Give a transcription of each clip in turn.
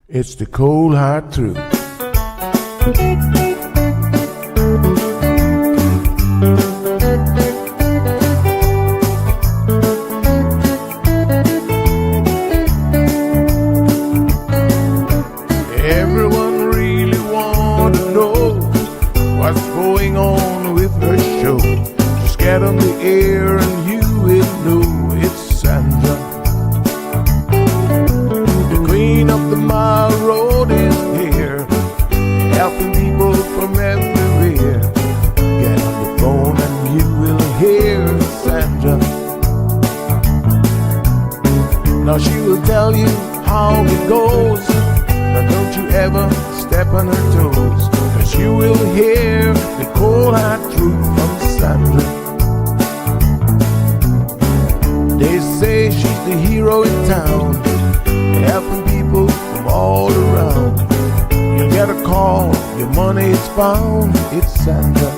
It's the cold hard truth. Everyone really want to know what's going on with her show. Just get on the air and you will know it's Sandra. The queen of the mile road is here, helping people from everywhere. Get on the phone and you will hear Sandra. Now she will tell you how it goes, but don't you ever step on her toes, 'cause you will hear the cold hard truth from Sandra. They say she's the hero in town, helping people from all around. You get a call, your money is found, it's Sandra.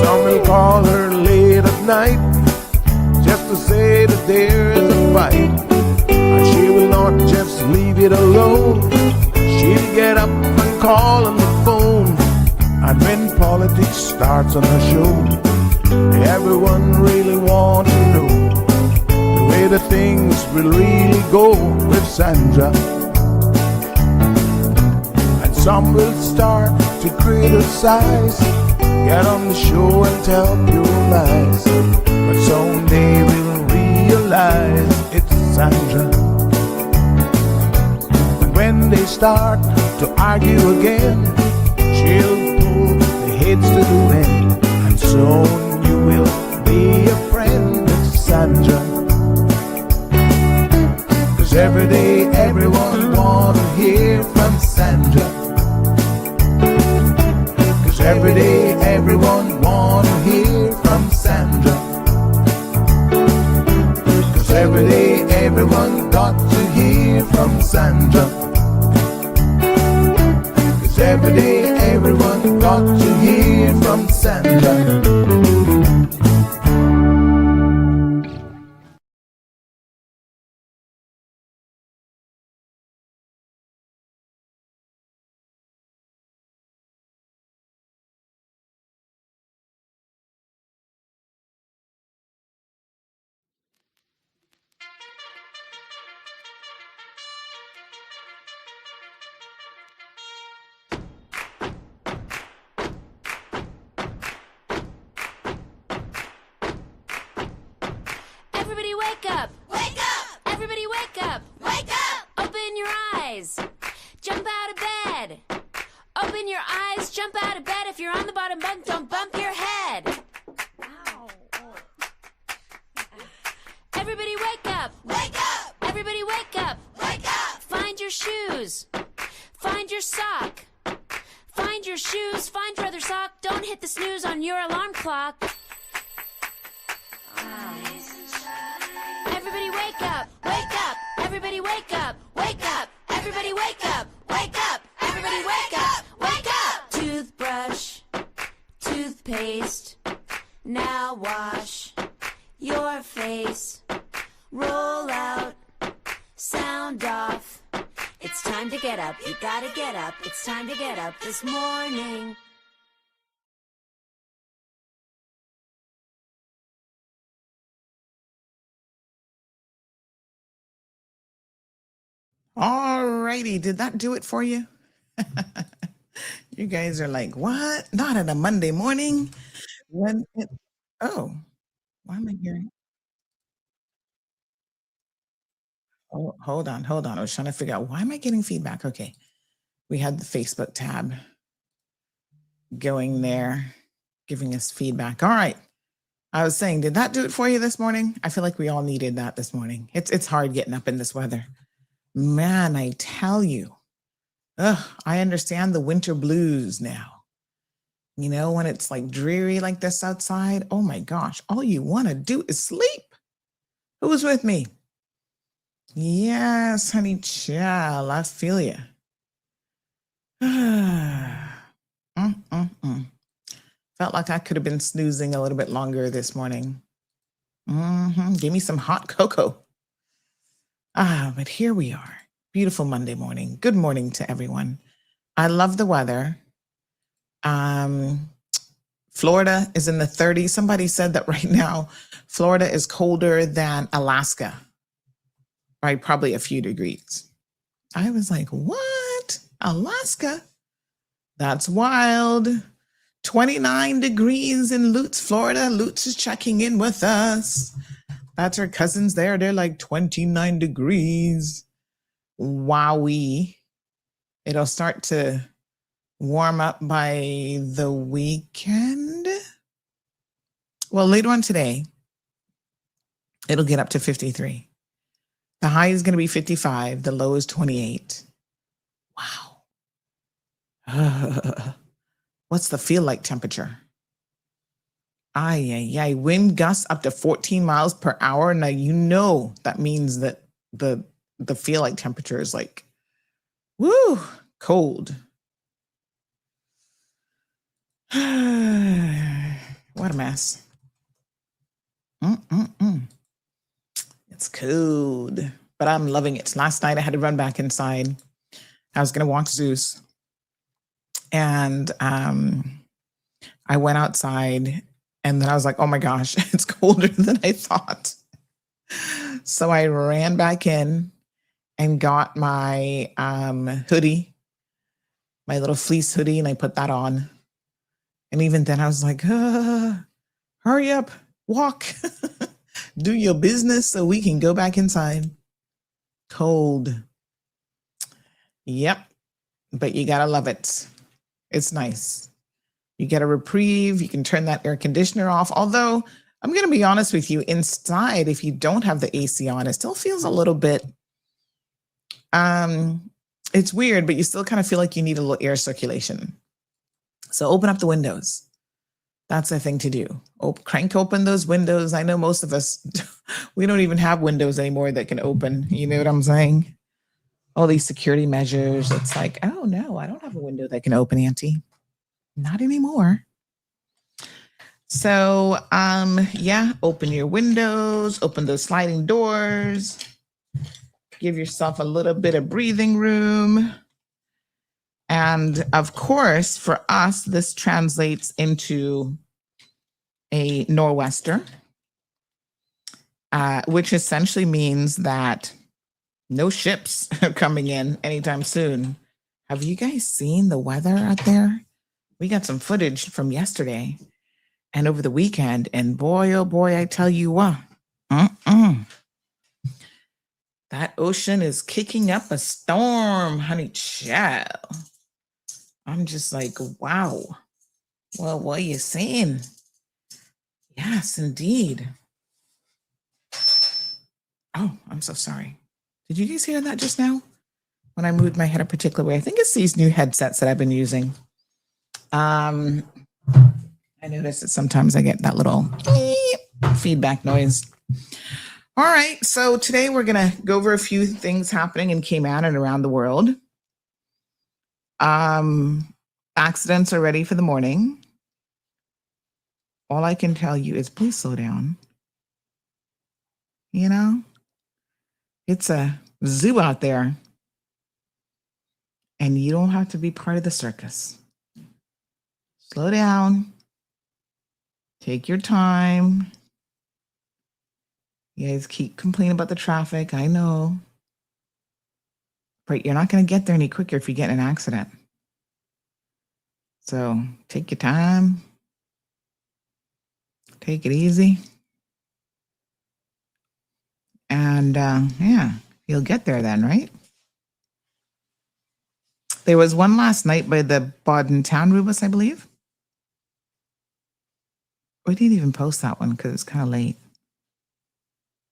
Some will call her late at night just to say that there is a fight, and she will not just leave it alone. She'll get up and call on the phone, and when politics starts on her show, everyone really wants to know the way the things will really go with Sandra. And some will start to criticize, get on the show and tell pure lies, but someday we'll realize it's Sandra. And when they start to argue again, she'll pull the heads to the wind, and soon you will be a friend with Sandra. 'Cause every day everyone wanna hear from Sandra. 'Cause every day everyone wanna hear from Sandra. 'Cause every day everyone got to hear from Sandra. 'Cause every day everyone got to hear from Sandra. Everybody wake up! Wake up! Everybody wake up! Wake up! Open your eyes! Jump out of bed! Open your eyes, jump out of bed. If you're on the bottom bunk, don't bump your head. Ow. Everybody wake up! Wake up! Everybody wake up! Wake up! Find your shoes. Find your sock. Find your shoes, find your other sock. Don't hit the snooze on your alarm clock. Everybody wake up, wake up, everybody wake up, wake up, everybody wake up, wake up, everybody wake up, wake up. Toothbrush, toothpaste, now wash your face. Roll out, sound off. It's time to get up, you gotta get up. It's time to get up this morning. All righty. Did that do it for you? You guys are like, what? Not on a Monday morning? When it, oh, why am I hearing? Oh, hold on, hold on. I was trying to figure out why am I getting feedback? Okay. We had the Facebook tab going there, giving us feedback. All right. I was saying, did that do it for you this morning? I feel like we all needed that this morning. It's hard getting up in this weather. Man, I tell you. I understand the winter blues now. You know, when it's like dreary like this outside, oh my gosh, all you want to do is sleep. Who's with me? Yes, honey child, I feel you. Felt like I could have been snoozing a little bit longer this morning. Give me some hot cocoa. But here we are. Beautiful Monday morning. Good morning to everyone. I love the weather. Florida is in the 30s. Somebody said that right now, Florida is colder than Alaska by probably a few degrees. I was like, what? Alaska? That's wild. 29 degrees in Lutz, Florida. Lutz is checking in with us. That's her cousins there. They're like 29 degrees. Wowee. It'll start to warm up by the weekend. Well, later on today, it'll get up to 53. The high is going to be 55. The low is 28. Wow. What's the feel like temperature? Wind gusts up to 14 miles per hour. Now, you know that means that the feel like temperature is like, woo, cold. What a mess. It's cold, but I'm loving it. Last night I had to run back inside. I was going to walk Zeus. And I went outside, and then I was like, oh my gosh, it's colder than I thought. So I ran back in and got my hoodie, my little fleece hoodie, and I put that on. And even then I was like, hurry up, walk, do your business so we can go back inside. Cold. Yep. But you gotta love it. It's nice. You get a reprieve. You can turn that air conditioner off. Although I'm going to be honest with you, inside, if you don't have the AC on, it still feels a little bit, it's weird, but you still kind of feel like you need a little air circulation. So open up the windows. That's the thing to do. Crank open those windows. I know most of us, we don't even have windows anymore that can open. You know what I'm saying? All these security measures. It's like, oh no, I don't have a window that can open, Auntie. Not anymore. So, open your windows, open those sliding doors, give yourself a little bit of breathing room. And of course, for us, this translates into a nor'wester, which essentially means that no ships are coming in anytime soon. Have you guys seen the weather out there? We got some footage from yesterday and over the weekend, and boy, oh boy, I tell you what, that ocean is kicking up a storm, honey child. I'm just like, wow. Well, what are you saying? Yes, indeed. Oh, I'm so sorry. Did you guys hear that just now? When I moved my head a particular way. I think it's these new headsets that I've been using. I notice that sometimes I get that little feedback noise. All right, so today we're going to go over a few things happening in Cayman and around the world. Accidents are ready for the morning. All I can tell you is please slow down. You know, it's a zoo out there, and you don't have to be part of the circus. Slow down. Take your time. You guys keep complaining about the traffic. I know. But you're not going to get there any quicker if you get in an accident. So take your time. Take it easy. And you'll get there then, right? There was one last night by the Baden Town Rubus, I believe. We didn't even post that one because it's kind of late.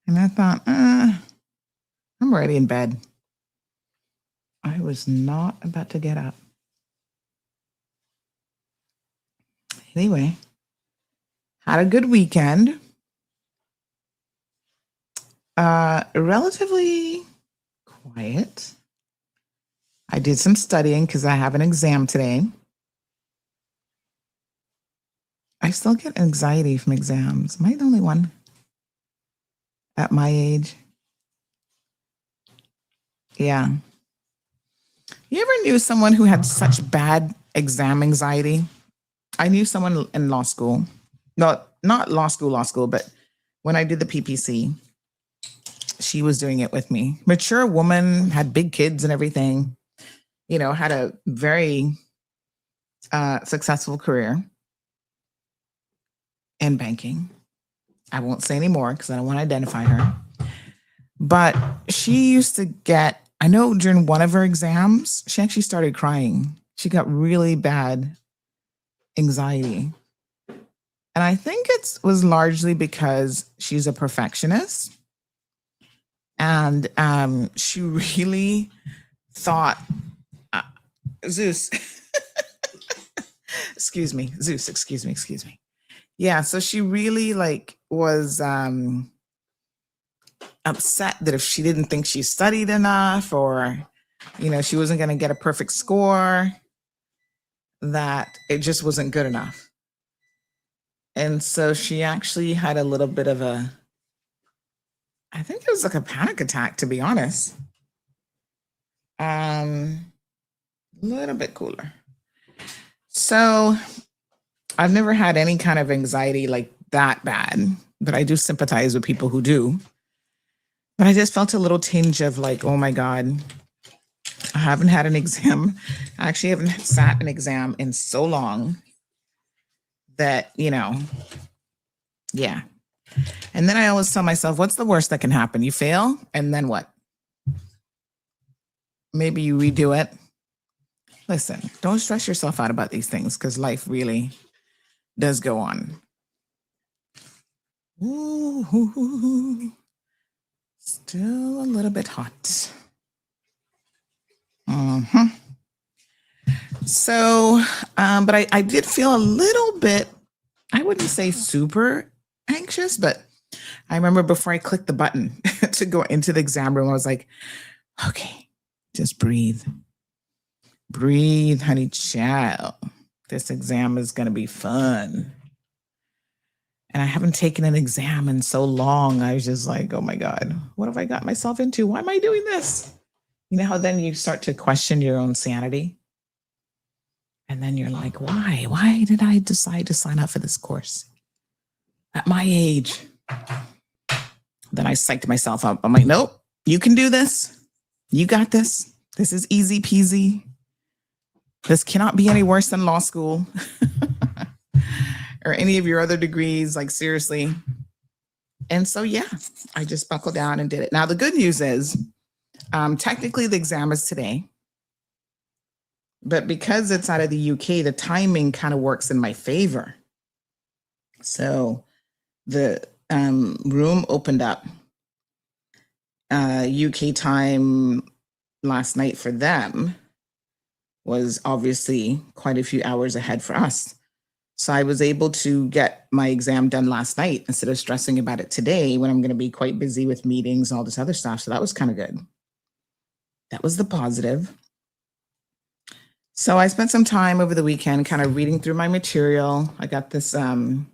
And I thought, I'm already in bed. I was not about to get up. Anyway, had a good weekend. Relatively quiet. I did some studying because I have an exam today. I still get anxiety from exams. Am I the only one at my age? Yeah. You ever knew someone who had such bad exam anxiety? I knew someone in law school. No, not law school, but when I did the PPC, she was doing it with me. Mature woman, had big kids and everything, had a very successful career in banking. I won't say any more because I don't want to identify her. But she used to get, I know during one of her exams, she actually started crying. She got really bad anxiety. And I think it was largely because she's a perfectionist. And she really thought, Zeus, excuse me. Yeah, so she really was upset that if she didn't think she studied enough or, she wasn't going to get a perfect score, that it just wasn't good enough. And so she actually had a little bit of I think it was like a panic attack, to be honest. A little bit cooler. So I've never had any kind of anxiety like that bad, but I do sympathize with people who do. But I just felt a little tinge of oh my God, I haven't had an exam. I actually haven't sat an exam in so long that, yeah. And then I always tell myself, what's the worst that can happen? You fail, and then what? Maybe you redo it. Listen, don't stress yourself out about these things because life really does go on. Ooh, still a little bit hot. So, but I did feel a little bit, I wouldn't say super anxious, but I remember before I clicked the button to go into the exam room, I was like, okay, just breathe. Breathe, honey child. This exam is going to be fun. And I haven't taken an exam in so long. I was just like, oh my God, what have I got myself into? Why am I doing this? You know how then you start to question your own sanity? And then you're like, why? Why did I decide to sign up for this course at my age? Then I psyched myself up. I'm like, nope, you can do this. You got this. This is easy peasy. This cannot be any worse than law school or any of your other degrees, seriously. And so, yeah, I just buckled down and did it. Now, the good news is technically the exam is today. But because it's out of the UK, the timing kind of works in my favor. So the room opened up UK time last night for them was obviously quite a few hours ahead for us. So I was able to get my exam done last night instead of stressing about it today when I'm going to be quite busy with meetings and all this other stuff. So that was kind of good. That was the positive. So I spent some time over the weekend kind of reading through my material. I got this, the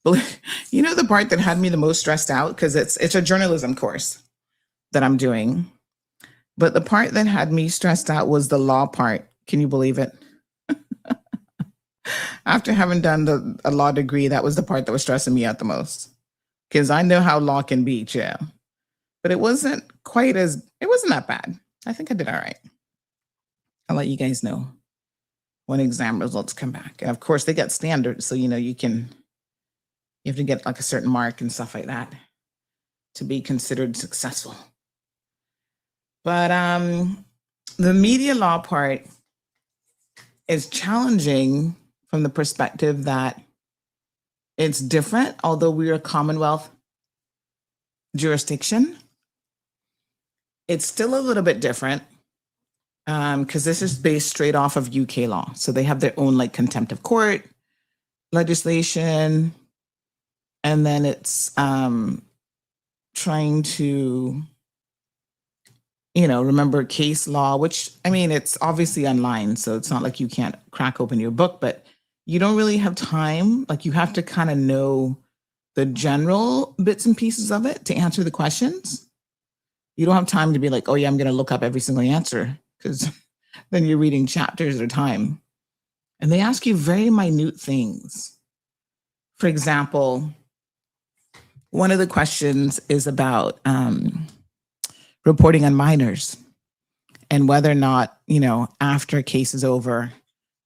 part that had me the most stressed out, because it's a journalism course that I'm doing. But the part that had me stressed out was the law part. Can you believe it? After having done a law degree, that was the part that was stressing me out the most. Because I know how law can be, yeah. But it wasn't that bad. I think I did all right. I'll let you guys know when exam results come back. And of course, they get standards. So, you have to get a certain mark and stuff like that to be considered successful. But the media law part is challenging from the perspective that it's different, although we're a Commonwealth jurisdiction. It's still a little bit different because this is based straight off of UK law. So they have their own contempt of court legislation. And then it's trying to, remember case law, which, I mean, it's obviously online, so it's not like you can't crack open your book, but you don't really have time. Like, you have to kind of know the general bits and pieces of it to answer the questions. You don't have time to be like, oh yeah, I'm going to look up every single answer, because then you're reading chapters at a time. And they ask you very minute things. For example, one of the questions is about reporting on minors and whether or not, after a case is over,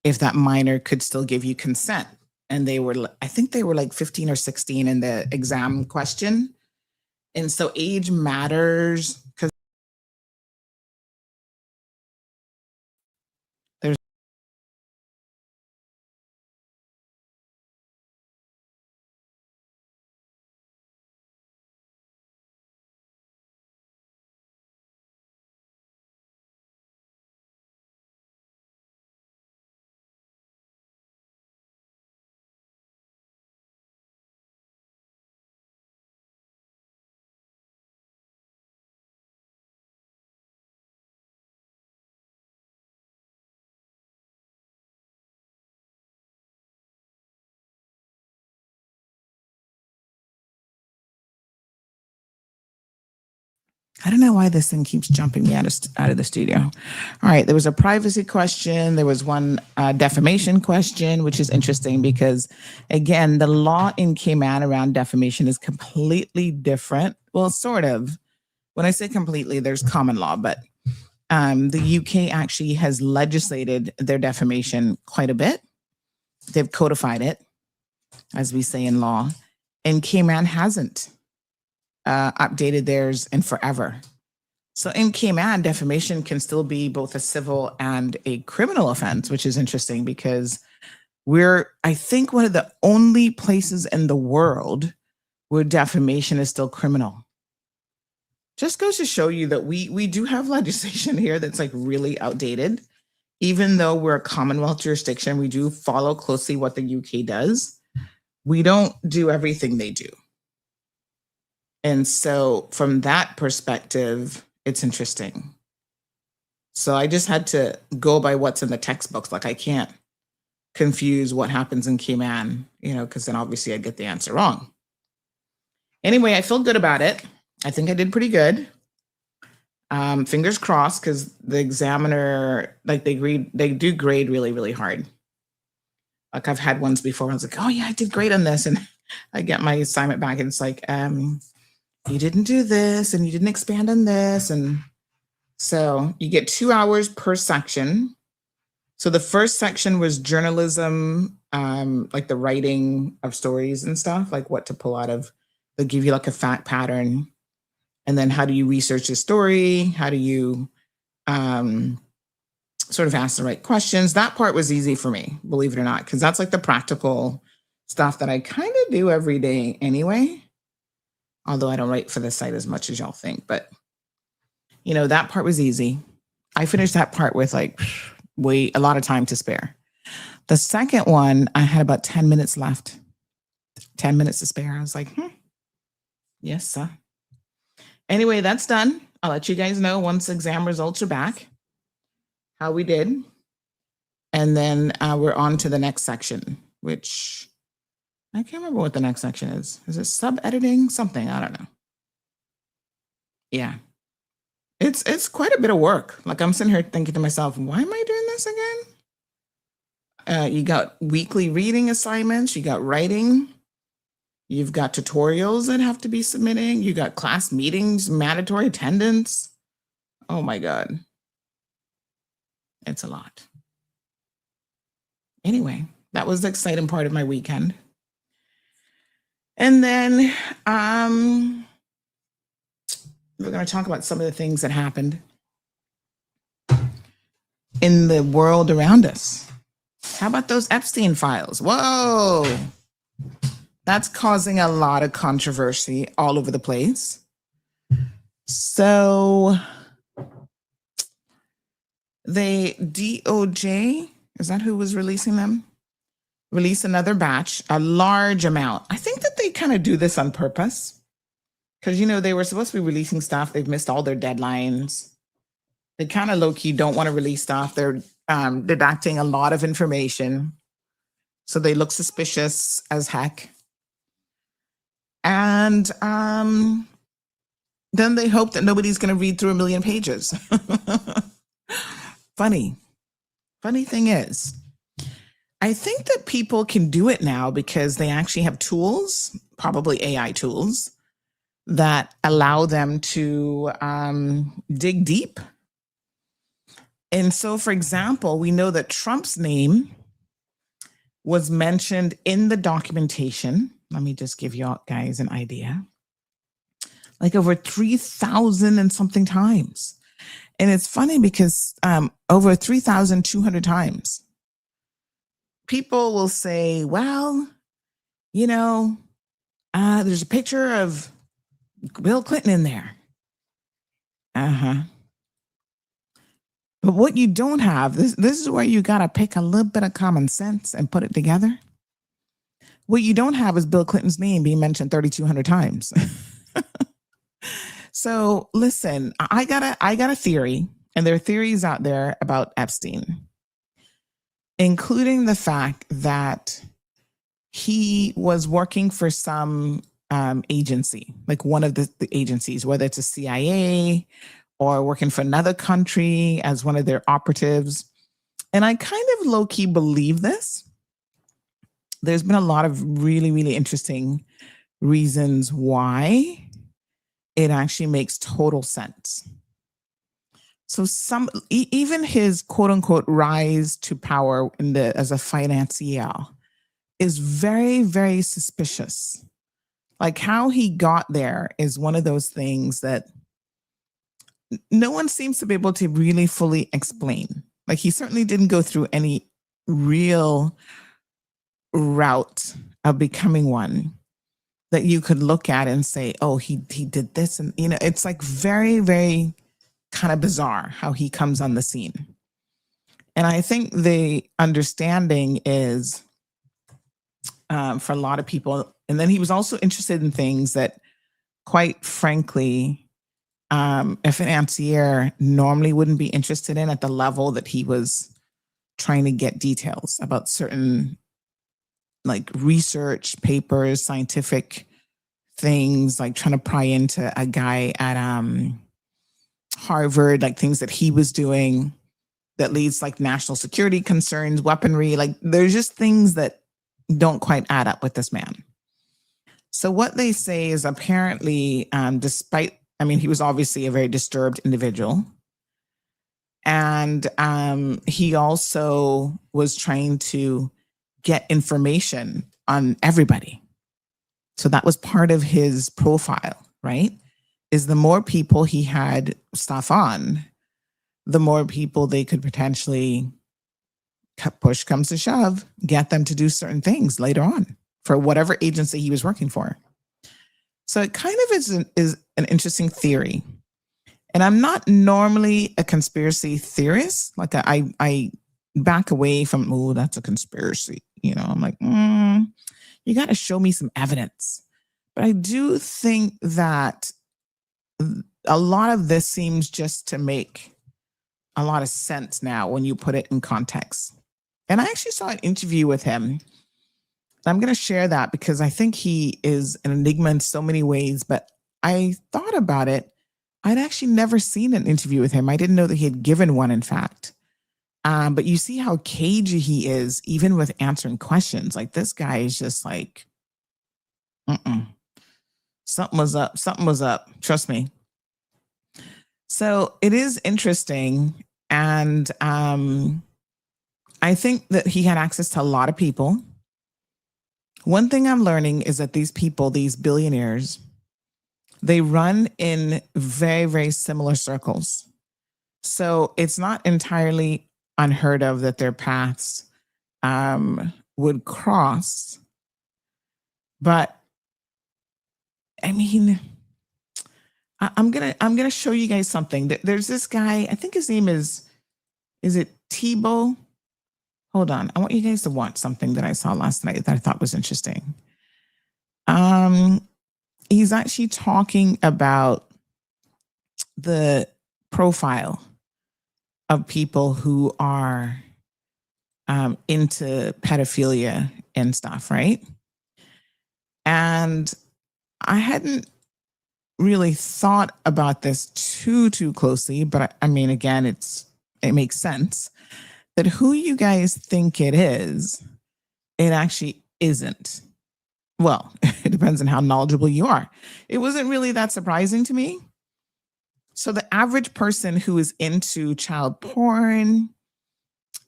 if that minor could still give you consent. And I think they were like 15 or 16 in the exam question. And so age matters, because there's I don't know why this thing keeps jumping me out of the studio. All right, there was a privacy question. There was one defamation question, which is interesting because, again, the law in Cayman around defamation is completely different. Well, sort of. When I say completely, there's common law, but the UK actually has legislated their defamation quite a bit. They've codified it, as we say in law, and Cayman hasn't updated theirs in forever. So in Cayman, defamation can still be both a civil and a criminal offense, which is interesting because we're, I think, one of the only places in the world where defamation is still criminal. Just goes to show you that we do have legislation here that's like really outdated. Even though we're a Commonwealth jurisdiction, we do follow closely what the UK does. We don't do everything they do. And so from that perspective, it's interesting. So I just had to go by what's in the textbooks. Like, I can't confuse what happens in Cayman, because then obviously I'd get the answer wrong. Anyway, I feel good about it. I think I did pretty good. Fingers crossed, because the examiner, like, they do grade really, really hard. Like, I've had ones before. I was like, oh yeah, I did great on this. And I get my assignment back and it's like, you didn't do this and you didn't expand on this. And so you get 2 hours per section. So the first section was journalism, like the writing of stories and stuff, like what to pull out of. They'll give you like a fact pattern. And then how do you research the story? How do you sort of ask the right questions? That part was easy for me, believe it or not, because that's like the practical stuff that I kind of do every day anyway. Although I don't write for the site as much as y'all think, but that part was easy. I finished that part with like a lot of time to spare. The second one, I had about 10 minutes left, 10 minutes to spare. I was like, yes, sir. Anyway, that's done. I'll let you guys know once exam results are back, how we did. And then we're on to the next section, which I can't remember what the next section is. Is it sub-editing? Something, I don't know. Yeah. It's quite a bit of work. Like, I'm sitting here thinking to myself, why am I doing this again? You got weekly reading assignments, you got writing, you've got tutorials that have to be submitting, you got class meetings, mandatory attendance. Oh my God. It's a lot. Anyway, that was the exciting part of my weekend. And then we're going to talk about some of the things that happened in the world around us. How about those Epstein files? Whoa, that's causing a lot of controversy all over the place. So the DOJ, is that who was releasing them? Release another batch, a large amount. I think that they kind of do this on purpose because, they were supposed to be releasing stuff. They've missed all their deadlines. They kind of low key don't want to release stuff. They're deducting a lot of information. So they look suspicious as heck. And then they hope that nobody's going to read through 1 million pages. Funny thing is, I think that people can do it now because they actually have tools, probably AI tools, that allow them to dig deep. And so, for example, we know that Trump's name was mentioned in the documentation. Let me just give you guys an idea. Like over 3,000 and something times. And it's funny because over 3,200 times, people will say, well, you know, there's a picture of Bill Clinton in there. But what you don't have, this is where you got to pick a little bit of common sense and put it together. What you don't have is Bill Clinton's name being mentioned 3,200 times. So listen, I got a theory, and there are theories out there about Epstein, including the fact that he was working for some agency, like one of the agencies, whether it's a CIA or working for another country as one of their operatives. And I kind of low-key believe this. There's been a lot of really, really interesting reasons why it actually makes total sense. So even his quote unquote rise to power as a financier is very, very suspicious. Like how he got there is one of those things that no one seems to be able to really fully explain. Like he certainly didn't go through any real route of becoming one that you could look at and say, oh, he did this. And, you know, it's like very, very kind of bizarre how he comes on the scene. And I think the understanding is for a lot of people, and then he was also interested in things that, quite frankly, a financier normally wouldn't be interested in at the level that he was trying to get details about certain like research papers, scientific things, like trying to pry into a guy at Harvard, like things that he was doing that leads like national security concerns, weaponry, like there's just things that don't quite add up with this man. So what they say is apparently, despite, I mean, he was obviously a very disturbed individual. And he also was trying to get information on everybody. So that was part of his profile, right? Is the more people he had stuff on, the more people they could potentially, push comes to shove, get them to do certain things later on for whatever agency he was working for. So it kind of is an interesting theory. And I'm not normally a conspiracy theorist. Like I back away from, oh, that's a conspiracy. You know, I'm like, you got to show me some evidence. But I do think that a lot of this seems just to make a lot of sense now when you put it in context. And I actually saw an interview with him. I'm going to share that because I think he is an enigma in so many ways. But I thought about it. I'd actually never seen an interview with him. I didn't know that he had given one, in fact. But you see how cagey he is, even with answering questions. Like this guy is just like, something was up. Something was up. Trust me. So it is interesting. And I think that he had access to a lot of people. One thing I'm learning is that these people, these billionaires, they run in very, very similar circles. So it's not entirely unheard of that their paths would cross. But I mean, I'm gonna show you guys something. There's this guy, I think his name is it Tebow? Hold on. I want you guys to watch something that I saw last night that I thought was interesting. He's actually talking about the profile of people who are into pedophilia and stuff, right? And I hadn't really thought about this too closely, but I mean, again, it makes sense that who you guys think it is, it actually isn't. Well, it depends on how knowledgeable you are. It wasn't really that surprising to me. So the average person who is into child porn,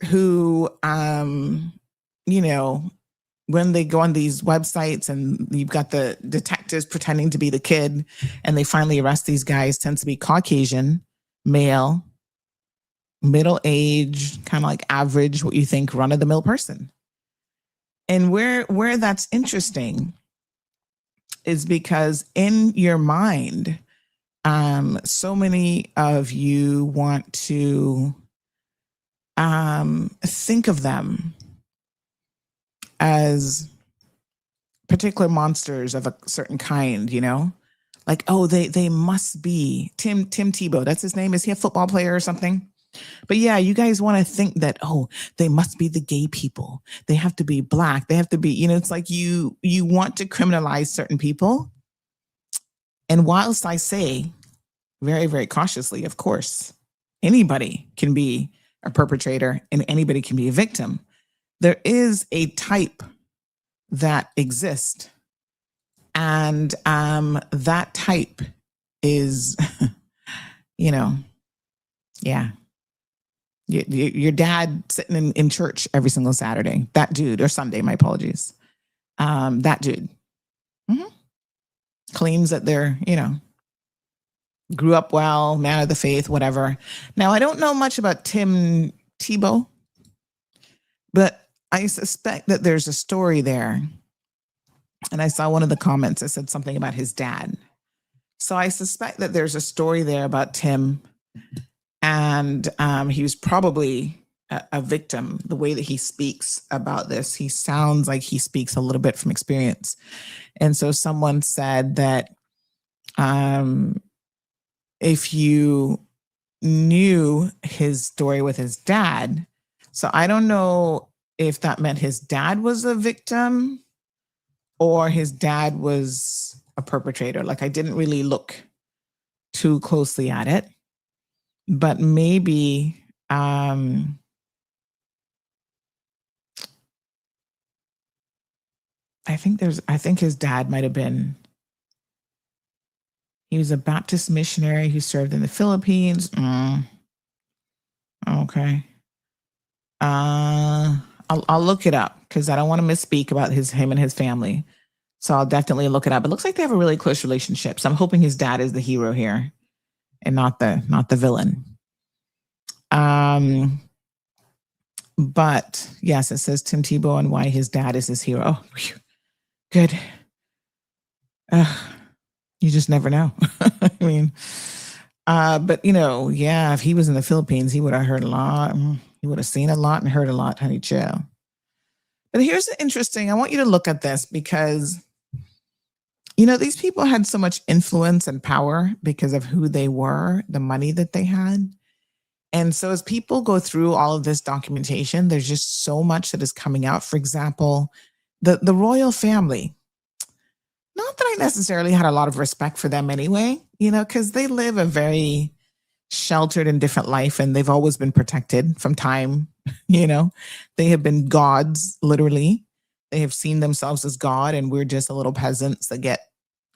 who, you know, when they go on these websites and you've got the detectives pretending to be the kid and they finally arrest these guys, tends to be Caucasian, male, middle age, kind of like average, what you think run of the mill person. And where that's interesting is because in your mind, so many of you want to think of them as particular monsters of a certain kind, you know? Like, oh, they must be Tim Tebow. That's his name. Is he a football player or something? But yeah, you guys want to think that, oh, they must be the gay people. They have to be Black. They have to be, you know, it's like you want to criminalize certain people. And whilst I say very, very cautiously, of course, anybody can be a perpetrator and anybody can be a victim, there is a type that exists. And that type is, you know, yeah. Your dad sitting in church every single Saturday, that dude, or Sunday, my apologies. That dude claims that they're, you know, grew up well, man of the faith, whatever. Now, I don't know much about Tim Tebow, but I suspect that there's a story there. And I saw one of the comments that said something about his dad. So I suspect that there's a story there about Tim. And he was probably a victim. The way that he speaks about this, he sounds like he speaks a little bit from experience. And so someone said that if you knew his story with his dad, so I don't know if that meant his dad was a victim or his dad was a perpetrator. Like, I didn't really look too closely at it. But maybe I think his dad might have been, he was a Baptist missionary who served in the Philippines. Okay. I'll look it up because I don't want to misspeak about him and his family. So I'll definitely look it up. It looks like they have a really close relationship. So I'm hoping his dad is the hero here and not the villain. But yes, it says Tim Tebow and why his dad is his hero. Oh, whew. Good. You just never know. I mean, but you know, yeah, if he was in the Philippines, he would have heard a lot. He would have seen a lot and heard a lot, honey chill. But here's the interesting, I want you to look at this because, you know, these people had so much influence and power because of who they were, the money that they had. And so as people go through all of this documentation, there's just so much that is coming out. For example, the royal family. Not that I necessarily had a lot of respect for them anyway, you know, because they live a very sheltered and different life and they've always been protected from time, you know. They have been gods, literally. They have seen themselves as God and we're just a little peasants that get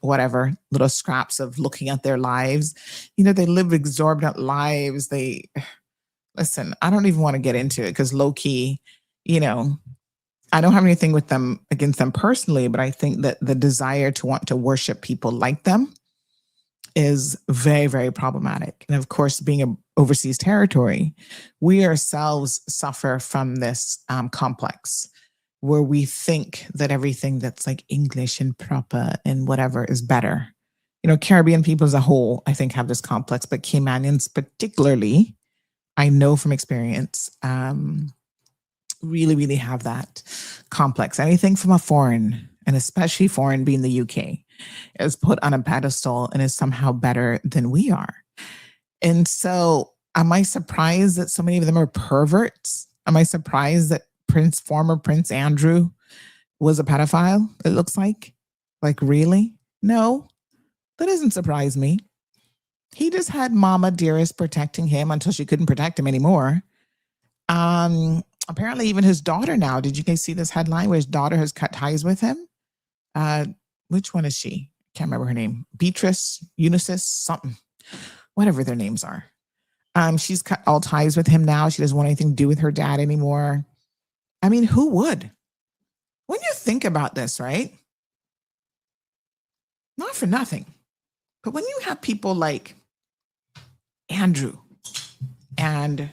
whatever, little scraps of looking at their lives. You know, they live exorbitant lives. Listen, I don't even want to get into it because low key, you know, I don't have anything with them against them personally, but I think that the desire to want to worship people like them is very, very problematic. And of course, being an overseas territory, we ourselves suffer from this complex where we think that everything that's like English and proper and whatever is better. You know, Caribbean people as a whole, I think, have this complex, but Caymanians particularly, I know from experience, really, really have that complex. Anything from a foreign, and especially foreign being the UK, is put on a pedestal and is somehow better than we are. And so Am I surprised that so many of them are perverts? Am I surprised that former Prince Andrew was a pedophile? It looks like really? No, that doesn't surprise me. He just had Mama Dearest protecting him until she couldn't protect him anymore. Apparently, even his daughter now. Did you guys see this headline where his daughter has cut ties with him? Which one is she? Can't remember her name. Beatrice, Eunice, something, whatever their names are. She's cut all ties with him now. She doesn't want anything to do with her dad anymore. I mean, who would? When you think about this, right? Not for nothing, but when you have people like Andrew and,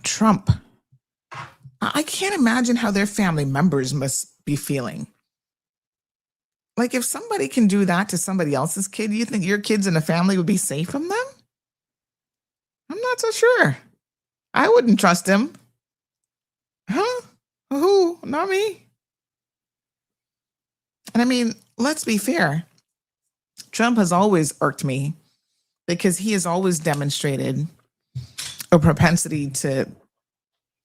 Trump, I can't imagine how their family members must be feeling. Like, if somebody can do that to somebody else's kid, you think your kids in the family would be safe from them? I'm not so sure. I wouldn't trust him. Huh? Who? Not me. And I mean, let's be fair. Trump has always irked me because he has always demonstrated a propensity to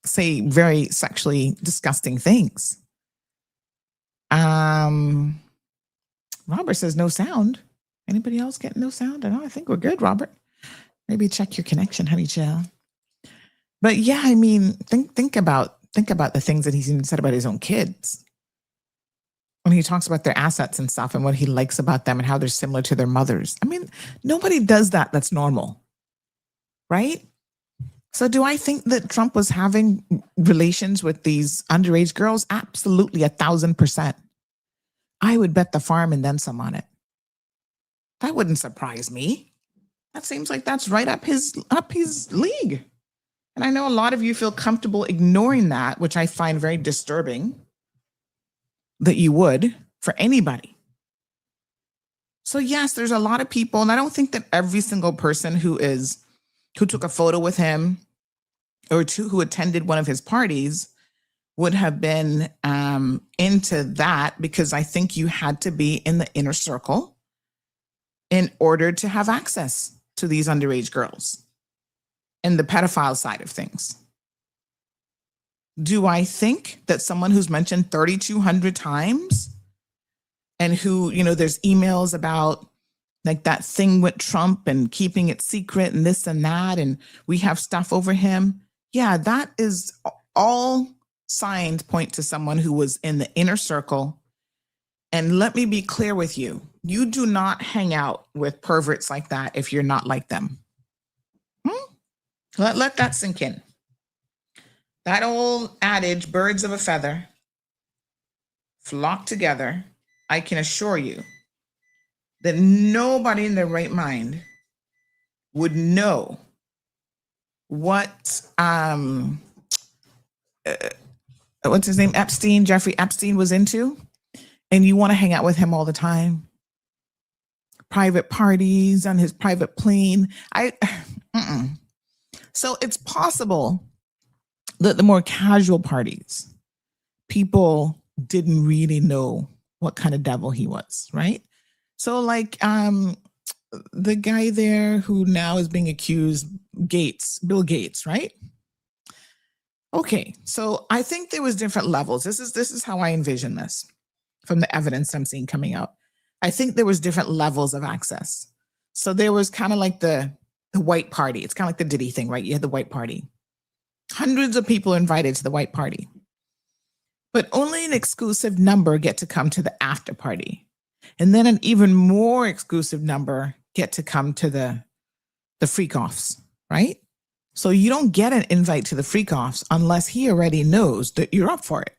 say very sexually disgusting things. Robert says no sound. Anybody else getting no sound? I think we're good, Robert. Maybe check your connection, honey chill. But yeah, I mean, think about the things that he's even said about his own kids. When he talks about their assets and stuff and what he likes about them and how they're similar to their mothers. I mean, nobody does that. That's normal, right? So do I think that Trump was having relations with these underage girls? Absolutely, 1,000%. I would bet the farm and then some on it. That wouldn't surprise me. That seems like that's right up his league. And I know a lot of you feel comfortable ignoring that, which I find very disturbing that you would for anybody. So yes, there's a lot of people, and I don't think that every single person who took a photo with him or who attended one of his parties would have been into that, because I think you had to be in the inner circle in order to have access to these underage girls and the pedophile side of things. Do I think that someone who's mentioned 3,200 times and who, there's emails about like that thing with Trump and keeping it secret and this and that, and we have stuff over him. Yeah, that is all signs point to someone who was in the inner circle. And let me be clear with you. You do not hang out with perverts like that if you're not like them. Let that sink in. That old adage, birds of a feather flock together. I can assure you that nobody in their right mind would know what, what's his name? Jeffrey Epstein was into. And you want to hang out with him all the time. Private parties on his private plane. So it's possible that the more casual parties, people didn't really know what kind of devil he was, right? So like the guy there who now is being accused, Bill Gates, right? Okay, so I think there was different levels. This is how I envision this from the evidence I'm seeing coming out. I think there was different levels of access. So there was kind of like the white party. It's kind of like the Diddy thing, right? You had the white party. Hundreds of people invited to the white party, but only an exclusive number get to come to the after party. And then an even more exclusive number get to come to the freak-offs, right? So you don't get an invite to the freak-offs unless he already knows that you're up for it.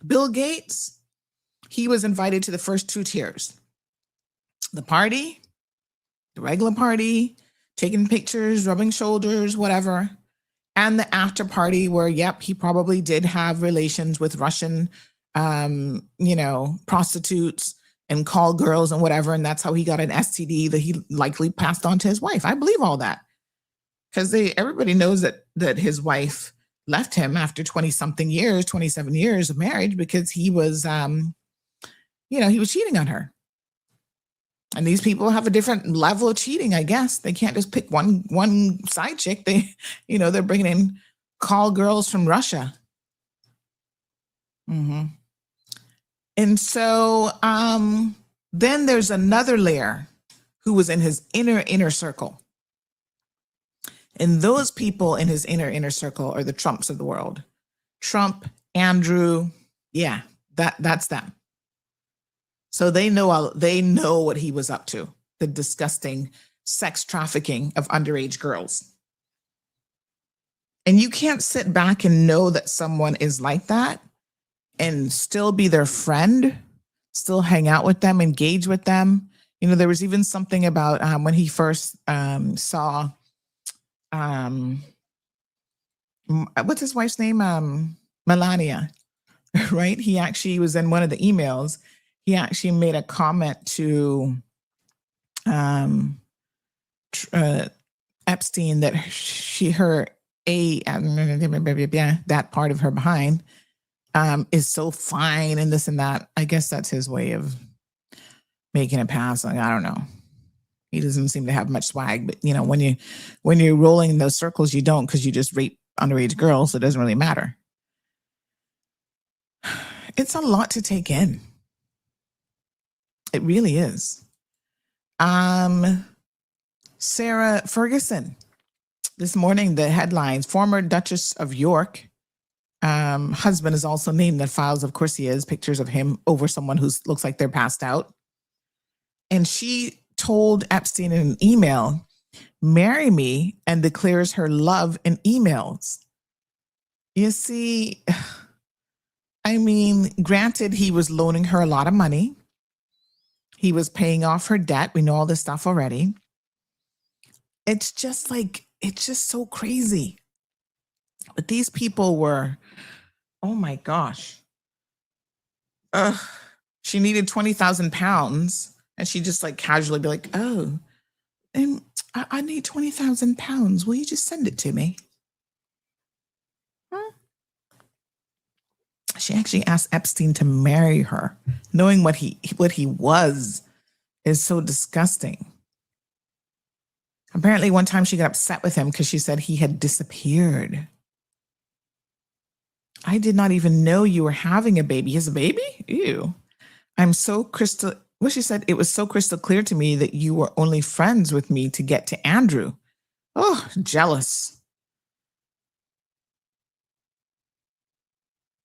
Bill Gates, he was invited to the first two tiers. The party, the regular party, taking pictures, rubbing shoulders, whatever. And the after party where, yep, he probably did have relations with Russian, prostitutes and call girls and whatever. And that's how he got an STD that he likely passed on to his wife. I believe all that. Because everybody knows that his wife left him after 20-something years, 27 years of marriage, because he was, he was cheating on her. And these people have a different level of cheating, I guess. They can't just pick one side chick. They're bringing in call girls from Russia. And so then there's another layer who was in his inner circle. And those people in his inner circle are the Trumps of the world. Trump, Andrew, yeah, that's them. So they know what he was up to, the disgusting sex trafficking of underage girls. And you can't sit back and know that someone is like that and still be their friend, still hang out with them, engage with them. There was even something about when he first saw, what's his wife's name? Melania, right? He actually was in one of the emails. He actually made a comment to Epstein that that part of her behind is so fine and this and that. I guess that's his way of making a pass. Like, I don't know. He doesn't seem to have much swag, but when you're rolling in those circles, you don't, because you just rape underage girls. So it doesn't really matter. It's a lot to take in. It really is. Sarah Ferguson. This morning, the headlines: former Duchess of York husband is also named in the files. Of course he is. Pictures of him over someone who looks like they're passed out. And she told Epstein in an email, "Marry me," and declares her love in emails. You see, granted, he was loaning her a lot of money. He was paying off her debt. We know all this stuff already. It's just so crazy. But these people were, oh my gosh. She needed 20,000 pounds. And she just casually be like, "Oh, and I need 20,000 pounds. Will you just send it to me?" Huh? She actually asked Epstein to marry her, knowing what he was is so disgusting. Apparently, one time she got upset with him because she said he had disappeared. "I did not even know you were having a baby." He has a baby? Ew. She said, "It was so crystal clear to me that you were only friends with me to get to Andrew." Oh, jealous.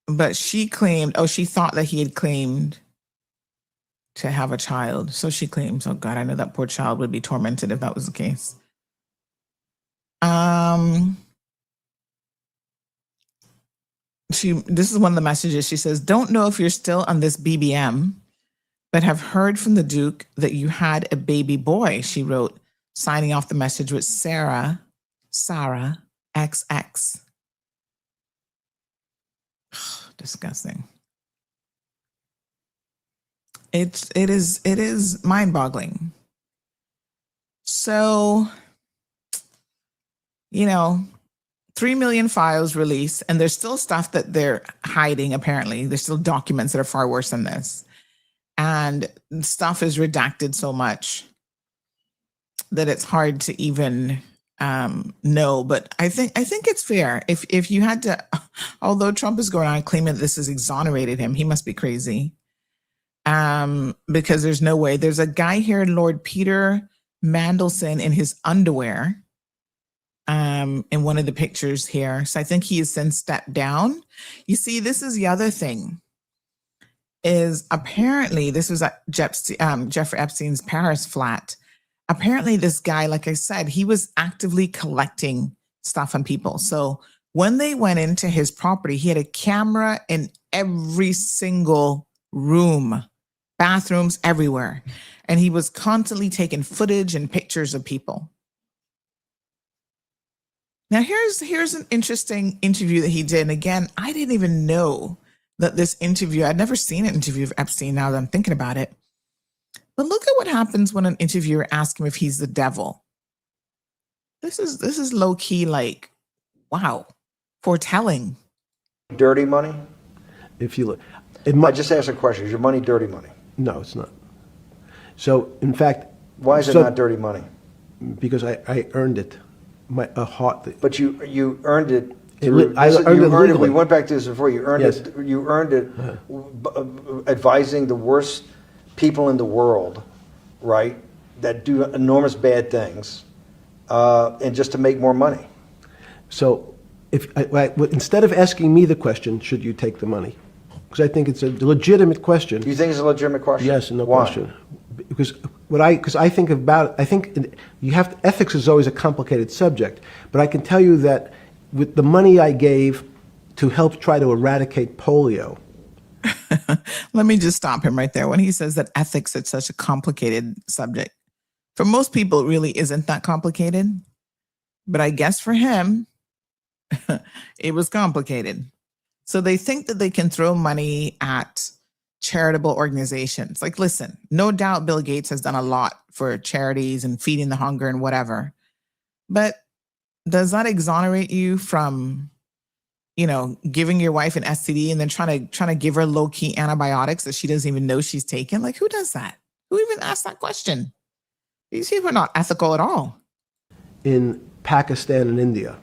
But she claimed, she thought that he had claimed to have a child. So she claims, oh God, I know that poor child would be tormented if that was the case. This is one of the messages. She says, "Don't know if you're still on this BBM, but have heard from the Duke that you had a baby boy," she wrote, signing off the message with Sarah XX. Disgusting. It is mind-boggling. So, 3 million files released, and there's still stuff that they're hiding, apparently. There's still documents that are far worse than this. And stuff is redacted so much that it's hard to even know. But I think it's fair. If you had to, although Trump is going on claiming that this has exonerated him, he must be crazy. Because there's no way. There's a guy here, Lord Peter Mandelson, in his underwear, in one of the pictures here. So I think he has since stepped down. You see, this is the other thing. Is apparently this was at Jeffrey Epstein's Paris flat. Apparently this guy, like I said, he was actively collecting stuff on people. So when they went into his property, he had a camera in every single room, bathrooms everywhere. And he was constantly taking footage and pictures of people. Now here's an interesting interview that he did. And again, I didn't even know that this interview, I'd never seen an interview of Epstein now that I'm thinking about it. But look at what happens when an interviewer asks him if he's the devil. This is low key, wow, foretelling. Dirty money? If you look, I just asked a question. Is your money dirty money? no, it's not. So, in fact, Why is it not dirty money? because I earned it. A heart. But you earned it. I earned it legally. We went back to this before. You earned Yes. it. You earned it advising the worst people in the world, right? That do enormous bad things, and just to make more money. So, instead of asking me the question, should you take the money? Because I think it's a legitimate question. Do you think it's a legitimate question? Yes, no Why? question. Because I think about, I think you have to, ethics is always a complicated subject. But I can tell you that with the money I gave to help try to eradicate polio. Let me just stop him right there when he says that ethics is such a complicated subject. For most people, it really isn't that complicated. But I guess for him, it was complicated. So they think that they can throw money at charitable organizations. Like, listen, no doubt Bill Gates has done a lot for charities and feeding the hunger and whatever. But does that exonerate you from, giving your wife an STD and then trying to give her low-key antibiotics that she doesn't even know she's taken? Like, who does that? Who even asked that question? These people are not ethical at all. In Pakistan and India,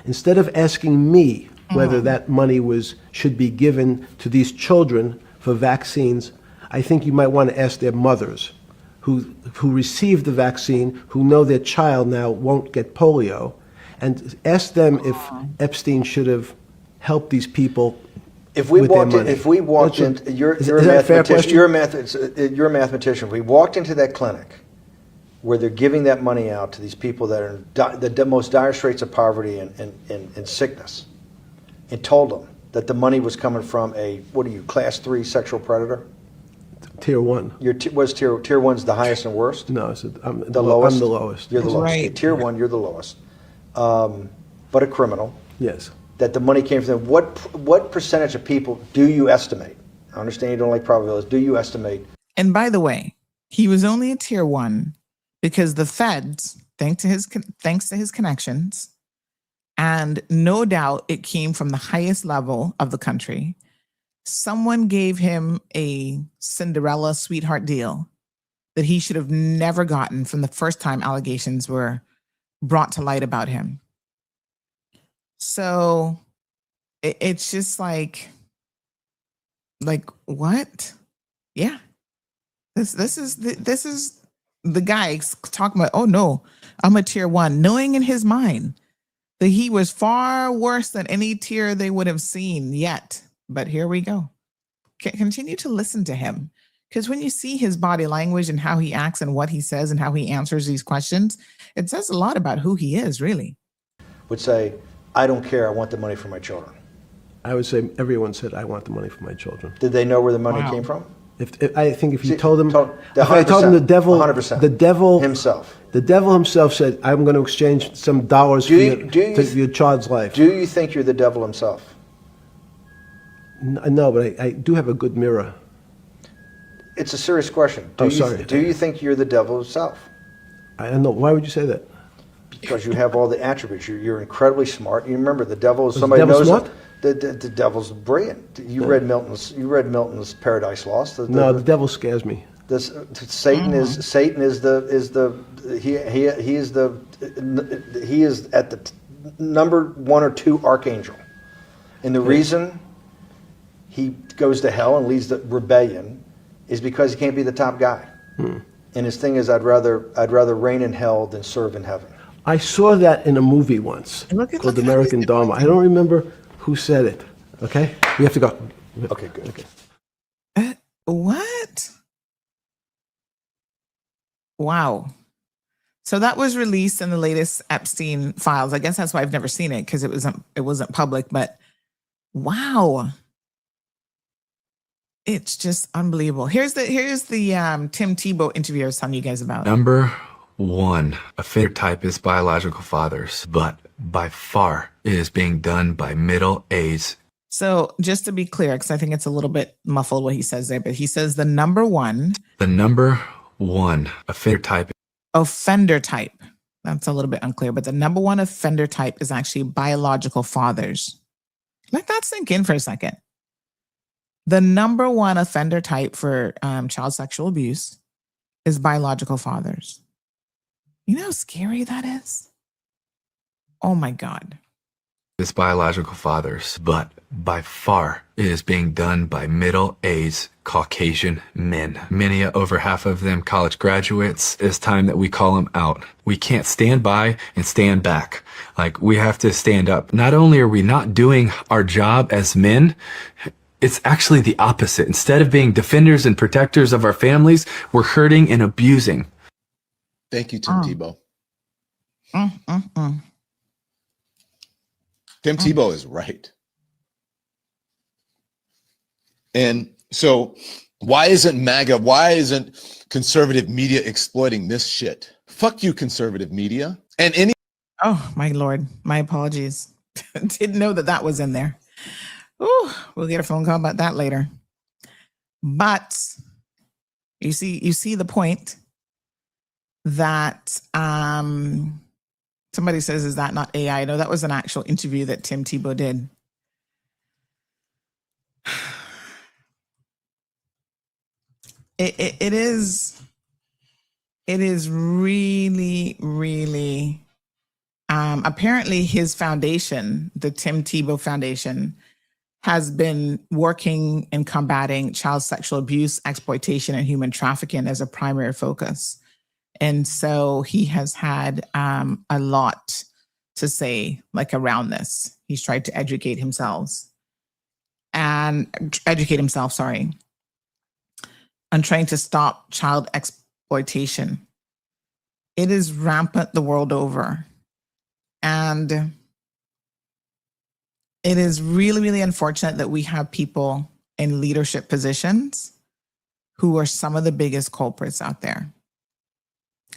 instead of asking me whether that money should be given to these children for vaccines, I think you might want to ask their mothers who received the vaccine, who know their child now won't get polio, and ask them if Epstein should have helped these people. If we with their walked in, money. if we walked in, you're a that a fair mathematician. question? You're a mathematician. We walked into that clinic where they're giving that money out to these people that are in the most dire straits of poverty and sickness, and told them that the money was coming from class 3 sexual predator? Tier 1. Tier 1's the highest and worst? No, I'm The lowest? I'm the lowest. You're the lowest. Right. Okay, tier 1, you're the lowest. But a criminal. Yes. That the money came from them. What percentage of people do you estimate? I understand you don't like probabilities. Do you estimate? And by the way, he was only a tier 1 because the feds, thanks to his connections, and no doubt it came from the highest level of the country, someone gave him a Cinderella sweetheart deal that he should have never gotten from the first time allegations were brought to light about him. So it's just like what? Yeah. This is the guy talking about, oh no, I'm a tier 1, knowing in his mind that he was far worse than any tier they would have seen yet. But here we go. Continue to listen to him. Because when you see his body language and how he acts and what he says and how he answers these questions, it says a lot about who he is, really. Would say, I don't care, I want the money for my children. I would say everyone said, I want the money for my children. Did they know where the money came from? I think if you See, told them, the if I told them 100%. the devil Himself. The devil himself said, I'm going to exchange some dollars for your child's life. Do you think you're the devil himself? No, but I do have a good mirror. It's a serious question. Sorry. Do you think you're the devil himself? I don't know. Why would you say that? Because you have all the attributes. You're incredibly smart. You remember the devil is somebody the devil knows smart? The devil's brilliant. You read Milton's Paradise Lost. No, the devil scares me. Satan is at the number 1 or 2 archangel, and the reason he goes to hell and leads the rebellion is because he can't be the top guy. And his thing is, I'd rather reign in hell than serve in heaven. I saw that in a movie once called American Dharma. I don't remember who said it. Okay, we have to go. Okay, good. Okay. What? Wow. So that was released in the latest Epstein files. I guess that's why I've never seen it, because it wasn't public. But wow, it's just unbelievable. Here's the Tim Tebow interview I was telling you guys about. Number 1, offender type is biological fathers, but by far it is being done by middle-aged. So just to be clear, because I think it's a little bit muffled what he says there, but he says the number 1. The number 1 offender type. Offender type. That's a little bit unclear, but the number 1 offender type is actually biological fathers. Let that sink in for a second. The number 1 offender type for child sexual abuse is biological fathers. You know how scary that is? Oh my God. His biological fathers, but by far it is being done by middle-aged Caucasian men. Many, over half of them college graduates. It's time that we call them out. We can't stand by and stand back. Like, we have to stand up. Not only are we not doing our job as men, it's actually the opposite. Instead of being defenders and protectors of our families, we're hurting and abusing. Thank you, Tim Tebow. Mm. Tim Tebow is right. And so why isn't conservative media exploiting this shit? Fuck you, conservative media. And any Oh my Lord, my apologies. Didn't know that was in there. Ooh, we'll get a phone call about that later. But you see the point that somebody says, is that not AI? No, that was an actual interview that Tim Tebow did. It is really, really, apparently his foundation, the Tim Tebow Foundation, has been working in combating child sexual abuse, exploitation, and human trafficking as a primary focus. And so he has had a lot to say, like, around this. He's tried to educate himself, on trying to stop child exploitation. It is rampant the world over. And it is really, really unfortunate that we have people in leadership positions who are some of the biggest culprits out there.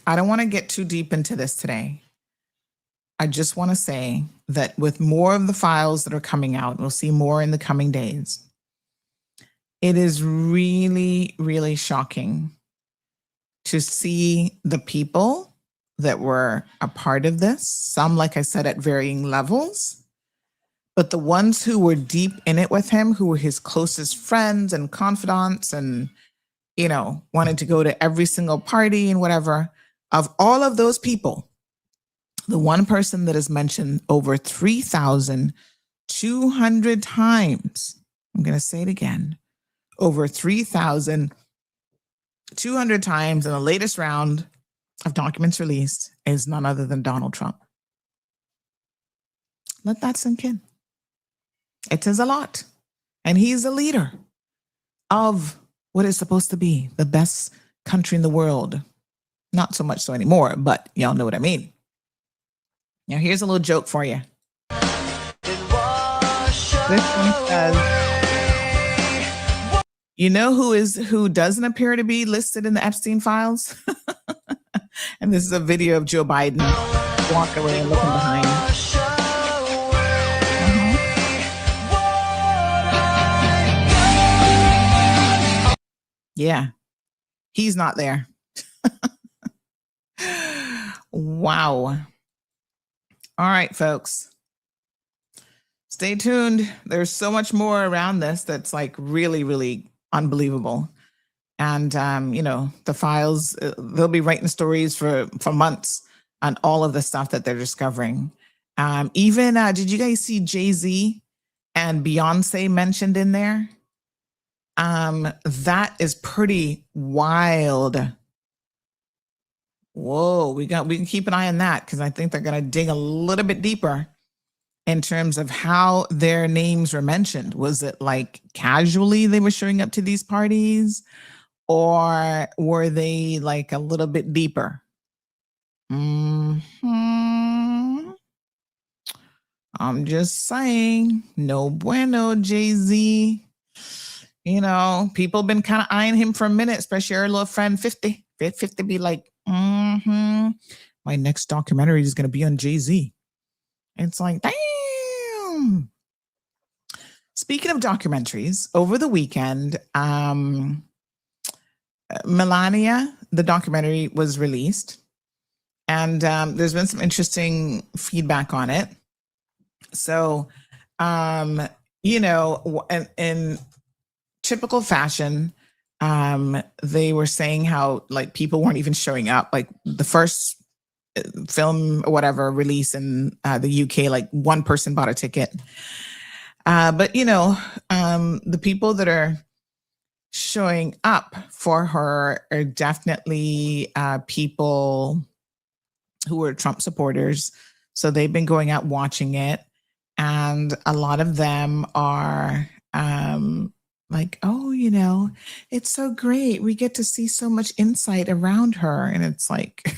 I don't want to get too deep into this today. I just want to say that with more of the files that are coming out, we'll see more in the coming days. It is really, really shocking to see the people that were a part of this, some, like I said, at varying levels, but the ones who were deep in it with him, who were his closest friends and confidants and, you know, wanted to go to every single party and whatever, of all of those people, the one person that is mentioned over 3,200 times, I'm going to say it again, over 3,200 times in the latest round of documents released is none other than Donald Trump. Let that sink in. It is a lot. And he's a leader of what is supposed to be the best country in the world. Not so much so anymore, but y'all know what I mean. Now, here's a little joke for you. This one says, you know who doesn't appear to be listed in the Epstein files? And this is a video of Joe Biden walking away and looking behind. Yeah, he's not there. Wow. All right, folks. Stay tuned. There's so much more around this that's like really, really unbelievable. And, you know, the files, they'll be writing stories for months on all of the stuff that they're discovering. Even, did you guys see Jay-Z and Beyonce mentioned in there? That is pretty wild. Whoa, we can keep an eye on that because I think they're going to dig a little bit deeper in terms of how their names were mentioned. Was it like casually they were showing up to these parties, or were they like a little bit deeper? I'm just saying, no bueno, Jay-Z. You know, people been kind of eyeing him for a minute, especially our little friend 50. 50 be like, my next documentary is going to be on Jay-Z. It's like, damn. Speaking of documentaries, over the weekend, Melania, the documentary was released, and there's been some interesting feedback on it. So, you know, in typical fashion, They were saying how like people weren't even showing up. Like the first film or whatever release in the UK, like one person bought a ticket. But you know, the people that are showing up for her are definitely people who are Trump supporters. So they've been going out watching it. And a lot of them are like, oh, you know, it's so great. We get to see so much insight around her. And it's like,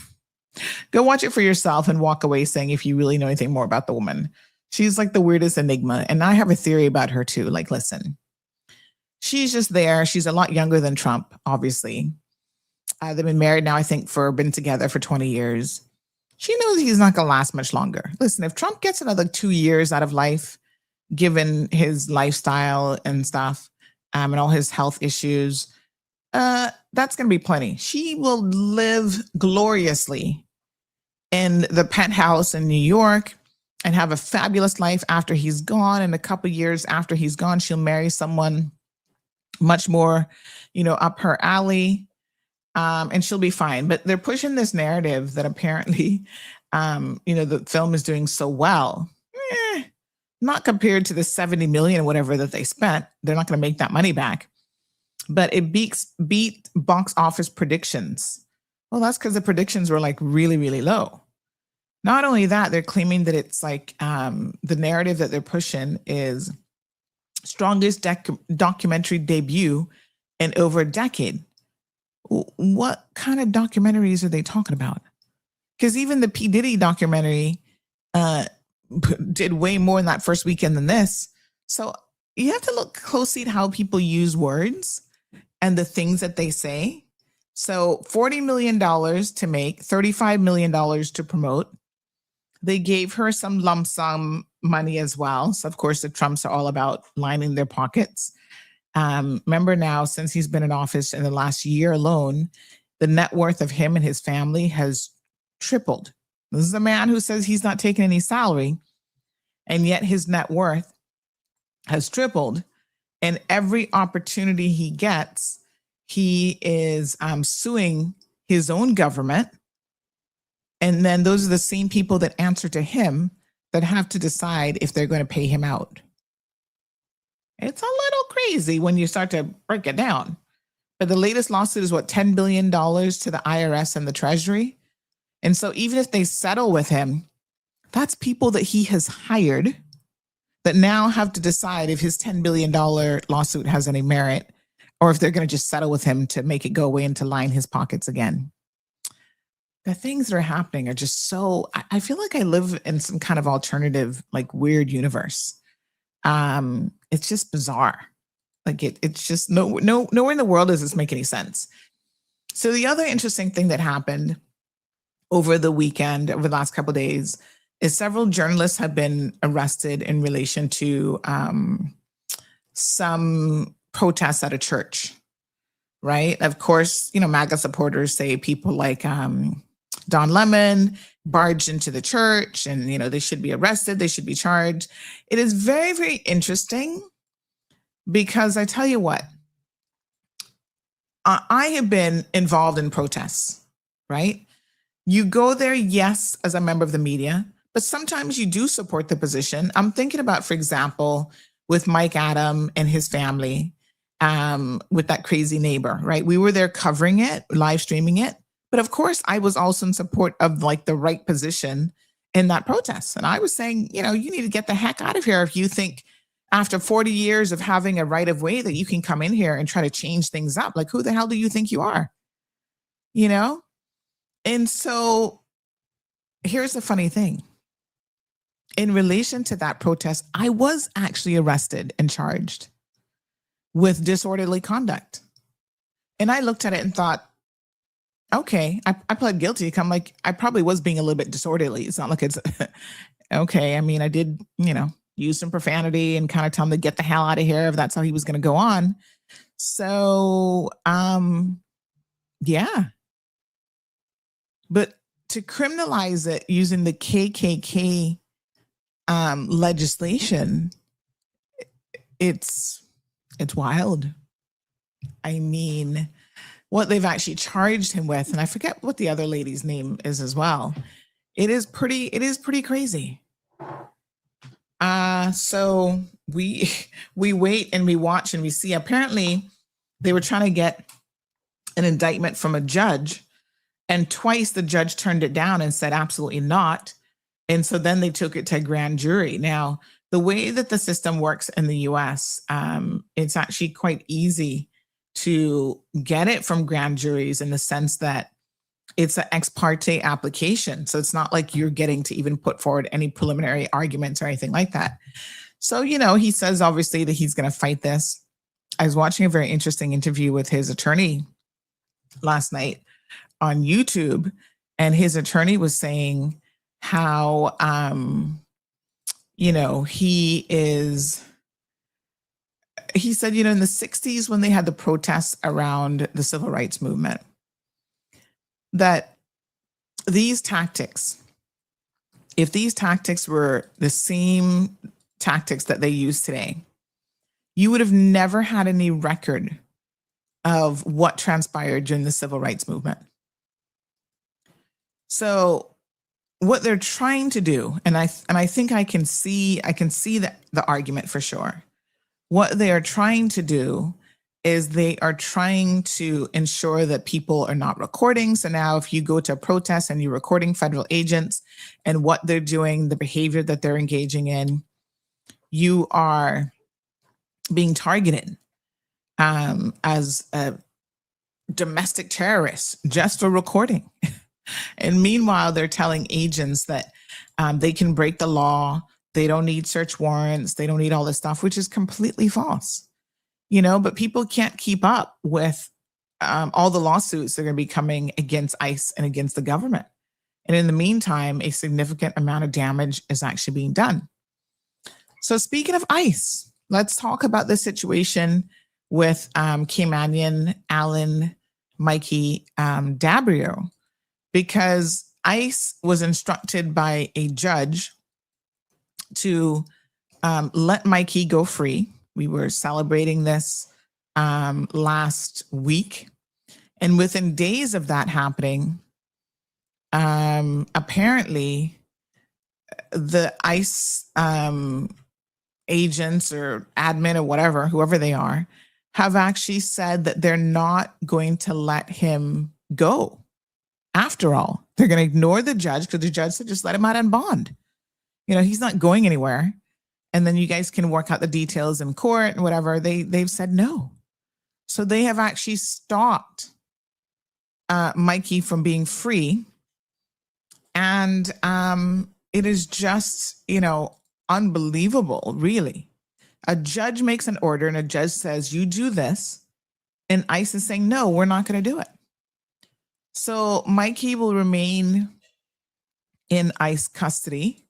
go watch it for yourself and walk away saying if you really know anything more about the woman. She's like the weirdest enigma. And I have a theory about her too. Like, listen, she's just there. She's a lot younger than Trump, obviously. They've been married now, I think, been together for 20 years. She knows he's not going to last much longer. Listen, if Trump gets another 2 years out of life, given his lifestyle and stuff, and all his health issues, that's going to be plenty. She will live gloriously in the penthouse in New York and have a fabulous life after he's gone. And a couple years after he's gone, she'll marry someone much more, you know, up her alley. And she'll be fine. But they're pushing this narrative that apparently, you know, the film is doing so well. Not compared to the 70 million or whatever that they spent. They're not going to make that money back. But it beat box office predictions. Well, that's because the predictions were like really, really low. Not only that, they're claiming that it's like the narrative that they're pushing is strongest documentary debut in over a decade. What kind of documentaries are they talking about? Because even the P. Diddy documentary did way more in that first weekend than this. So you have to look closely at how people use words and the things that they say. So $40 million to make, $35 million to promote. They gave her some lump sum money as well. So of course the Trumps are all about lining their pockets. Remember now, since he's been in office in the last year alone, the net worth of him and his family has tripled. This is a man who says he's not taking any salary, and yet his net worth has tripled. And every opportunity he gets, he is suing his own government. And then those are the same people that answer to him that have to decide if they're going to pay him out. It's a little crazy when you start to break it down. But the latest lawsuit is what, $10 billion to the IRS and the Treasury. And so even if they settle with him, that's people that he has hired that now have to decide if his $10 billion lawsuit has any merit or if they're going to just settle with him to make it go away and to line his pockets again. The things that are happening are just so, I feel like I live in some kind of alternative, like weird universe. It's just bizarre. Like it's just nowhere in the world does this make any sense. So the other interesting thing that happened over the weekend, over the last couple of days, is several journalists have been arrested in relation to some protests at a church, right? Of course, you know, MAGA supporters say people like Don Lemon barged into the church and, you know, they should be arrested, they should be charged. It is very, very interesting because I tell you what, I have been involved in protests, right? You go there, yes, as a member of the media, but sometimes you do support the position. I'm thinking about, for example, with Mike Adam and his family, with that crazy neighbor, right? We were there covering it, live streaming it. But of course, I was also in support of like the right position in that protest. And I was saying, you know, you need to get the heck out of here if you think after 40 years of having a right of way that you can come in here and try to change things up. Like, who the hell do you think you are? You know? And so here's the funny thing. In relation to that protest, I was actually arrested and charged with disorderly conduct. And I looked at it and thought, okay, I pled guilty. I'm like, I probably was being a little bit disorderly. It's not like it's okay. I mean, I did, you know, use some profanity and kind of tell him to get the hell out of here if that's how he was going to go on. So, yeah. But to criminalize it using the KKK legislation, it's wild. I mean, what they've actually charged him with, and I forget what the other lady's name is as well. It is pretty crazy. So we wait and we watch and we see. Apparently, they were trying to get an indictment from a judge, and twice the judge turned it down and said absolutely not. And so then they took it to a grand jury. Now, the way that the system works in the US, it's actually quite easy to get it from grand juries in the sense that it's an ex parte application. So it's not like you're getting to even put forward any preliminary arguments or anything like that. So, he says obviously that he's going to fight this. I was watching a very interesting interview with his attorney last night on YouTube, and his attorney was saying how, he said, in the 60s when they had the protests around the civil rights movement, that these tactics, if these tactics were the same tactics that they use today, you would have never had any record of what transpired during the civil rights movement. So what they're trying to do, and I think I can see the argument for sure. What they are trying to do is they are trying to ensure that people are not recording. So now if you go to a protest and you're recording federal agents and what they're doing, the behavior that they're engaging in, you are being targeted as a domestic terrorist just for recording. And meanwhile, they're telling agents that they can break the law. They don't need search warrants. They don't need all this stuff, which is completely false. But people can't keep up with all the lawsuits that are going to be coming against ICE and against the government. And in the meantime, a significant amount of damage is actually being done. So speaking of ICE, let's talk about the situation with Caymanian Alan Mikey Dabrio, because ICE was instructed by a judge to let Mikey go free. We were celebrating this last week. And within days of that happening, apparently the ICE agents or admin or whatever, whoever they are, have actually said that they're not going to let him go. After all, they're going to ignore the judge because the judge said just let him out on bond. He's not going anywhere. And then you guys can work out the details in court and whatever. They've said no. So they have actually stopped Mikey from being free. And it is just, unbelievable, really. A judge makes an order and a judge says, you do this. And ICE is saying, no, we're not going to do it. So Mikey will remain in ICE custody.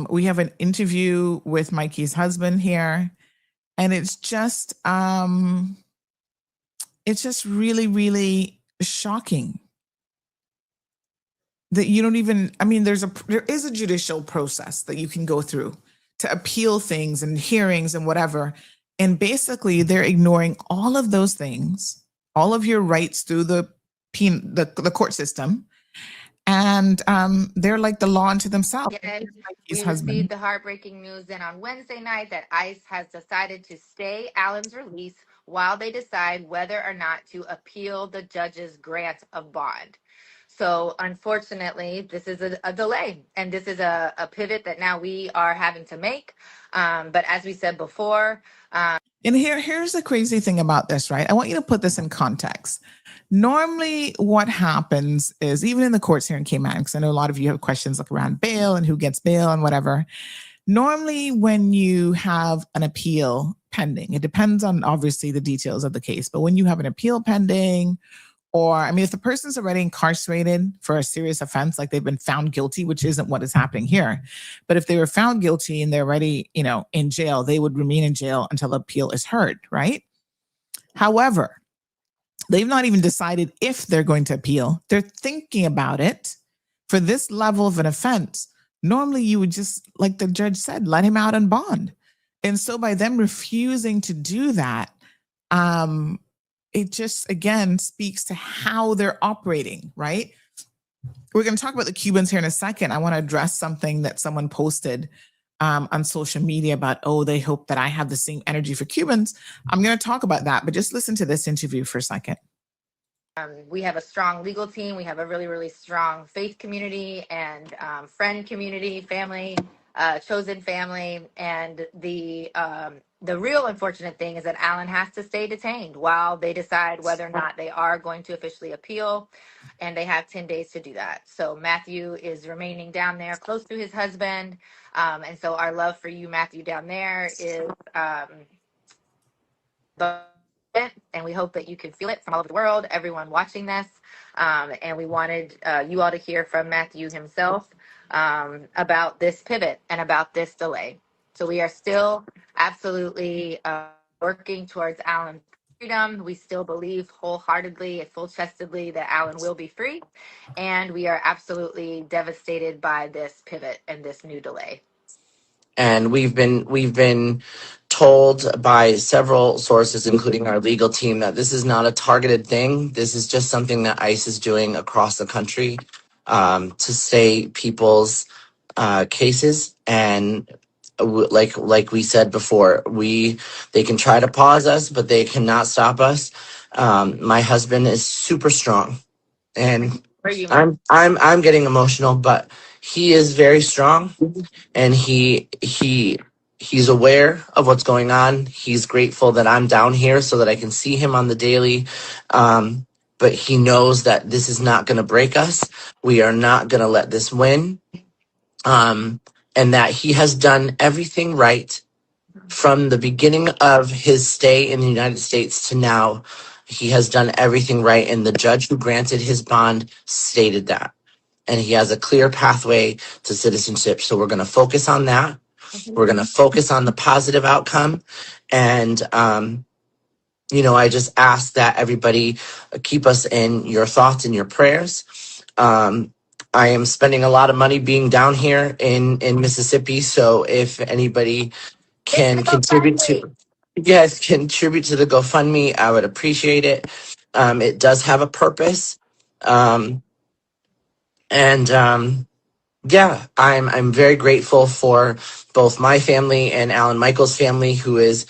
We have an interview with Mikey's husband here, and it's just really, really shocking that you don't even, there is a judicial process that you can go through to appeal things and hearings and whatever. And basically they're ignoring all of those things, all of your rights through the court system. And they're like the law unto themselves. Yes, His we husband. received the heartbreaking news then on Wednesday night that ICE has decided to stay Allen's release while they decide whether or not to appeal the judge's grant of bond. So unfortunately, this is a delay, and this is a pivot that now we are having to make. But as we said before, and here's the crazy thing about this, right? I want you to put this in context. Normally what happens is, even in the courts here in Cayman, because I know a lot of you have questions like around bail and who gets bail and whatever. Normally when you have an appeal pending, it depends on obviously the details of the case, but when you have an appeal pending, or if the person's already incarcerated for a serious offense, like they've been found guilty, which isn't what is happening here. But if they were found guilty and they're already, in jail, they would remain in jail until the appeal is heard, right? However, they've not even decided if they're going to appeal. They're thinking about it. For this level of an offense, normally you would just, like the judge said, let him out on bond. And so by them refusing to do that, It just, again, speaks to how they're operating, right? We're going to talk about the Cubans here in a second. I want to address something that someone posted on social media about, oh, they hope that I have the same energy for Cubans. I'm going to talk about that, but just listen to this interview for a second. We have a strong legal team. We have a really, really strong faith community and friend community, family, chosen family. And the real unfortunate thing is that Alan has to stay detained while they decide whether or not they are going to officially appeal. And they have 10 days to do that. So Matthew is remaining down there close to his husband. And so our love for you, Matthew, down there is and we hope that you can feel it from all over the world, everyone watching this. And we wanted you all to hear from Matthew himself about this pivot and about this delay. So we are still absolutely working towards Alan's freedom. We still believe wholeheartedly and full-chestedly that Alan will be free. And we are absolutely devastated by this pivot and this new delay. And we've been told by several sources, including our legal team, that this is not a targeted thing. This is just something that ICE is doing across the country to stay people's cases. And like we said before, they can try to pause us, but they cannot stop us. My husband is super strong, and I'm getting emotional, but he is very strong, and he's aware of what's going on. He's grateful that I'm down here so that I can see him on the daily. But he knows that this is not going to break us. We are not going to let this win. And that he has done everything right from the beginning of his stay in the United States to now. He has done everything right. And the judge who granted his bond stated that. And he has a clear pathway to citizenship. So we're going to focus on that. We're going to focus on the positive outcome. And, I just ask that everybody keep us in your thoughts and your prayers. I am spending a lot of money being down here in Mississippi. So if anybody can contribute to the GoFundMe, I would appreciate it. It does have a purpose. Yeah, I'm very grateful for both my family and Alan Michael's family, who is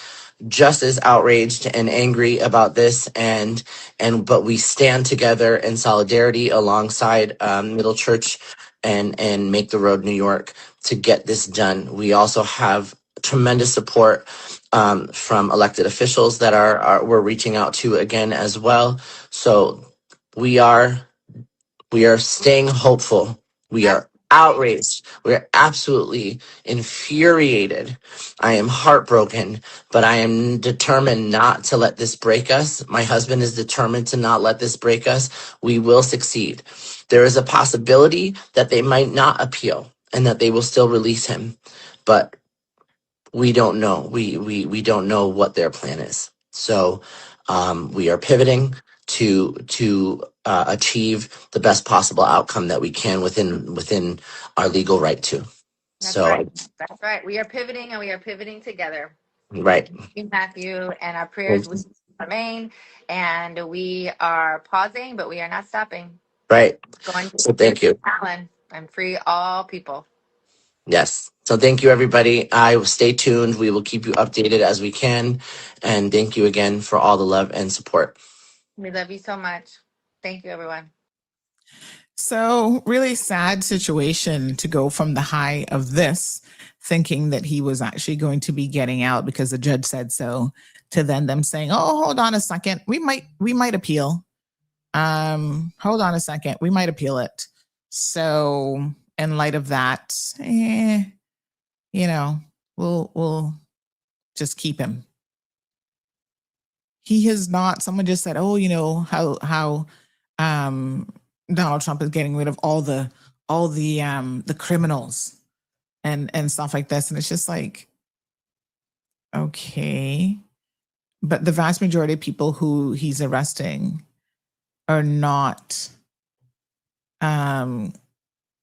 just as outraged and angry about this, but we stand together in solidarity alongside Middle Church and Make the Road New York to get this done. We also have tremendous support from elected officials that we're reaching out to again as well. So we are staying hopeful. We are outraged. We're absolutely infuriated. I am heartbroken, but I am determined not to let this break us. My husband is determined to not let this break us. We will succeed. There is a possibility that they might not appeal and that they will still release him, but we don't know. We don't know what their plan is. So we are pivoting to achieve the best possible outcome that we can within our legal right to. That's right. We are pivoting, and we are pivoting together. Right. Thank you, Matthew, and our prayers will remain. And we are pausing, but we are not stopping. Right. Going to So thank you. Alan and free all people. Yes. So thank you, everybody. I will stay tuned. We will keep you updated as we can. And thank you again for all the love and support. We love you so much. Thank you, everyone. So really sad situation to go from the high of this, thinking that he was actually going to be getting out because the judge said so, to then them saying, oh, hold on a second. We might appeal. Hold on a second. We might appeal it. So in light of that, we'll just keep him. He has not, someone just said, oh, how Donald Trump is getting rid of all the criminals and stuff like this. And it's just like, okay. But the vast majority of people who he's arresting are not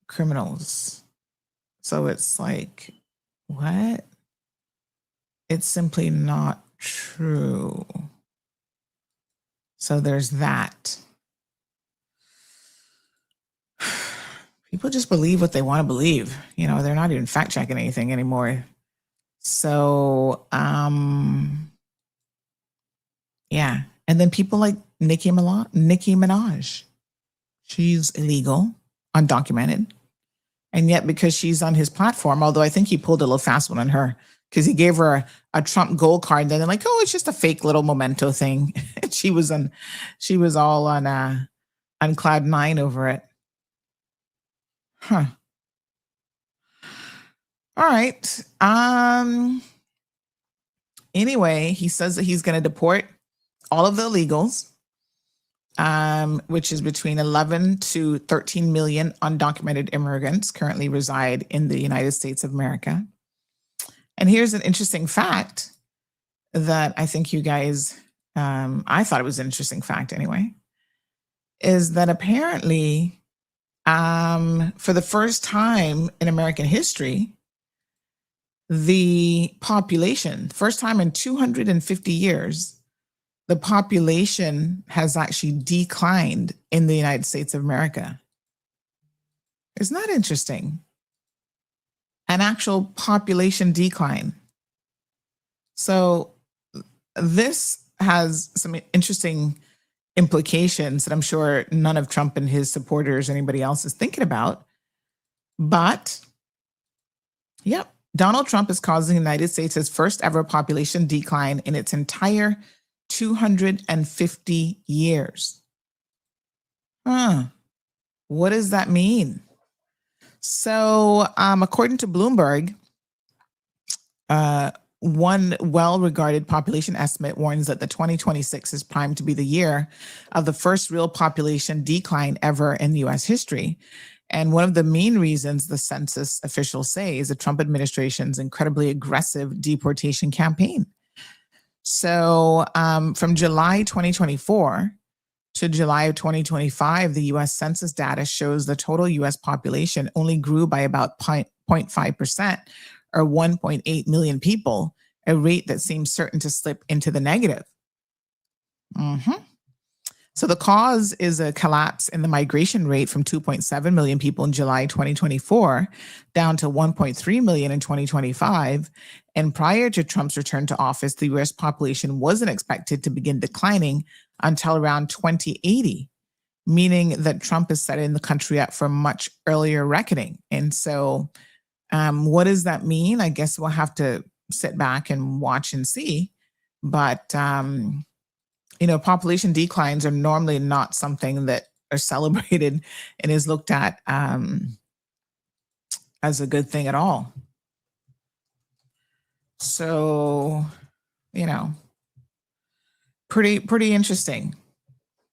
criminals. So it's like, what? It's simply not true. So there's that. People just believe what they want to believe. You know, they're not even fact checking anything anymore. So, yeah. And then people like Nicki Minaj. She's illegal, undocumented. And yet, because she's on his platform, although I think he pulled a little fast one on her, because he gave her a Trump gold card, and then they're like, oh, it's just a fake little memento thing. And she was all on cloud nine over it. Huh. All right. Anyway, he says that he's going to deport all of the illegals, which is between 11 to 13 million undocumented immigrants currently reside in the United States of America. And here's an interesting fact that I think you guys, I thought it was an interesting fact anyway, is that apparently for the first time in American history, the population, first time in 250 years, the population has actually declined in the United States of America. Isn't that interesting? An actual population decline. So this has some interesting implications that I'm sure none of Trump and his supporters, anybody else is thinking about. But, yep, Donald Trump is causing the United States his first ever population decline in its entire 250 years. What does that mean? So, according to Bloomberg, one well-regarded population estimate warns that the 2026 is primed to be the year of the first real population decline ever in U.S. history. And one of the main reasons the census officials say is the Trump administration's incredibly aggressive deportation campaign. So from July 2024 to July of 2025, the U.S. Census data shows the total U.S. population only grew by about 0.5%, or 1.8 million people, a rate that seems certain to slip into the negative. So the cause is a collapse in the migration rate from 2.7 million people in July 2024 down to 1.3 million in 2025. And prior to Trump's return to office, the U.S. population wasn't expected to begin declining until around 2080, meaning that Trump is setting the country up for a much earlier reckoning. And so what does that mean? I guess we'll have to sit back and watch and see. But population declines are normally not something that are celebrated and is looked at as a good thing at all. So, pretty interesting.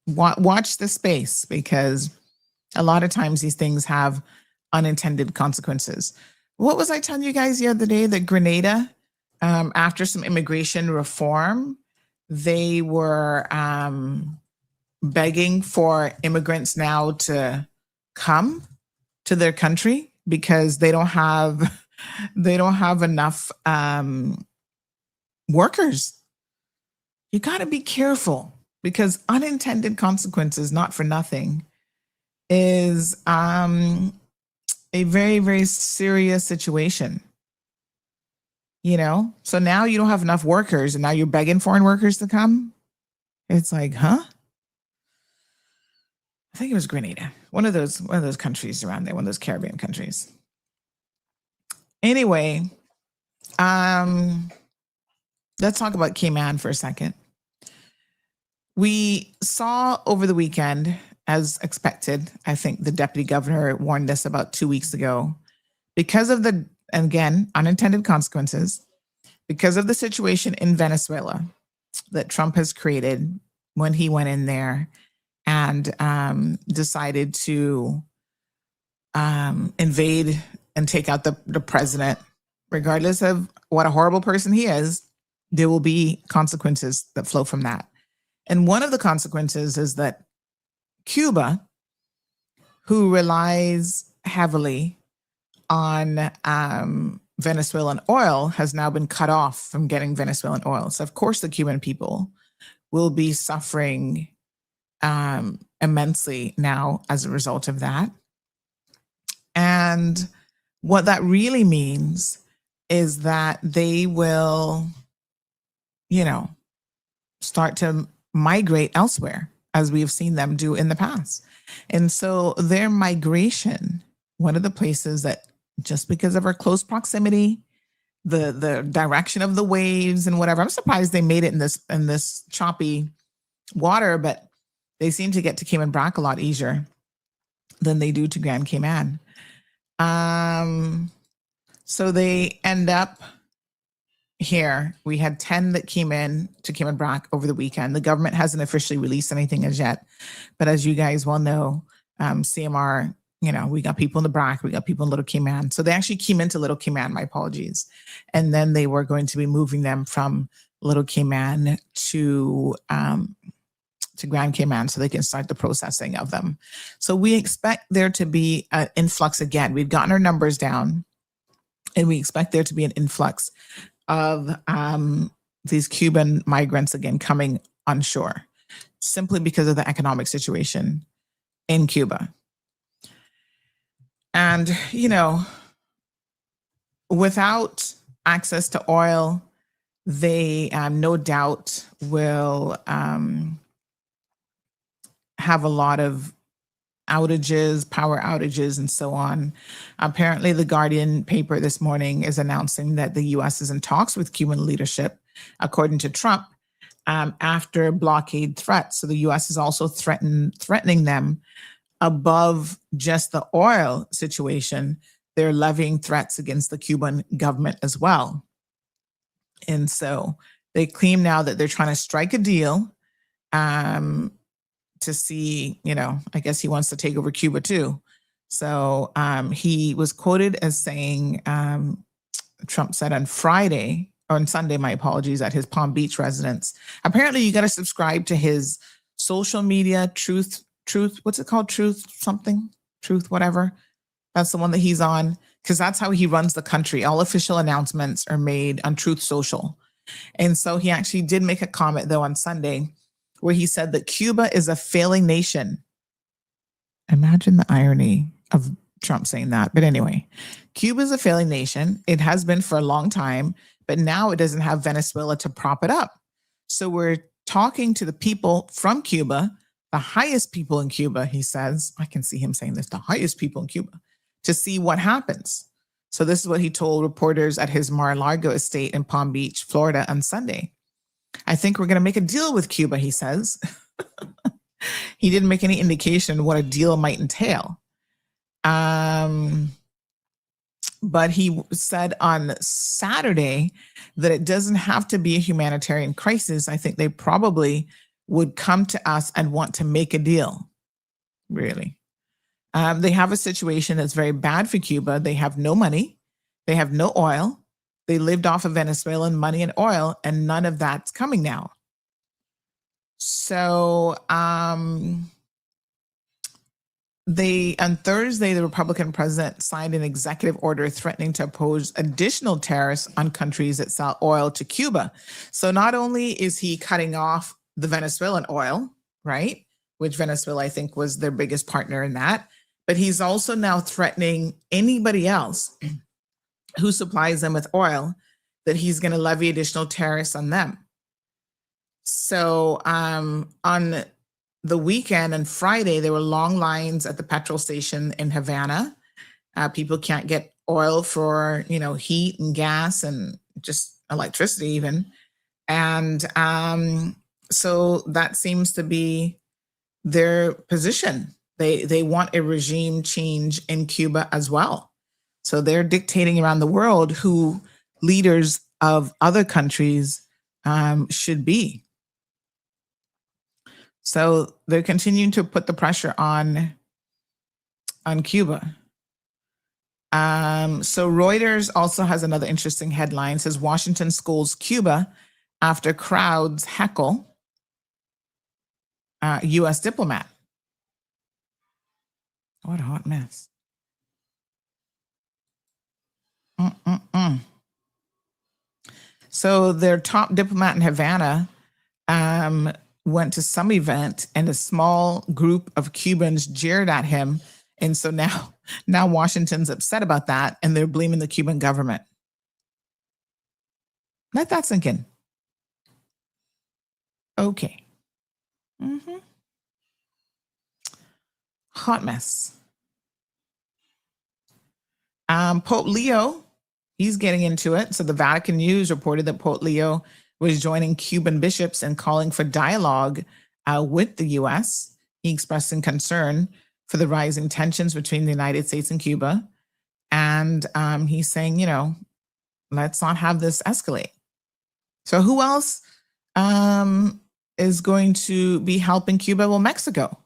Watch the space, because a lot of times these things have unintended consequences. What was I telling you guys the other day? That Grenada, after some immigration reform, they were begging for immigrants now to come to their country because they don't have enough workers. You got to be careful, because unintended consequences, not for nothing, is a very, very serious situation. So now you don't have enough workers, and now you're begging foreign workers to come. It's like, huh? I think it was Grenada, one of those countries around there, one of those Caribbean countries. Anyway, let's talk about Cayman for a second. We saw over the weekend, as expected, I think the deputy governor warned us about 2 weeks ago, because of the, again, unintended consequences, because of the situation in Venezuela that Trump has created when he went in there and decided to invade and take out the president. Regardless of what a horrible person he is, there will be consequences that flow from that. And one of the consequences is that Cuba, who relies heavily on Venezuelan oil, has now been cut off from getting Venezuelan oil. So of course the Cuban people will be suffering immensely now as a result of that. And what that really means is that they will, start to migrate elsewhere, as we've seen them do in the past. And so their migration, one of the places that, just because of our close proximity, the direction of the waves and whatever, I'm surprised they made it in this choppy water, but they seem to get to Cayman Brac a lot easier than they do to Grand Cayman. So they end up here. We had 10 that came in to Cayman Brac over the weekend. The government hasn't officially released anything as yet, but as you guys well know, CMR, we got people in the Brac, we got people in Little Cayman. So they actually came into Little Cayman, my apologies. And then they were going to be moving them from Little Cayman to Grand Cayman so they can start the processing of them. So we expect there to be an influx again. We've gotten our numbers down, and we expect there to be an influx of these Cuban migrants again coming on shore, simply because of the economic situation in Cuba. And, without access to oil, they no doubt will have a lot of outages, power outages, and so on. Apparently, the Guardian paper this morning is announcing that the U.S. is in talks with Cuban leadership, according to Trump, after blockade threats. So the U.S. is also threatening them above just the oil situation. They're levying threats against the Cuban government as well. And so they claim now that they're trying to strike a deal to see, I guess he wants to take over Cuba too. So he was quoted as saying, Trump said on Sunday, my apologies, at his Palm Beach residence. Apparently you got to subscribe to his social media, Truth, what's it called? Truth whatever. That's the one that he's on, because that's how he runs the country. All official announcements are made on Truth Social. And so he actually did make a comment though on Sunday where he said that Cuba is a failing nation. Imagine the irony of Trump saying that. But anyway, Cuba is a failing nation. It has been for a long time, but now it doesn't have Venezuela to prop it up. So we're talking to the people from Cuba, the highest people in Cuba, he says. I can see him saying this, the highest people in Cuba, to see what happens. So this is what he told reporters at his Mar-a-Lago estate in Palm Beach, Florida on Sunday. I think we're going to make a deal with Cuba, he says. He didn't make any indication what a deal might entail. But he said on Saturday that it doesn't have to be a humanitarian crisis. I think they probably would come to us and want to make a deal. Really. They have a situation that's very bad for Cuba. They have no money. They have no oil. They lived off of Venezuelan money and oil, and none of that's coming now. So on Thursday, the Republican president signed an executive order threatening to impose additional tariffs on countries that sell oil to Cuba. So not only is he cutting off the Venezuelan oil, right, which Venezuela, I think, was their biggest partner in that, but he's also now threatening anybody else who supplies them with oil that he's going to levy additional tariffs on them. So on the weekend and Friday, there were long lines at the petrol station in Havana. People can't get oil for, heat and gas and just electricity even. And so that seems to be their position. They want a regime change in Cuba as well. So they're dictating around the world who leaders of other countries should be. So they're continuing to put the pressure on Cuba. So Reuters also has another interesting headline. It says Washington schools Cuba after crowds heckle U.S. diplomat. What a hot mess. So their top diplomat in Havana went to some event and a small group of Cubans jeered at him. And so now Washington's upset about that and they're blaming the Cuban government. Let that sink in. Okay. Hot mess. Pope Leo, he's getting into it. So the Vatican News reported that Pope Leo was joining Cuban bishops and calling for dialogue with the U.S. He expressed some concern for the rising tensions between the United States and Cuba. And he's saying, let's not have this escalate. So who else is going to be helping Cuba? Well, Mexico,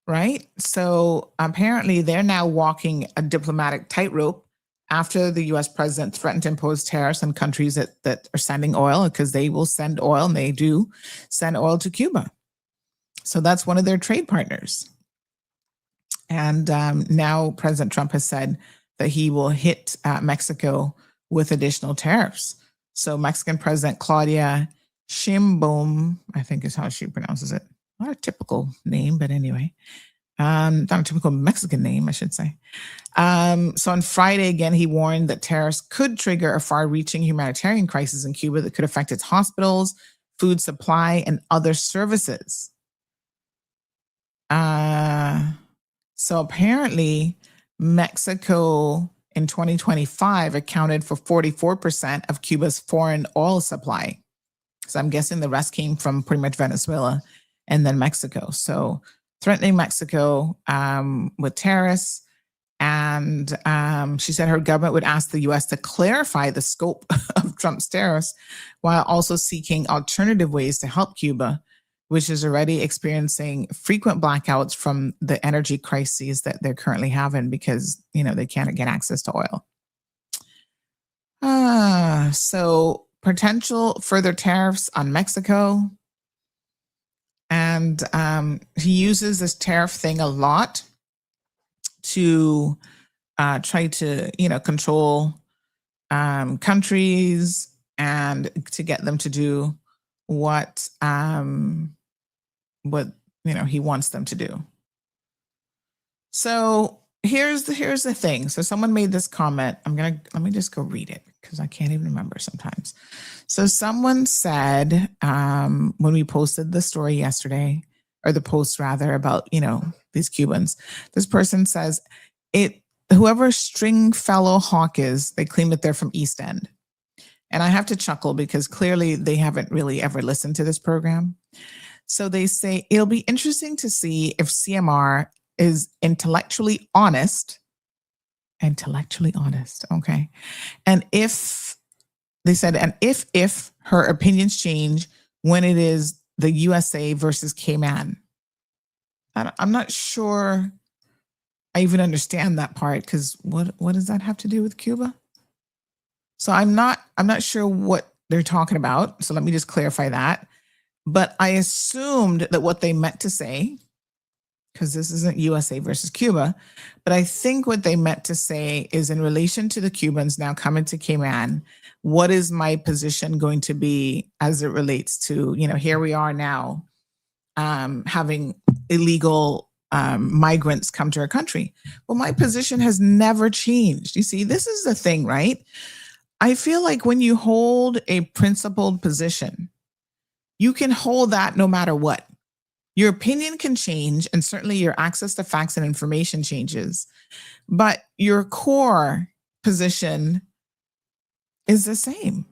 right? So apparently they're now walking a diplomatic tightrope after the U.S. president threatened to impose tariffs on countries that are sending oil, because they will send oil, and they do send oil to Cuba. So that's one of their trade partners. And now President Trump has said that he will hit Mexico with additional tariffs. So Mexican President Claudia Sheinbaum, I think is how she pronounces it. Not a typical name, but anyway. Not a typical Mexican name, I should say. So on Friday, again, he warned that tariffs could trigger a far-reaching humanitarian crisis in Cuba that could affect its hospitals, food supply, and other services. So apparently, Mexico in 2025 accounted for 44% of Cuba's foreign oil supply. So I'm guessing the rest came from pretty much Venezuela and then Mexico. So threatening Mexico with tariffs. And she said her government would ask the U.S. to clarify the scope of Trump's tariffs while also seeking alternative ways to help Cuba, which is already experiencing frequent blackouts from the energy crises that they're currently having because, they can't get access to oil. So potential further tariffs on Mexico. And he uses this tariff thing a lot to try to, control countries and to get them to do what he wants them to do. So here's the thing. So someone made this comment. Let me just go read it because I can't even remember sometimes. So someone said when we posted the story yesterday, or the post rather, about these Cubans, this person says whoever Stringfellow Hawk is, they claim that they're from East End. And I have to chuckle because clearly they haven't really ever listened to this program. So they say it'll be interesting to see if CMR is intellectually honest, okay? And if her opinions change when it is the USA versus Cayman. I'm not sure I even understand that part, because what does that have to do with Cuba? So I'm not sure what they're talking about. So let me just clarify that. But I assumed that what they meant to say, because this isn't USA versus Cuba, but I think what they meant to say is in relation to the Cubans now coming to Cayman, what is my position going to be as it relates to, here we are now having illegal migrants come to our country. Well, my position has never changed. You see, this is the thing, right? I feel like when you hold a principled position, you can hold that no matter what. Your opinion can change, and certainly your access to facts and information changes, but your core position is the same.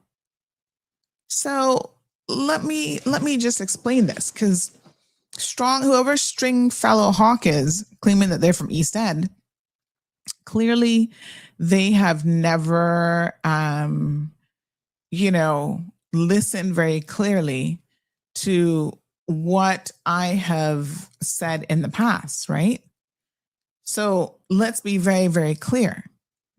So let me just explain this, because whoever Stringfellow Hawk is, claiming that they're from East End, clearly they have never, listened very clearly to what I have said in the past, right? So let's be very, very clear.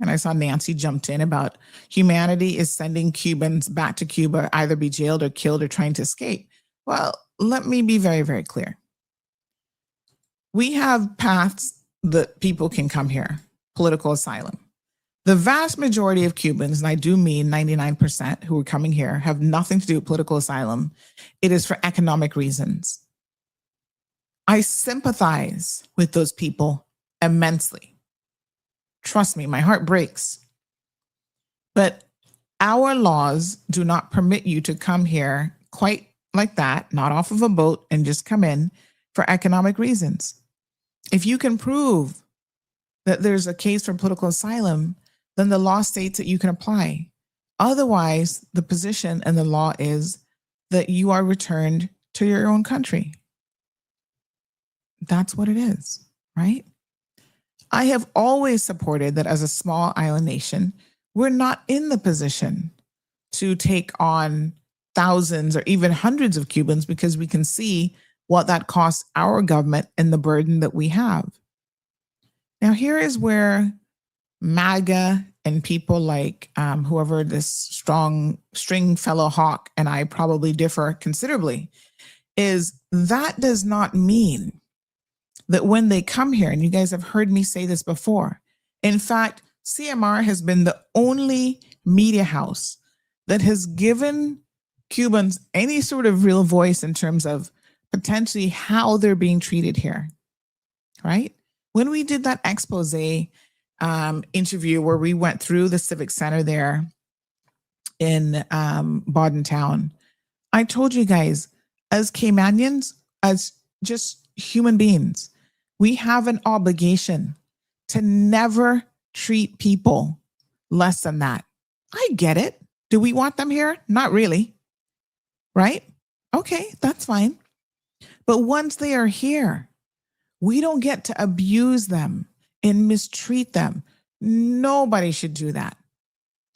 And I saw Nancy jumped in about humanity is sending Cubans back to Cuba, either be jailed or killed or trying to escape. Well, let me be very, very clear. We have paths that people can come here, political asylum. The vast majority of Cubans, and I do mean 99% who are coming here, have nothing to do with political asylum. It is for economic reasons. I sympathize with those people immensely. Trust me, my heart breaks. But our laws do not permit you to come here quite like that, not off of a boat and just come in for economic reasons. If you can prove that there's a case for political asylum, then the law states that you can apply. Otherwise, the position and the law is that you are returned to your own country. That's what it is, right? I have always supported that as a small island nation, we're not in the position to take on thousands or even hundreds of Cubans because we can see what that costs our government and the burden that we have. Now, here is where MAGA and people like whoever this strong string fellow hawk and I probably differ considerably, is that does not mean that when they come here, and you guys have heard me say this before, in fact, CMR has been the only media house that has given Cubans any sort of real voice in terms of potentially how they're being treated here, right? When we did that expose interview where we went through the Civic Center there in Town, I told you guys, as Caymanians, as just human beings, we have an obligation to never treat people less than that. I get it. Do we want them here? Not really. Right? Okay, that's fine. But once they are here, we don't get to abuse them and mistreat them. Nobody should do that.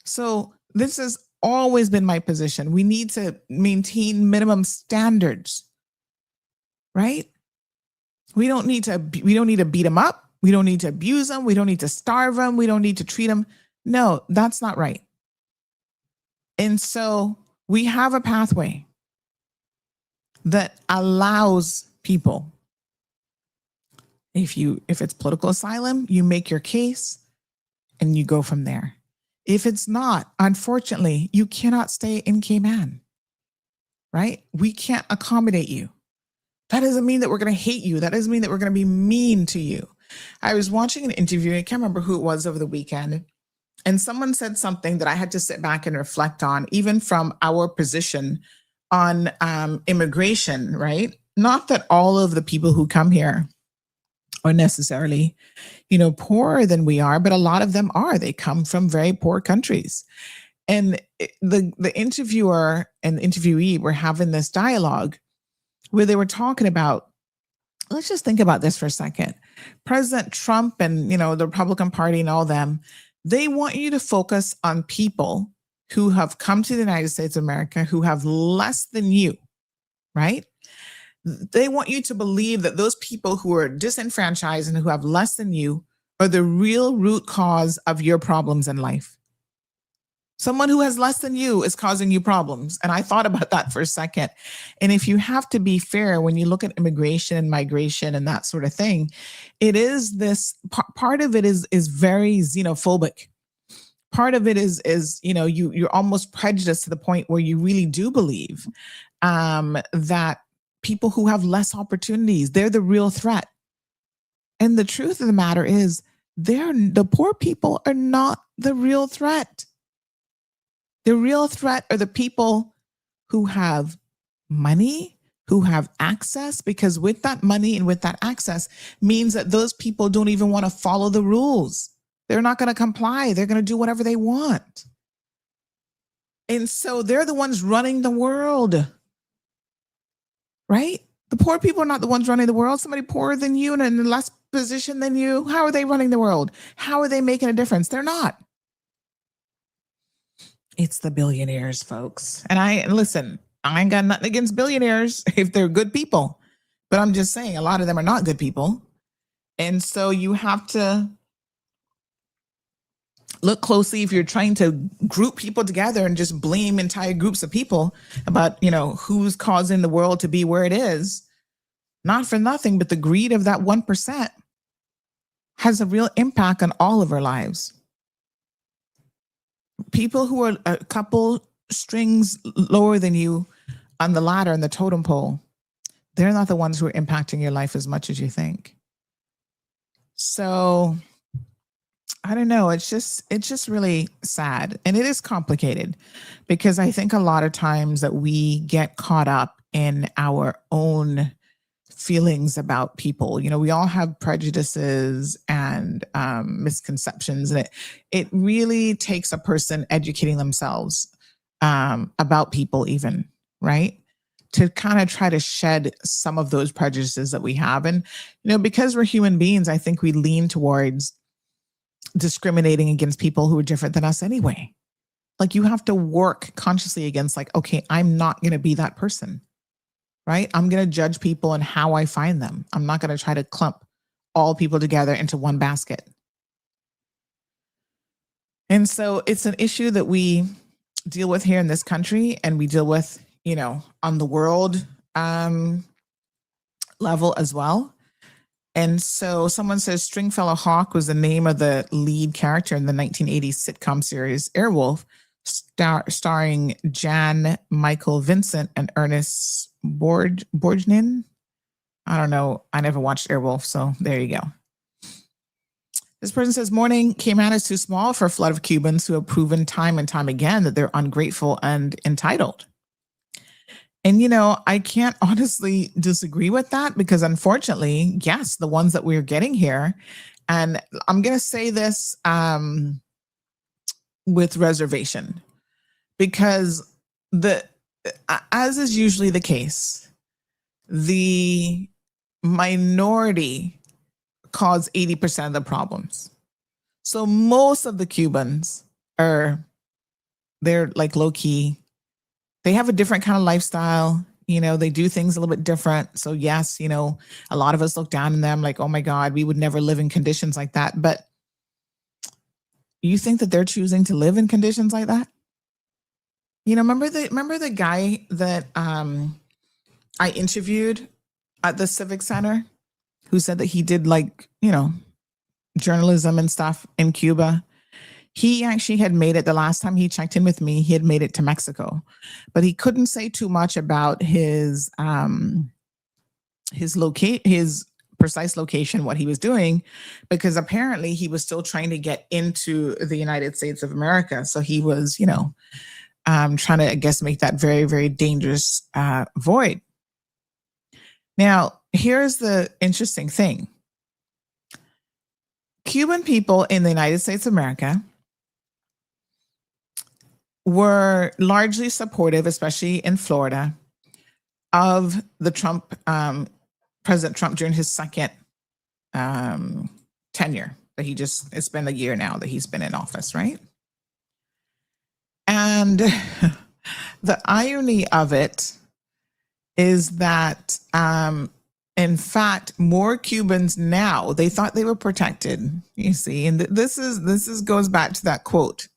So this has always been my position. We need to maintain minimum standards, right? We don't need to beat them up. We don't need to abuse them. We don't need to starve them. We don't need to treat them. No, that's not right. And so we have a pathway that allows people, if it's political asylum, you make your case and you go from there. If it's not, unfortunately, you cannot stay in Cayman, right? We can't accommodate you. That doesn't mean that we're going to hate you. That doesn't mean that we're going to be mean to you. I was watching an interview, I can't remember who it was over the weekend, and someone said something that I had to sit back and reflect on, even from our position on immigration, right? Not that all of the people who come here are necessarily, poorer than we are, but a lot of them are. They come from very poor countries. And the interviewer and the interviewee were having this dialogue where they were talking about, let's just think about this for a second. President Trump and, the Republican Party and all them, they want you to focus on people who have come to the United States of America who have less than you, right? They want you to believe that those people who are disenfranchised and who have less than you are the real root cause of your problems in life. Someone who has less than you is causing you problems. And I thought about that for a second. And if you have to be fair, when you look at immigration and migration and that sort of thing, it is this part of it is very xenophobic. Part of it is you're almost prejudiced to the point where you really do believe that people who have less opportunities, they're the real threat. And the truth of the matter is, the poor people are not the real threat. The real threat are the people who have money, who have access, because with that money and with that access means that those people don't even want to follow the rules. They're not going to comply. They're going to do whatever they want. And so they're the ones running the world, right? The poor people are not the ones running the world. Somebody poorer than you and in less position than you, how are they running the world? How are they making a difference? They're not. It's the billionaires, folks. And listen, I ain't got nothing against billionaires if they're good people, but I'm just saying a lot of them are not good people. And so you have to look closely if you're trying to group people together and just blame entire groups of people about, who's causing the world to be where it is. Not for nothing, but the greed of that 1% has a real impact on all of our lives. people who are a couple strings lower than you on the ladder and the totem pole, they're not the ones who are impacting your life as much as you think. So I don't know. It's just really sad. And it is complicated because I think a lot of times that we get caught up in our own feelings about people. You know, we all have prejudices and misconceptions, and it really takes a person educating themselves about people even, right? To kind of try to shed some of those prejudices that we have. And, you know, because we're human beings, I think we lean towards discriminating against people who are different than us anyway. Like you have to work consciously against like, okay, I'm not going to be that person, right? I'm going to judge people and how I find them. I'm not going to try to clump all people together into one basket. And so it's an issue that we deal with here in this country, and we deal with, you know, on the world level as well. And so someone says Stringfellow Hawk was the name of the lead character in the 1980s sitcom series Airwolf, starring Jan Michael Vincent and Ernest Borgnine. I don't know. I never watched Airwolf, so there you go. This person says, morning, Cayman is too small for a flood of Cubans who have proven time and time again that they're ungrateful and entitled. And, you know, I can't honestly disagree with that because unfortunately, yes, the ones that we're getting here, and I'm going to say this with reservation, because as is usually the case, the minority cause 80% of the problems. So most of the Cubans they're like low key. They have a different kind of lifestyle. You know, they do things a little bit different. So yes, you know, a lot of us look down on them like, oh my God, we would never live in conditions like that. But you think that they're choosing to live in conditions like that? You know, remember the guy that I interviewed at the Civic Center who said that he did like, you know, journalism and stuff in Cuba? He actually had made it, the last time he checked in with me, he had made it to Mexico, but he couldn't say too much about his precise location, what he was doing, because apparently he was still trying to get into the United States of America. So he was, you know, trying to, I guess, make that very, very dangerous void. Now, here's the interesting thing. Cuban people in the United States of America were largely supportive, especially in Florida, of the President Trump during his second tenure that it's been a year now that he's been in office, right? And the irony of it is that, in fact, more Cubans now, they thought they were protected, you see, and this goes back to that quote.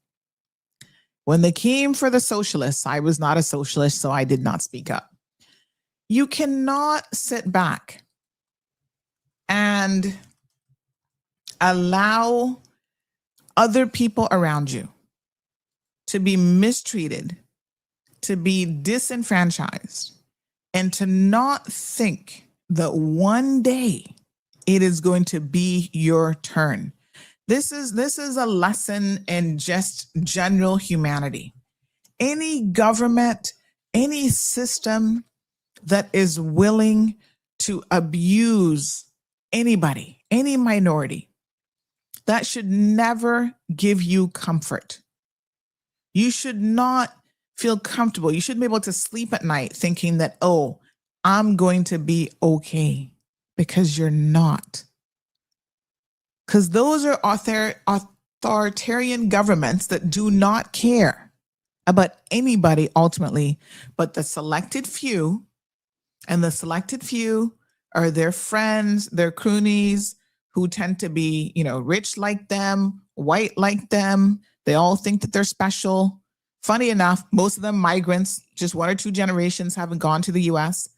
When they came for the socialists, I was not a socialist, so I did not speak up. You cannot sit back and allow other people around you to be mistreated, to be disenfranchised, and to not think that one day it is going to be your turn. This is a lesson in just general humanity. Any government, any system that is willing to abuse anybody, any minority, that should never give you comfort. You should not feel comfortable. You shouldn't be able to sleep at night thinking that, oh, I'm going to be okay, because you're not. Because those are authoritarian governments that do not care about anybody ultimately, but the selected few. And the selected few are their friends, their cronies, who tend to be, you know, rich like them, white like them. They all think that they're special. Funny enough, most of them migrants, just 1 or 2 generations haven't gone to the US.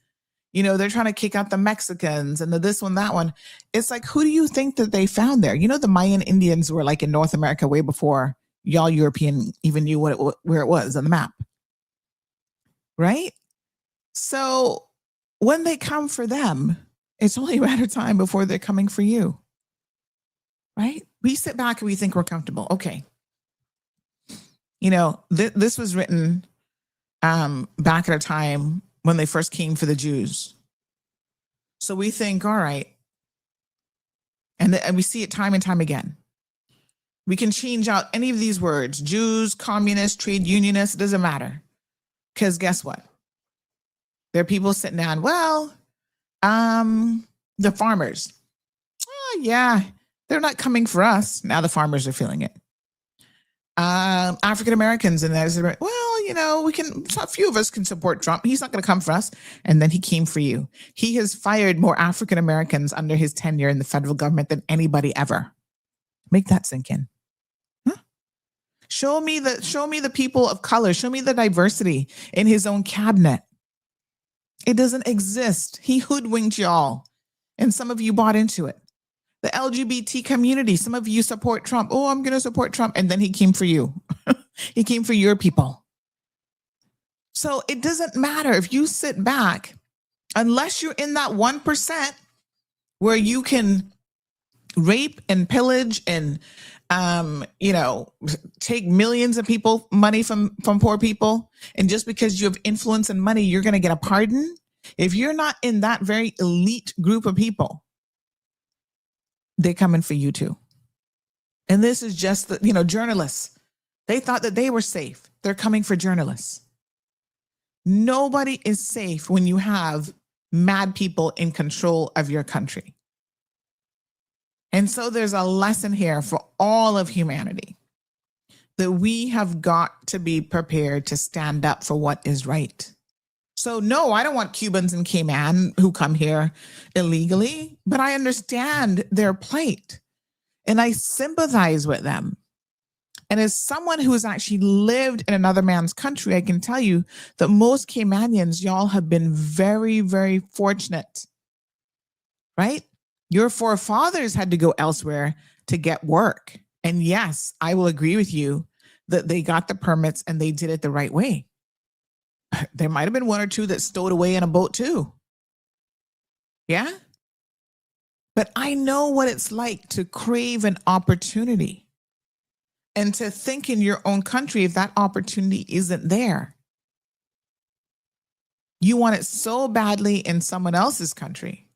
You know, they're trying to kick out the Mexicans and the this one, that one. It's like, who do you think that they found there? You know, the Mayan Indians were like in North America way before y'all European even knew where it was on the map. Right? So when they come for them, it's only a matter of time before they're coming for you. Right? We sit back and we think we're comfortable. Okay. You know, this was written back at a time when they first came for the Jews. So we think, all right. And we see it time and time again. We can change out any of these words, Jews, communists, trade unionists, it doesn't matter. Because guess what? There are people sitting down, well, the farmers. Oh, yeah, they're not coming for us. Now the farmers are feeling it. African Americans, and well, you know, a few of us can support Trump. He's not going to come for us. And then he came for you. He has fired more African Americans under his tenure in the federal government than anybody ever. Make that sink in. Huh? Show me the people of color. Show me the diversity in his own cabinet. It doesn't exist. He hoodwinked y'all, and some of you bought into it. The LGBT community, some of you support Trump. Oh, I'm going to support Trump. And then he came for you. He came for your people. So it doesn't matter if you sit back, unless you're in that 1% where you can rape and pillage and, take millions of people money from poor people. And just because you have influence and money, you're going to get a pardon. If you're not in that very elite group of people, they're coming for you too. And this is just journalists. They thought that they were safe. They're coming for journalists. Nobody is safe when you have mad people in control of your country. And so there's a lesson here for all of humanity that we have got to be prepared to stand up for what is right. So no, I don't want Cubans and Cayman who come here illegally, but I understand their plight and I sympathize with them. And as someone who has actually lived in another man's country, I can tell you that most Caymanians, y'all have been very, very fortunate, right? Your forefathers had to go elsewhere to get work. And yes, I will agree with you that they got the permits and they did it the right way. There might have been one or two that stowed away in a boat too. Yeah. But I know what it's like to crave an opportunity and to think in your own country, if that opportunity isn't there, you want it so badly in someone else's country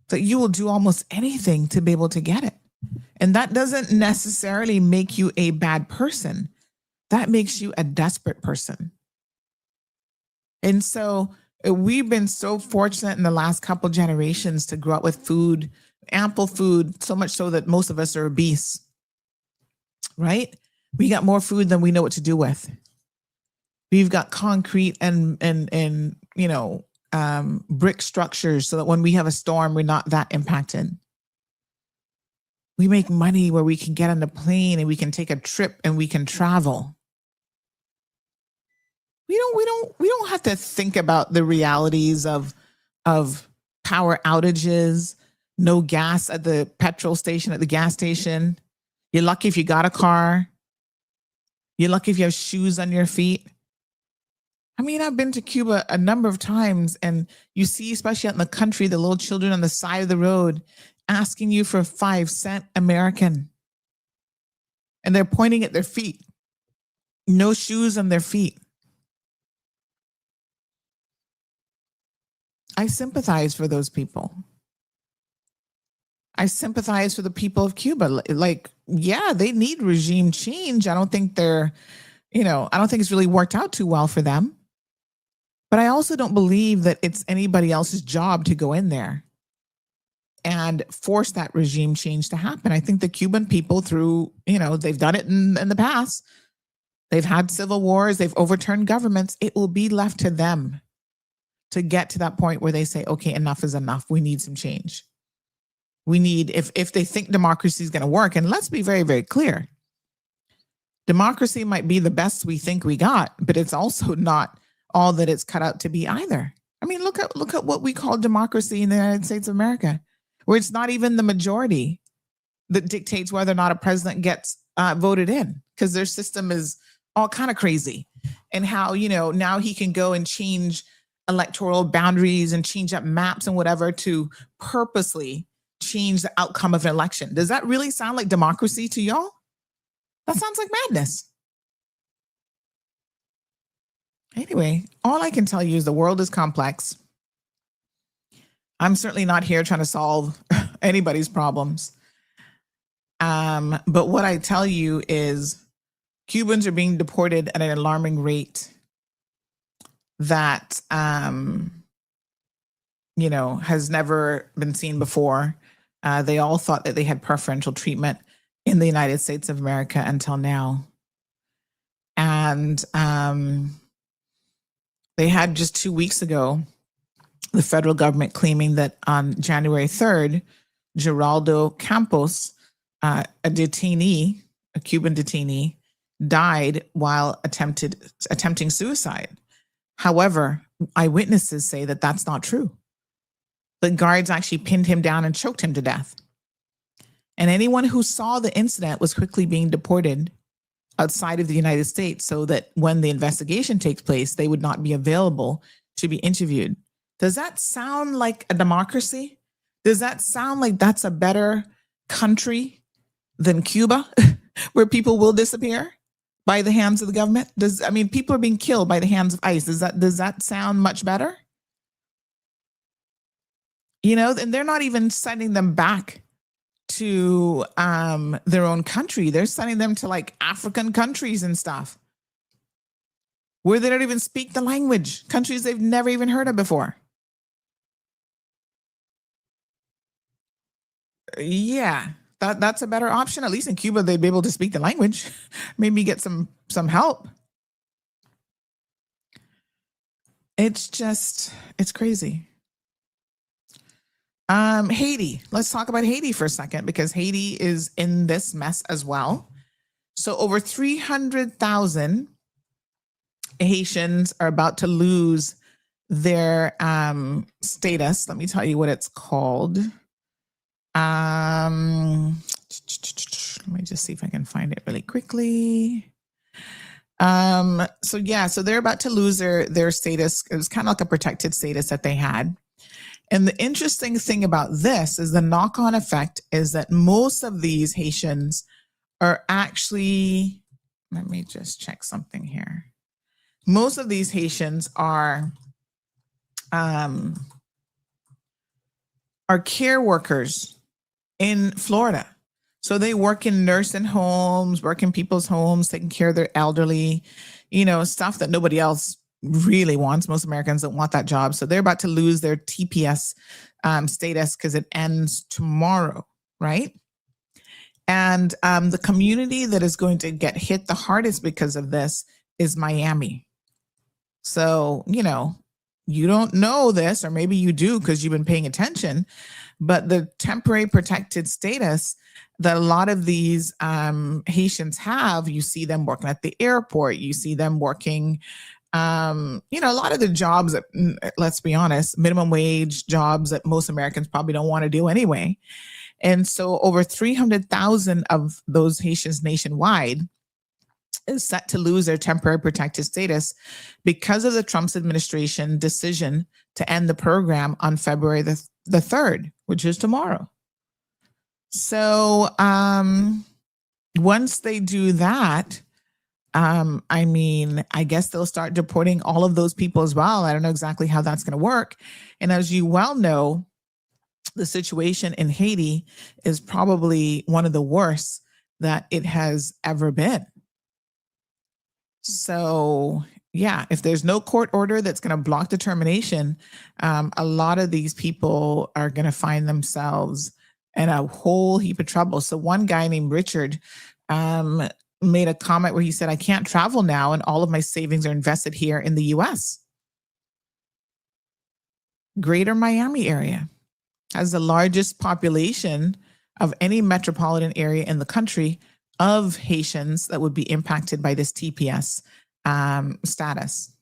that you will do almost anything to be able to get it. And that doesn't necessarily make you a bad person. That makes you a desperate person. And so we've been so fortunate in the last couple generations to grow up with food, ample food, so much so that most of us are obese, right? We got more food than we know what to do with. We've got concrete and brick structures so that when we have a storm, we're not that impacted. We make money where we can get on the plane and we can take a trip and we can travel. We don't have to think about the realities of power outages, no gas at the petrol station, at the gas station. You're lucky if you got a car. You're lucky if you have shoes on your feet. I mean, I've been to Cuba a number of times and you see, especially out in the country, the little children on the side of the road asking you for 5-cent American. And they're pointing at their feet. No shoes on their feet. I sympathize for those people. I sympathize for the people of Cuba. Like, yeah, they need regime change. I don't think I don't think it's really worked out too well for them. But I also don't believe that it's anybody else's job to go in there and force that regime change to happen. I think the Cuban people they've done it in the past. They've had civil wars. They've overturned governments. It will be left to them to get to that point where they say, okay, enough is enough. We need some change. We need, if they think democracy is going to work, and let's be very, very clear, democracy might be the best we think we got, but it's also not all that it's cut out to be either. I mean, look at what we call democracy in the United States of America, where it's not even the majority that dictates whether or not a president gets voted in, because their system is all kind of crazy. And how, now he can go and change electoral boundaries and change up maps and whatever to purposely change the outcome of an election. Does that really sound like democracy to y'all? That sounds like madness. Anyway, all I can tell you is the world is complex. I'm certainly not here trying to solve anybody's problems. But what I tell you is Cubans are being deported at an alarming rate that, has never been seen before. They all thought that they had preferential treatment in the United States of America until now. And they had just 2 weeks ago, the federal government claiming that on January 3rd, Geraldo Campos, a detainee, a Cuban detainee, died while attempting suicide. However, eyewitnesses say that that's not true. The guards actually pinned him down and choked him to death. And anyone who saw the incident was quickly being deported outside of the United States so that when the investigation takes place, they would not be available to be interviewed. Does that sound like a democracy? Does that sound like that's a better country than Cuba, where people will disappear by the hands of the government? People are being killed by the hands of ICE. Does that sound much better? And they're not even sending them back to their own country. They're sending them to like African countries and stuff where they don't even speak the language, countries they've never even heard of before. Yeah, that's a better option. At least in Cuba, they'd be able to speak the language, maybe get some help. It's crazy. Haiti. Let's talk about Haiti for a second, because Haiti is in this mess as well. So over 300,000 Haitians are about to lose their status. Let me tell you what it's called. Let me just see if I can find it really quickly. So they're about to lose their status. It was kind of like a protected status that they had. And the interesting thing about this is the knock-on effect is that most of these Haitians are actually, let me just check something here. Most of these Haitians are care workers in Florida. So they work in nursing homes, work in people's homes, taking care of their elderly, stuff that nobody else really wants. Most Americans don't want that job. So they're about to lose their TPS status because it ends tomorrow, right? And the community that is going to get hit the hardest because of this is Miami. So, you don't know this, or maybe you do because you've been paying attention, but the temporary protected status that a lot of these Haitians have, you see them working at the airport, you see them working a lot of the jobs that, let's be honest, minimum wage jobs that most Americans probably don't want to do anyway. And so over 300,000 of those Haitians nationwide is set to lose their temporary protected status because of the Trump's administration decision to end the program on February the 3rd, which is tomorrow. So once they do that, I guess they'll start deporting all of those people as well. I don't know exactly how that's going to work. And as you well know, the situation in Haiti is probably one of the worst that it has ever been. So, if there's no court order that's going to block the termination, a lot of these people are going to find themselves in a whole heap of trouble. So one guy named Richard made a comment where he said, I can't travel now and all of my savings are invested here in the US. Greater Miami area has the largest population of any metropolitan area in the country of Haitians that would be impacted by this TPS status.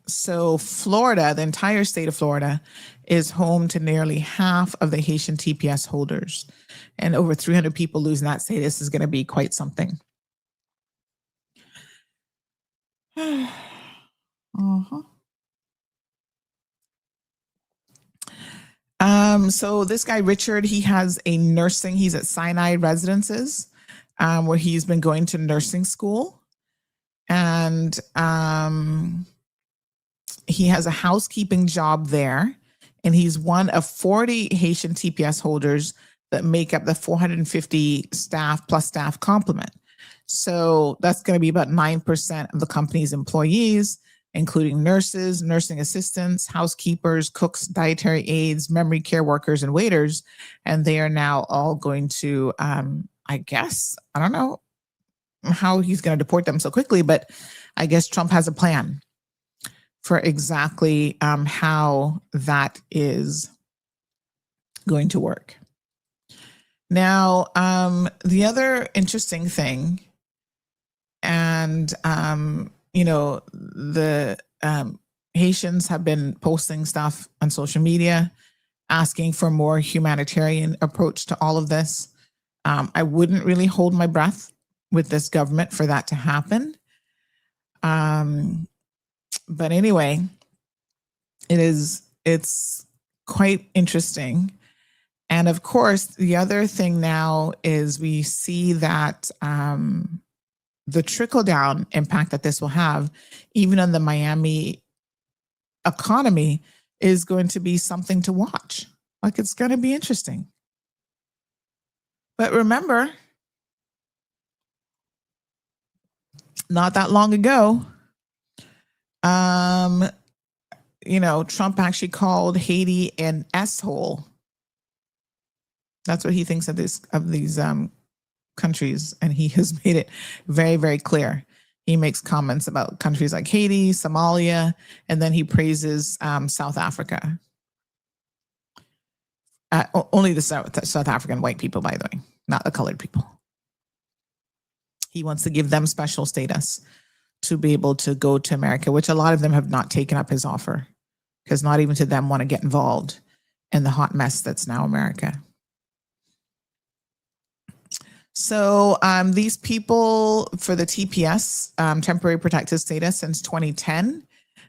So Florida, the entire state of Florida, is home to nearly half of the Haitian TPS holders, and over 300 people losing that state. This is going to be quite something. Uh-huh. So this guy, Richard, he has a nursing, he's at Sinai Residences, where he's been going to nursing school. And he has a housekeeping job there. And he's one of 40 Haitian TPS holders that make up the 450 staff plus staff complement. So that's going to be about 9% of the company's employees, including nurses, nursing assistants, housekeepers, cooks, dietary aides, memory care workers, and waiters. And they are now all going to, I guess, I don't know how he's going to deport them so quickly, but I guess Trump has a plan for exactly how that is going to work. Now, the other interesting thing, and the Haitians have been posting stuff on social media asking for a more humanitarian approach to all of this. I wouldn't really hold my breath with this government for that to happen. But anyway, it's quite interesting. And of course, the other thing now is we see that the trickle-down impact that this will have, even on the Miami economy, is going to be something to watch. Like, it's going to be interesting. But remember, not that long ago, Trump actually called Haiti an S-hole. That's what he thinks of these countries, and he has made it very, very clear. He makes comments about countries like Haiti, Somalia, and then he praises South Africa. Only the South African white people, by the way, not the colored people. He wants to give them special status to be able to go to America, which a lot of them have not taken up his offer, because not even to them want to get involved in the hot mess that's now America. So these people for the TPS, temporary protected status, since 2010,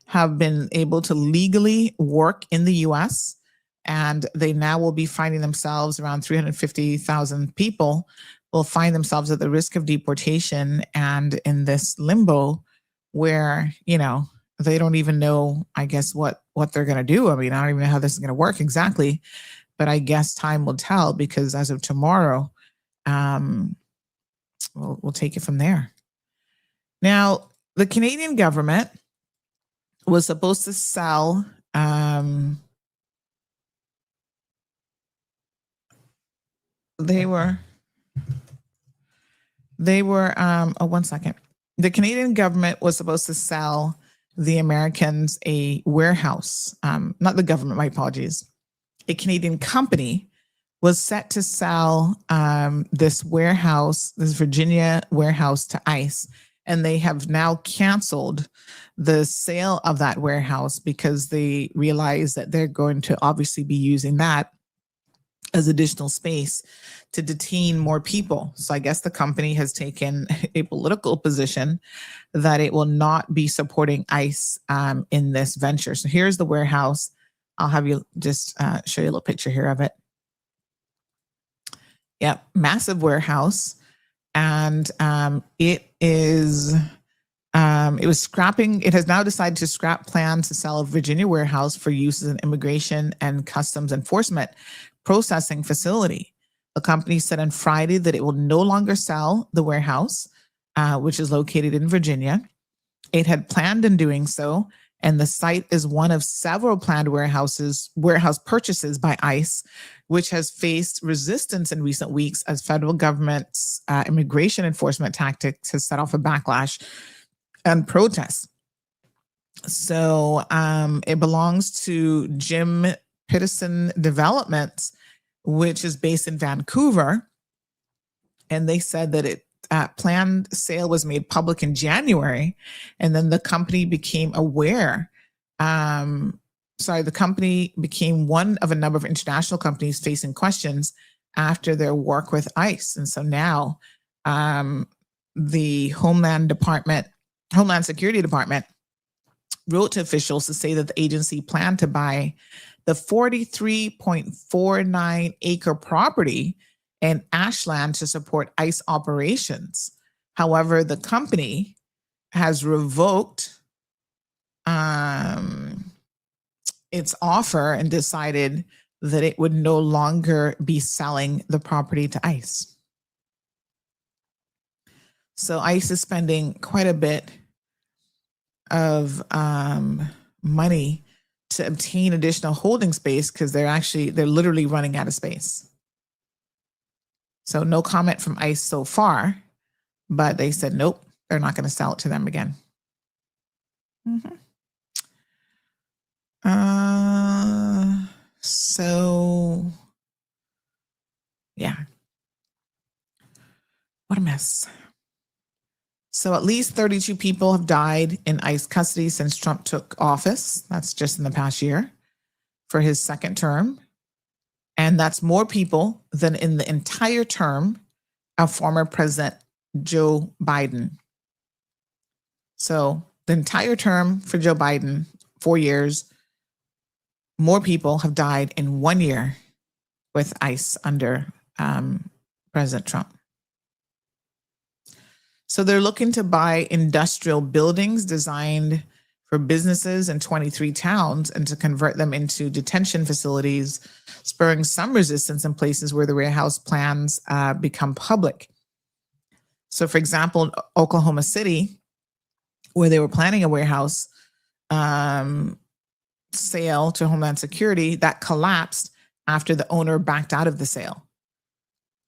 have been able to legally work in the US, and they now will be finding themselves, around 350,000 people will find themselves at the risk of deportation and in this limbo where, they don't even know, I guess, what they're going to do. I mean, I don't even know how this is going to work exactly, but I guess time will tell, because as of tomorrow, we'll take it from there. Now, the Canadian government was supposed to sell one second. The Canadian government was supposed to sell the Americans a warehouse. Not the government, my apologies. A Canadian company was set to sell this warehouse, this Virginia warehouse, to ICE. And they have now canceled the sale of that warehouse because they realize that they're going to obviously be using that as additional space to detain more people. So I guess the company has taken a political position that it will not be supporting ICE in this venture. So here's the warehouse. I'll have you just show you a little picture here of it. Yep, massive warehouse. And it has now decided to scrap plans to sell a Virginia warehouse for use as an immigration and customs enforcement processing facility. The company said on Friday that it will no longer sell the warehouse, which is located in Virginia. It had planned on doing so, and the site is one of several planned warehouse purchases by ICE, which has faced resistance in recent weeks as federal government's immigration enforcement tactics has set off a backlash and protests. So it belongs to Jim Peterson Developments, which is based in Vancouver. And they said that it planned sale was made public in January, and then the company became aware. The company became one of a number of international companies facing questions after their work with ICE. And so now the Homeland Security Department wrote to officials to say that the agency planned to buy the 43.49 acre property in Ashland to support ICE operations. However, the company has revoked its offer and decided that it would no longer be selling the property to ICE. So ICE is spending quite a bit of money to obtain additional holding space because they're literally running out of space. So no comment from ICE so far, but they said, nope, they're not going to sell it to them again. So yeah, what a mess. So at least 32 people have died in ICE custody since Trump took office. That's just in the past year for his second term. And that's more people than in the entire term of former President Joe Biden. So the entire term for Joe Biden, 4 years, more people have died in 1 year with ICE under President Trump. So they're looking to buy industrial buildings designed for businesses in 23 towns and to convert them into detention facilities, spurring some resistance in places where the warehouse plans become public. So for example, in Oklahoma City, where they were planning a warehouse sale to Homeland Security, that collapsed after the owner backed out of the sale.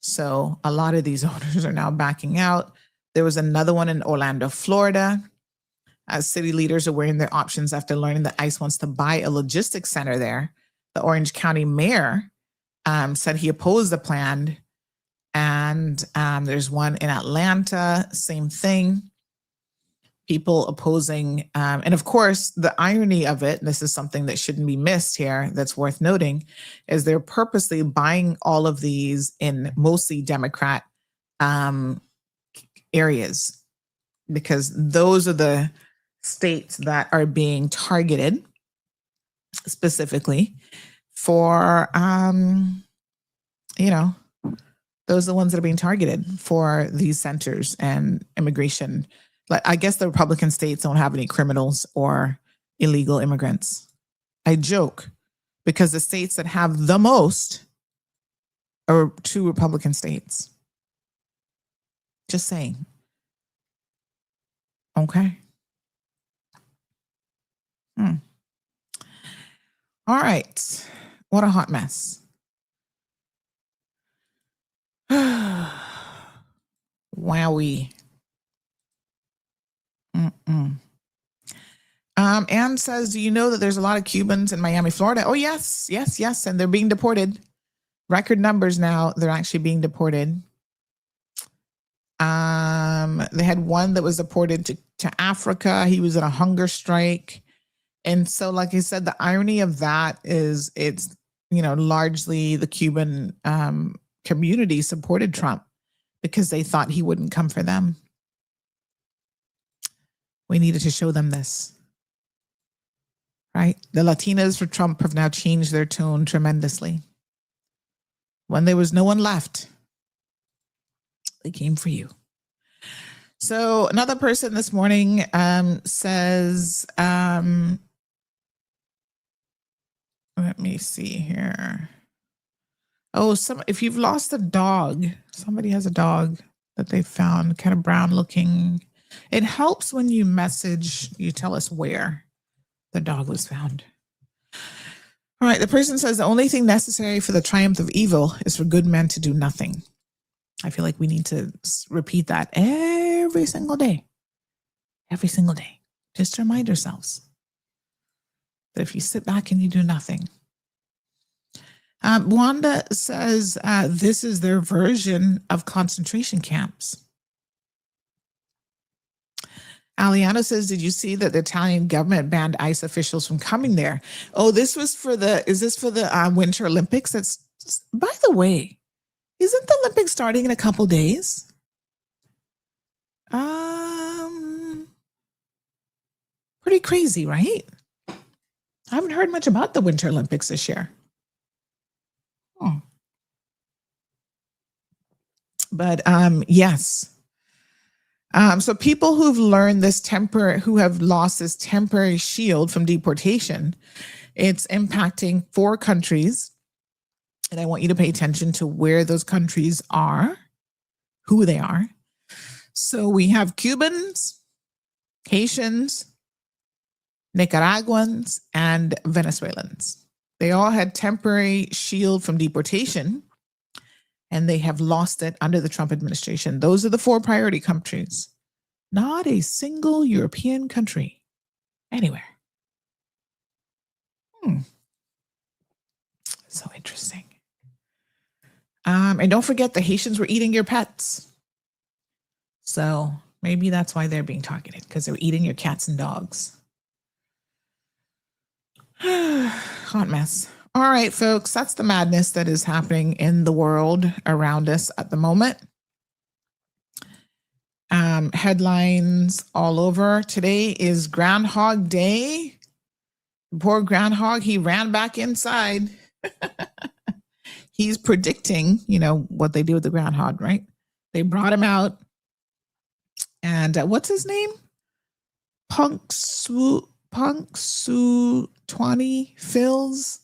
So a lot of these owners are now backing out. There was another one in Orlando, Florida. As city leaders are weighing their options after learning that ICE wants to buy a logistics center there. The Orange County mayor said he opposed the plan. And there's one in Atlanta, same thing. People opposing. And of course, the irony of it, and this is something that shouldn't be missed here, that's worth noting, is they're purposely buying all of these in mostly Democrat areas, because those are the states that are being targeted specifically for, those are the ones that are being targeted for these centers and immigration. Like, I guess the Republican states don't have any criminals or illegal immigrants. I joke because the states that have the most are 2 Republican states. Just saying. Okay. All right. What a hot mess. Wowie. Anne says, do you know that there's a lot of Cubans in Miami, Florida? Oh, yes. And they're being deported. Record numbers now. They're actually being deported. They had one that was deported to Africa. He was in a hunger strike. And so, like I said, the irony of that is it's, largely the Cuban community supported Trump because they thought he wouldn't come for them. We needed to show them this, right? The Latinas for Trump have now changed their tone tremendously. When there was no one left, they came for you. So another person this morning says, let me see here. Oh, if you've lost a dog, somebody has a dog that they found, kind of brown looking. It helps when you message, you tell us where the dog was found. All right, the person says the only thing necessary for the triumph of evil is for good men to do nothing. I feel like we need to repeat that every single day, just to remind ourselves that if you sit back and you do nothing. Wanda says this is their version of concentration camps. Aliano says, did you see that the Italian government banned ICE officials from coming there? Oh, this was for is this for the Winter Olympics? By the way, isn't the Olympics starting in a couple days? Pretty crazy, right? I haven't heard much about the Winter Olympics this year. But yes. So people who've learned who have lost this temporary shield from deportation, it's impacting 4 countries. And I want you to pay attention to where those countries are, who they are. So we have Cubans, Haitians, Nicaraguans, and Venezuelans. They all had temporary shield from deportation, and they have lost it under the Trump administration. Those are the 4 priority countries. Not a single European country anywhere. So interesting. And don't forget, the Haitians were eating your pets. So maybe that's why they're being targeted, because they're eating your cats and dogs. Hot mess. All right, folks, that's the madness that is happening in the world around us at the moment. Headlines all over. Today is Groundhog Day. Poor groundhog, he ran back inside. He's predicting, what they do with the groundhog, right? They brought him out. And what's his name? Punksu 20 Phils.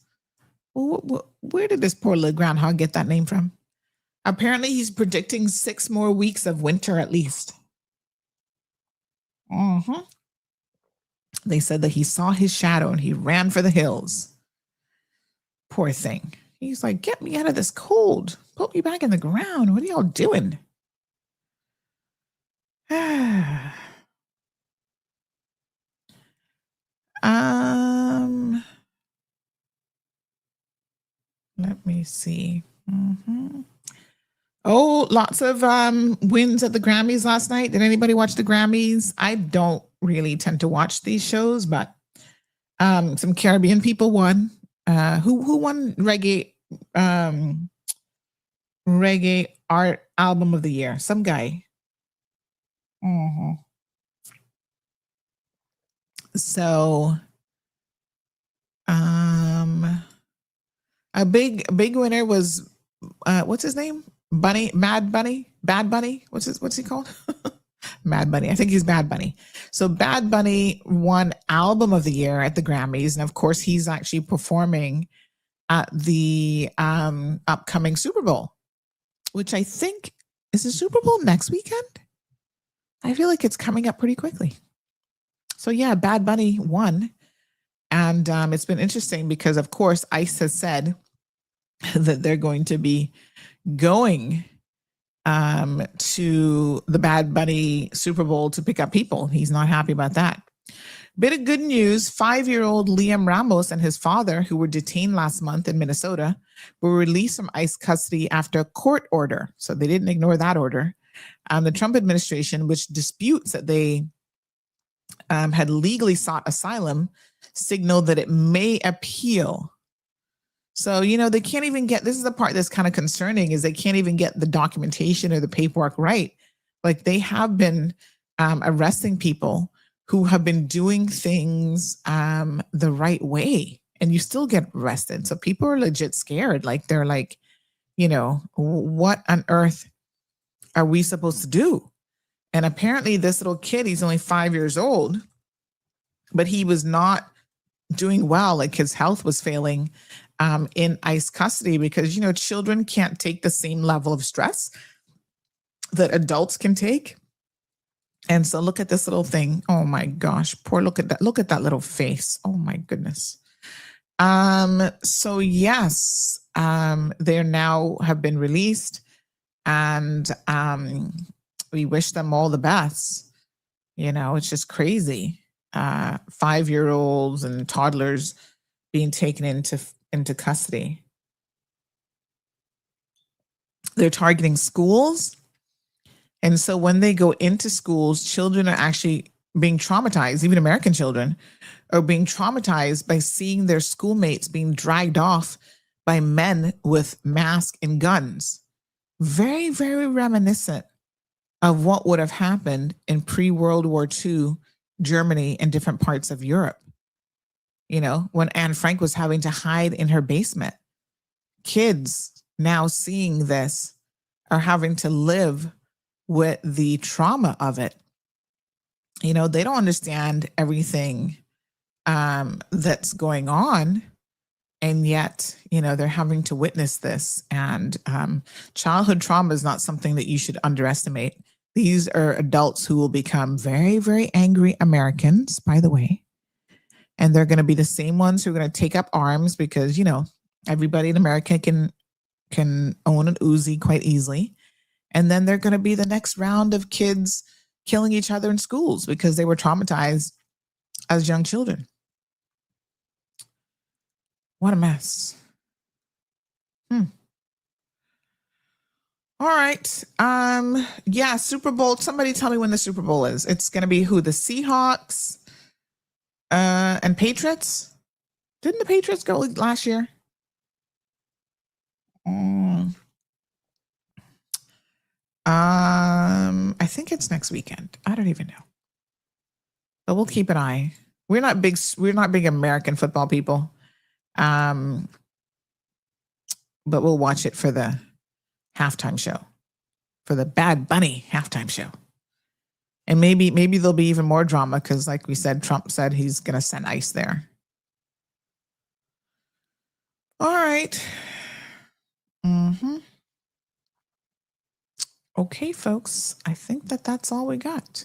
Where did this poor little groundhog get that name from? Apparently, he's predicting 6 more weeks of winter at least. They said that he saw his shadow and he ran for the hills. Poor thing. He's like, get me out of this cold. Put me back in the ground. What are y'all doing? Let me see. Oh, lots of wins at the Grammys last night. Did anybody watch the Grammys? I don't really tend to watch these shows, but some Caribbean people won. Who won reggae art album of the year? Some guy. So a big winner was what's his name? Bad Bunny. What's he called? Mad Bunny. I think he's Bad Bunny. So Bad Bunny won album of the year at the Grammys. And of course, he's actually performing at the upcoming Super Bowl, which I think is the Super Bowl next weekend. I feel like it's coming up pretty quickly. So yeah, Bad Bunny won. And it's been interesting because, of course, ICE has said that they're going to be going to the Bad Bunny Super Bowl to pick up people. He's not happy about that. Bit of good news. 5-year-old Liam Ramos and his father, who were detained last month in Minnesota, were released from ICE custody after a court order. So they didn't ignore that order. The Trump administration, which disputes that they had legally sought asylum, signaled that it may appeal. So, they can't even get, this is the part that's kind of concerning, is they can't even get the documentation or the paperwork right. Like, they have been arresting people who have been doing things the right way, and you still get arrested. So people are legit scared. Like, they're like, what on earth are we supposed to do? And apparently this little kid, he's only 5 years old, but he was not doing well. Like, his health was failing in ICE custody because, children can't take the same level of stress that adults can take. And so look at this little thing. Oh my gosh, look at that little face. Oh my goodness. So yes, they now have been released, and we wish them all the best. It's just crazy. 5-year-olds and toddlers being taken into custody. They're targeting schools. And so when they go into schools, children are actually being traumatized, even American children are being traumatized by seeing their schoolmates being dragged off by men with masks and guns. Very, very reminiscent of what would have happened in pre-World War II Germany and different parts of Europe. You know, when Anne Frank was having to hide in her basement. Kids now seeing this are having to live with the trauma of it. You know, they don't understand everything that's going on. And yet, you know, they're having to witness this. And childhood trauma is not something that you should underestimate. These are adults who will become very, very angry Americans, by the way. And they're going to be the same ones who are going to take up arms because, you know, everybody in America can own an Uzi quite easily. And then they're going to be the next round of kids killing each other in schools because they were traumatized as young children. What a mess. All right. Yeah, Super Bowl. Somebody tell me when the Super Bowl is. It's going to be who? The Seahawks and Patriots? Didn't the Patriots go last year? I think it's next weekend. I don't even know. But we'll keep an eye. We're not big American football people. But we'll watch it for the halftime show, for the Bad Bunny halftime show. And maybe there'll be even more drama because, like we said, Trump said he's going to send ICE there. All right. Okay, folks. I think that's all we got.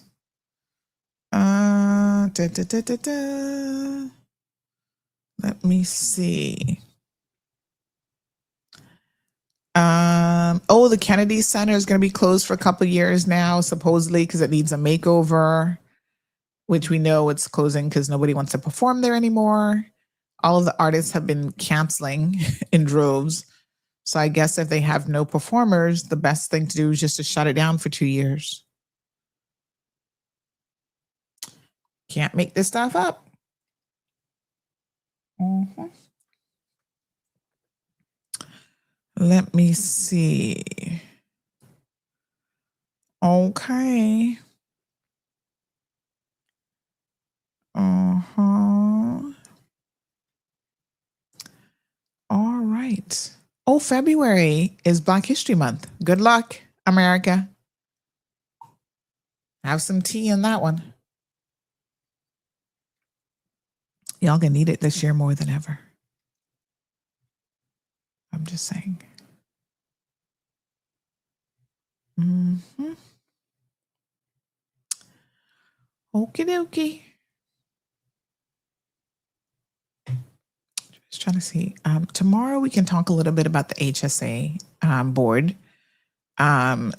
Let me see. The Kennedy Center is going to be closed for a couple of years now, supposedly because it needs a makeover, which we know it's closing because nobody wants to perform there anymore. All of the artists have been canceling in droves. So I guess if they have no performers, the best thing to do is just to shut it down for 2 years. Can't make this stuff up. Let me see. Okay. All right. Oh, February is Black History Month. Good luck, America. Have some tea on that one. Y'all gonna need it this year more than ever. I'm just saying. Okie dokie. Just trying to see. Tomorrow we can talk a little bit about the HSA board.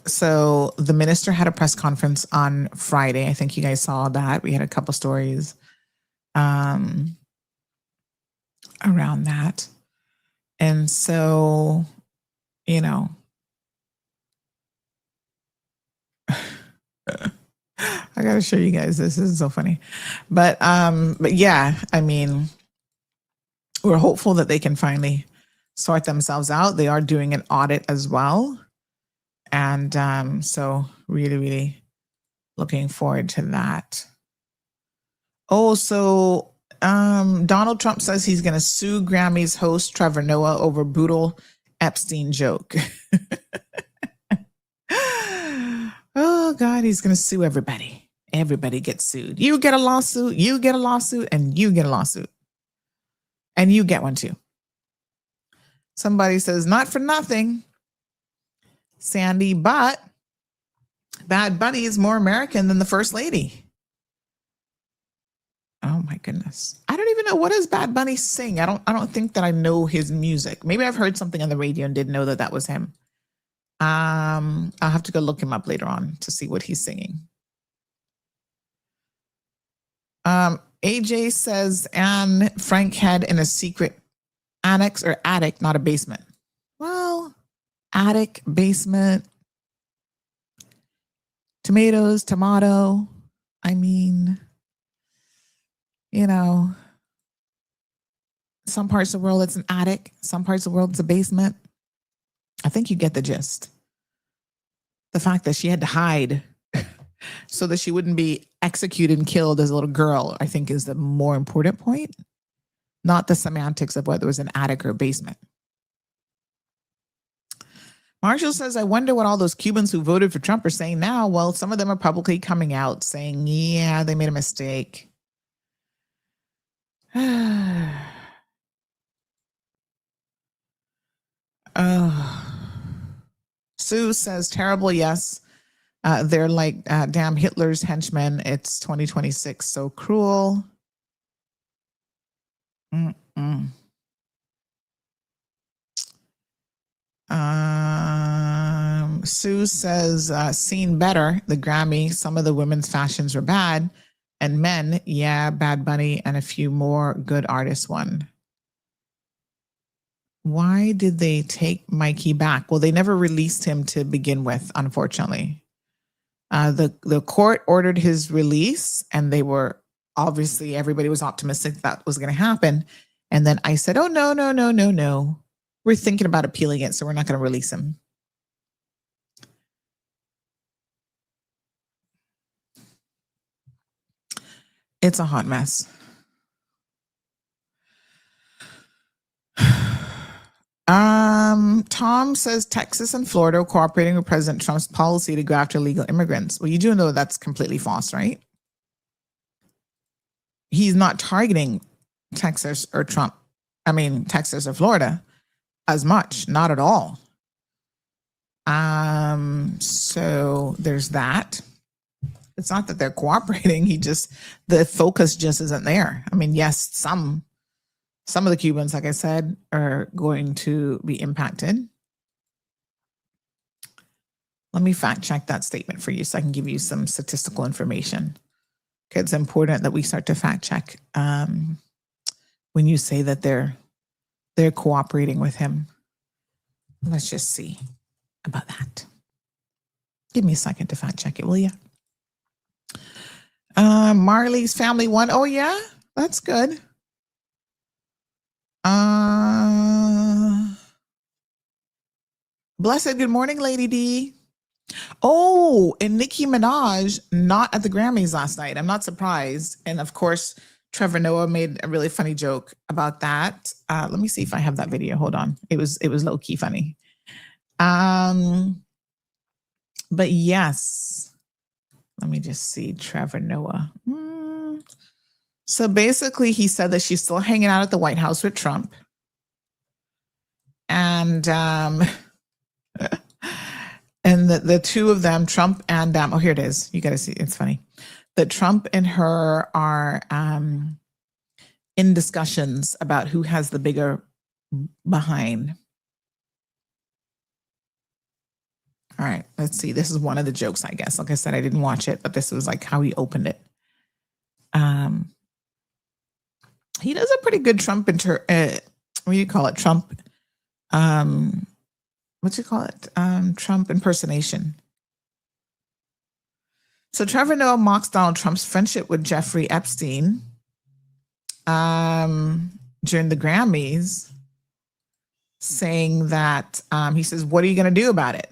So the minister had a press conference on Friday. I think you guys saw that. We had a couple stories around that. And so, you know, I gotta show you guys this. This is so funny. But yeah, I mean, we're hopeful that they can finally sort themselves out. They are doing an audit as well. And so really, really looking forward to that. Oh, so Donald Trump says he's going to sue Grammys host Trevor Noah over brutal Epstein joke. Oh, God, he's going to sue everybody. Everybody gets sued. You get a lawsuit, you get a lawsuit, and you get a lawsuit. And you get one too. Somebody says, not for nothing, Sandy, but Bad Bunny is more American than the First Lady. Oh my goodness. I don't even know, what does Bad Bunny sing? I don't think that I know his music. Maybe I've heard something on the radio and didn't know that that was him. I'll have to go look him up later on to see what he's singing. AJ says Anne Frank had in a secret annex or attic, not a basement. Well, attic, basement, tomatoes, tomato. I mean, you know, some parts of the world it's an attic, some parts of the world it's a basement. I think you get the gist. The fact that she had to hide so that she wouldn't be executed and killed as a little girl, I think is the more important point, not the semantics of whether it was an attic or a basement. Marshall says, I wonder what all those Cubans who voted for Trump are saying now. Well, some of them are publicly coming out saying, yeah, they made a mistake. Sue says, terrible, yes. They're like damn Hitler's henchmen. It's 2026, so cruel. Sue says, seen better, the Grammy, some of the women's fashions were bad. And men, yeah, Bad Bunny and a few more good artists won. Why did they take Mikey back? Well, they never released him to begin with, unfortunately. The court ordered his release, and they were obviously, everybody was optimistic that was going to happen. And then I said, oh, no. We're thinking about appealing it, so we're not going to release him. It's a hot mess. Tom says Texas and Florida are cooperating with President Trump's policy to go after illegal immigrants. Well, you do know that's completely false, right? He's not targeting Texas or Texas or Florida as much, not at all. So there's that. It's not that they're cooperating. The focus just isn't there. I mean, yes, some of the Cubans, like I said, are going to be impacted. Let me fact check that statement for you so I can give you some statistical information. Okay, it's important that we start to fact check when you say that they're cooperating with him. Let's just see about that. Give me a second to fact check it, will you? Marley's family won. Oh yeah, that's good. Blessed good morning, Lady D. Oh, and Nicki Minaj not at the Grammys last night. I'm not surprised. And of course, Trevor Noah made a really funny joke about that. Let me see if I have that video. Hold on. It was low key funny. But yes, let me just see Trevor Noah. So basically, he said that she's still hanging out at the White House with Trump. And and the two of them, Trump and oh, here it is. You got to see. It's funny. That Trump and her are in discussions about who has the bigger behind. All right, let's see. This is one of the jokes, I guess. Like I said, I didn't watch it, but this was like how he opened it. He does a pretty good Trump what do you call it? Trump. What you call it? Trump impersonation. So Trevor Noah mocks Donald Trump's friendship with Jeffrey Epstein during the Grammys, saying that he says, "What are you going to do about it?"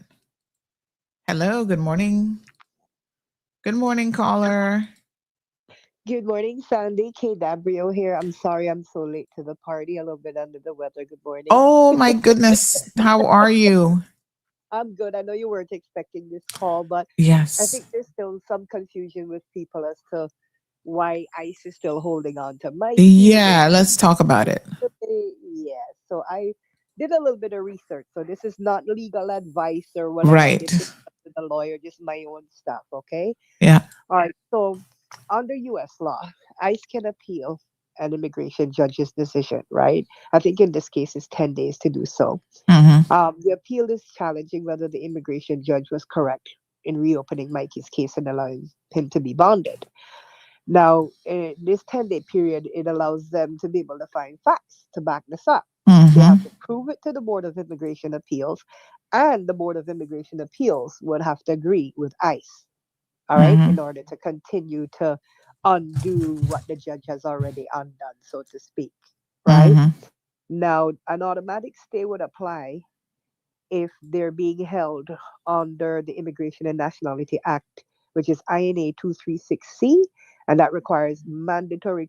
Hello, good morning. Good morning, caller. Good morning, Sandy. K. Dabrio here. I'm sorry I'm so late to the party. A little bit under the weather. Good morning. Oh my goodness. How are you? I'm good. I know you weren't expecting this call, but Yes. I think there's still some confusion with people as to why ICE is still holding on to Mikey. Yeah, let's talk about it. Yeah, so I did a little bit of research. So this is not legal advice or whatever. Right. I did with the lawyer, just my own stuff, okay? Yeah. All right, so under U.S. law, ICE can appeal an immigration judge's decision, right? I think in this case, it's 10 days to do so. Mm-hmm. The appeal is challenging whether the immigration judge was correct in reopening Mikey's case and allowing him to be bonded. Now, in this 10-day period, it allows them to be able to find facts to back this up. Mm-hmm. They have to prove it to the Board of Immigration Appeals, and the Board of Immigration Appeals would have to agree with ICE. all right, Mm-hmm. in order to continue to undo what the judge has already undone, so to speak, right? Mm-hmm. Now, an automatic stay would apply if they're being held under the Immigration and Nationality Act, which is INA 236C, and that requires mandatory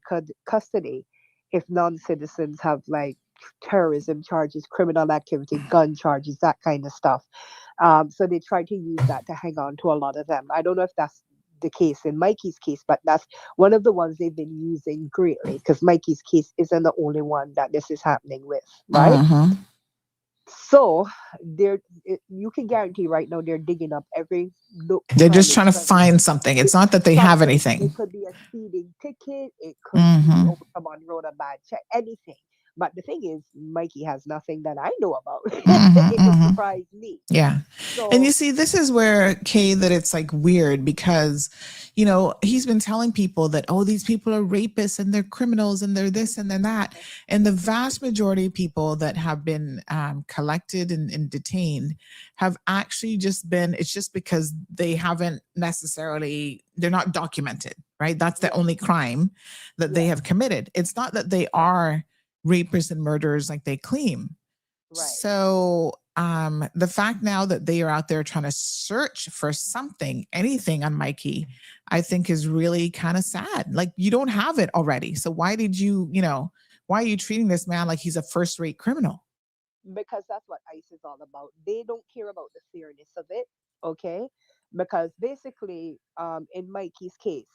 custody if non-citizens have like terrorism charges, criminal activity, gun charges, that kind of stuff. So they try to use that to hang on to a lot of them. I don't know if that's the case in Mikey's case, but that's one of the ones they've been using greatly because Mikey's case isn't the only one that this is happening with, right? Mm-hmm. So you can guarantee right now they're digging up every nook, They're just cranny, trying to crevice, find something. It's not that they have something. It anything. could be a speeding ticket. It could be Mm-hmm. oh someone wrote a bad check. Anything. But the thing is, Mikey has nothing that I know about. Mm-hmm. It would Mm-hmm. surprise me. Yeah. And you So see, this is where, Kay, that it's like weird because, he's been telling people that, oh, these people are rapists and they're criminals and they're this and they're that. And the vast majority of people that have been collected and detained have actually it's just because they haven't necessarily, they're not documented, right? That's the yes, only crime that they yes, have committed. It's not that they are rapists and murderers like they claim. right. So the fact now that they are out there trying to search for something, anything on Mikey, I think is really kind of sad. Like you don't have it already. So why did why are you treating this man like he's a first-rate criminal? Because that's what ICE is all about. They don't care about the fairness of it, okay? Because basically, in Mikey's case,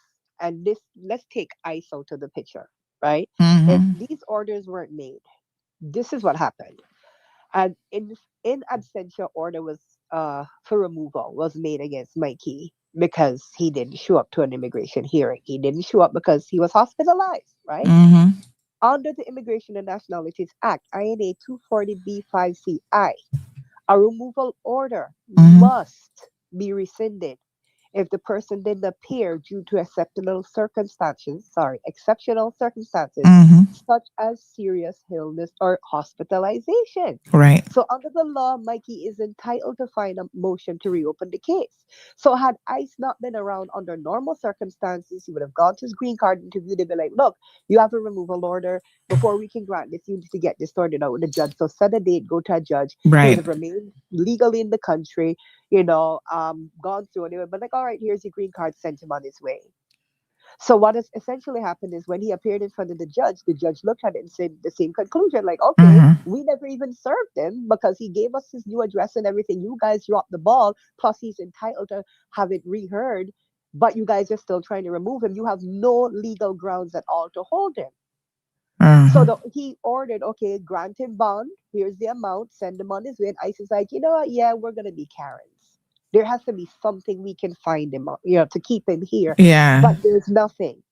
and this, let's take ICE out of the picture, right? If Mm-hmm. these orders weren't made, this is what happened. And in absentia order was for removal was made against Mikey because he didn't show up to an immigration hearing. He didn't show up because he was hospitalized, right? Mm-hmm. Under the Immigration and Nationalities Act, INA 240B5CI, a removal order Mm-hmm. must be rescinded if the person didn't appear due to exceptional circumstances Mm-hmm. such as serious illness or hospitalization. Right. So under the law, Mikey is entitled to file a motion to reopen the case. So had ICE not been around under normal circumstances, he would have gone to his green card interview. They'd be like, look, you have a removal order. Before we can grant this, you need to get this sorted out with the judge. So set a date, go to a judge. He would Right. have remained legally in the country, gone through, and they would be like, all right, here's your green card, sent him on his way. So what has essentially happened is when he appeared in front of the judge looked at it and said the same conclusion, like, okay, Mm-hmm. we never even served him because he gave us his new address and everything. You guys dropped the ball, plus he's entitled to have it reheard, but you guys are still trying to remove him. You have no legal grounds at all to hold him. So Mm-hmm. he ordered, okay, grant him bond. Here's the amount. Send him on his way. And ICE is like, you know what? Yeah, we're gonna be Karens. There has to be something we can find him, to keep him here. Yeah. But there's nothing,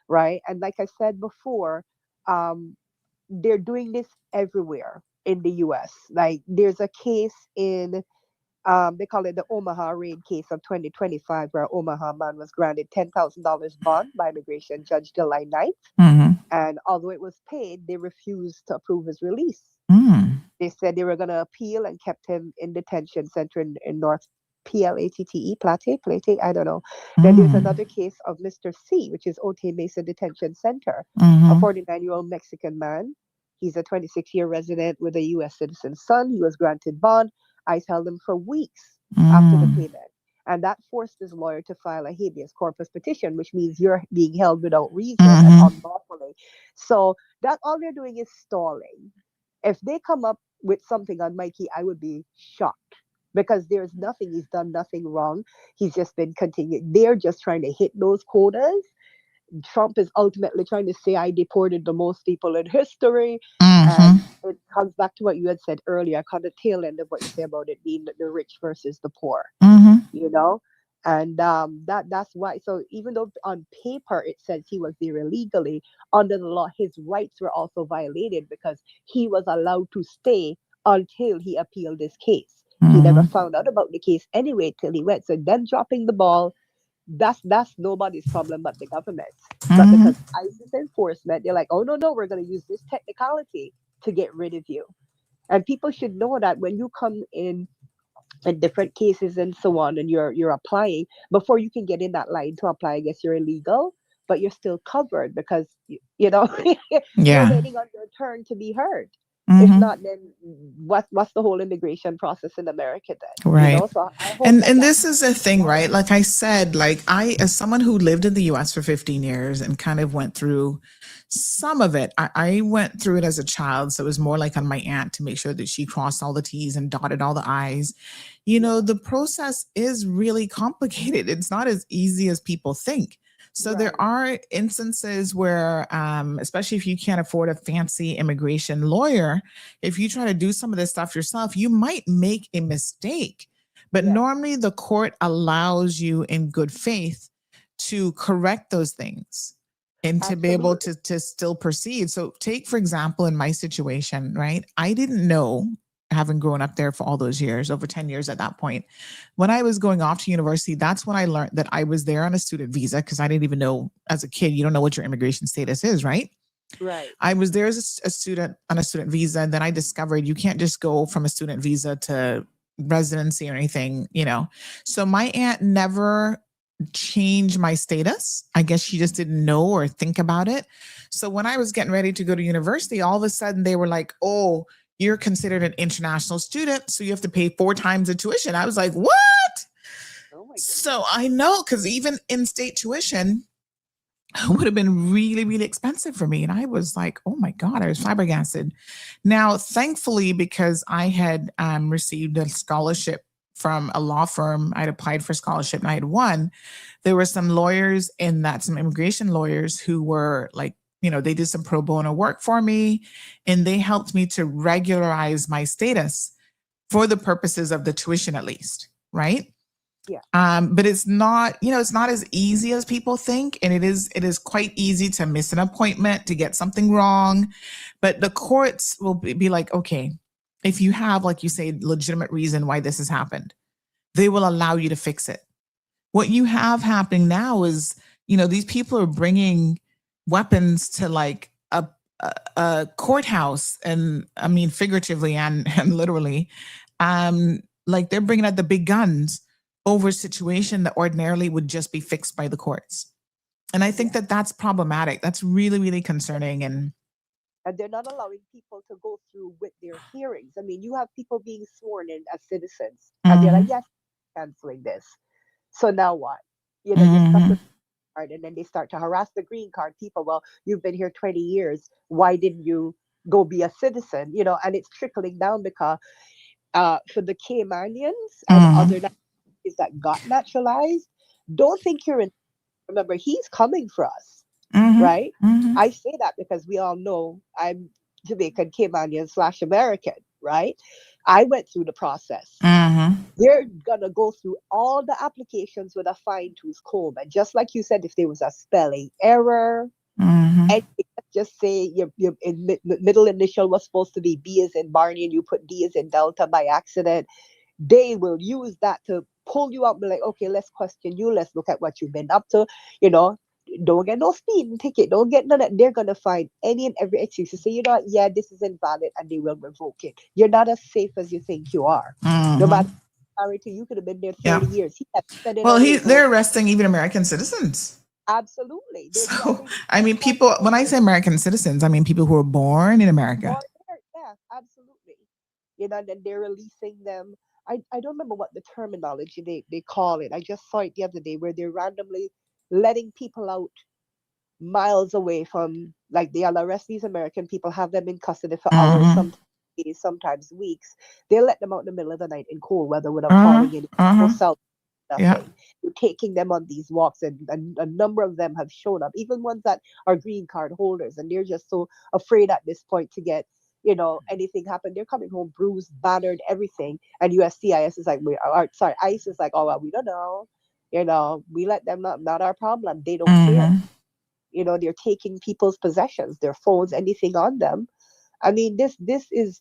right? And like I said before, um, they're doing this everywhere in the U.S. Like there's a case in they call it the Omaha raid case of 2025, where Omaha man was granted $10,000 bond by immigration judge July 9th. Mm-hmm. And although it was paid, they refused to approve his release. Mm. They said they were going to appeal and kept him in detention center in North Plate, I don't know. Then there's Mm. another case of Mr. C, which is Otay Mesa Detention Center, a Mm-hmm. 49-year-old Mexican man. He's a 26-year resident with a U.S. citizen son. He was granted bond. ICE held him for weeks after the Mm. payment. And that forced his lawyer to file a habeas corpus petition, which means you're being held without reason and Mm-hmm. unlawfully. So that all they're doing is stalling. If they come up with something on Mikey, I would be shocked because there's nothing. He's done nothing wrong. He's just been continuing. They're just trying to hit those quotas. Trump is ultimately trying to say I deported the most people in history. And Mm-hmm. it comes back to what you had said earlier, kind of tail end of what you say about it being the rich versus the poor, Mm-hmm. you know? And that's why. So even though on paper it says he was there illegally, under the law, his rights were also violated because he was allowed to stay until he appealed this case. He never Mm-hmm. found out about the case anyway till he went. So them dropping the ball, that's nobody's problem but the government. But Mm-hmm. because ISIS enforcement, they're like, oh no, we're going to use this technicality to get rid of you. And people should know that when you come in and different cases and so on, and you're applying before you can get in that line to apply. I guess you're illegal, but you're still covered because you know you're Yeah. waiting on your turn to be heard. If Mhm. not, then what's the whole immigration process in America then? You Right. know, so I hope And that and that this is a thing, right? Like I said, like I, as someone who lived in the US for 15 years and kind of went through some of it, I went through it as a child. So it was more like on my aunt to make sure that she crossed all the T's and dotted all the I's. You know, the process is really complicated. It's not as easy as people think. So Right. there are instances where, especially if you can't afford a fancy immigration lawyer, if you try to do some of this stuff yourself, you might make a mistake. But Yes. normally the court allows you in good faith to correct those things and to be able to still proceed. So take, for example, in my situation, right? I didn't know, having grown up there for all those years, over 10 years at that point, when I was going off to university, that's when I learned that I was there on a student visa, because I didn't even know, as a kid, you don't know what your immigration status is, right? Right. I was there as a student on a student visa, and then I discovered you can't just go from a student visa to residency or anything, you know. So my aunt never changed my status. I guess she just didn't know or think about it. So when I was getting ready to go to university, all of a sudden they were like, "Oh, you're considered an international student, so you have to pay 4 times the tuition." I was like, "What?" Oh my So I know, because even in-state tuition would have been really, really expensive for me. And I was like, oh my God, I was flabbergasted. Now, thankfully, because I had received a scholarship from a law firm, I'd applied for a scholarship and I had won. There were some lawyers in that, some immigration lawyers who were like, you know, they did some pro bono work for me and they helped me to regularize my status for the purposes of the tuition, at least, right? Yeah. But it's not, you know, it's not as easy as people think. And it is quite easy to miss an appointment, to get something wrong. But the courts will be like, okay, if you have, like you say, legitimate reason why this has happened, they will allow you to fix it. What you have happening now is, you know, these people are bringing weapons to like a courthouse, and I mean figuratively and literally, like they're bringing out the big guns over a situation that ordinarily would just be fixed by the courts. And I think that that's problematic. That's really, really concerning. And they're not allowing people to go through with their hearings. I mean, you have people being sworn in as citizens, and they're like, yes, canceling this. So now what? You know, you're stuck with card, and then they start to harass the green card people. Well, you've been here 20 years. Why didn't you go be a citizen? You know, and it's trickling down because for the Caymanians and other nationalities that got naturalized, don't think you're in. Remember, he's coming for us, right? I say that because we all know I'm Jamaican, Caymanian / American, right? I went through the process. They're gonna go through all the applications with a fine-tooth comb, and just like you said, if there was a spelling error, and just say your middle initial was supposed to be B as in Barney, and you put D as in Delta by accident, they will use that to pull you out. Be like, okay, let's question you. Let's look at what you've been up to. You know, don't get no speeding ticket. Don't get none of that. They're gonna find any and every excuse to say, you know what, yeah, this is invalid, and they will revoke it. You're not as safe as you think you are. No matter charity, you could have been there 30 years. He has said it well, on his own. they're arresting even American citizens. Absolutely. So, I mean, people, when I say American citizens, I mean people who were born in America. Born there, yeah, absolutely. You know, then they're releasing them. I don't remember what the terminology they call it. I just saw it the other day where they're randomly letting people out miles away from, like, they'll arrest these American people, have them in custody for hours, sometimes days, sometimes weeks. They'll let them out in the middle of the night in cold weather without calling in, no cell, nothing. You're taking them on these walks, and a number of them have shown up, even ones that are green card holders, and they're just so afraid at this point to get, you know, anything happen. They're coming home bruised, battered, everything. And USCIS is like, ICE is like, oh, well, we don't know. You know, we let them, not our problem. They don't care. You know, they're taking people's possessions, their phones, anything on them. I mean, this is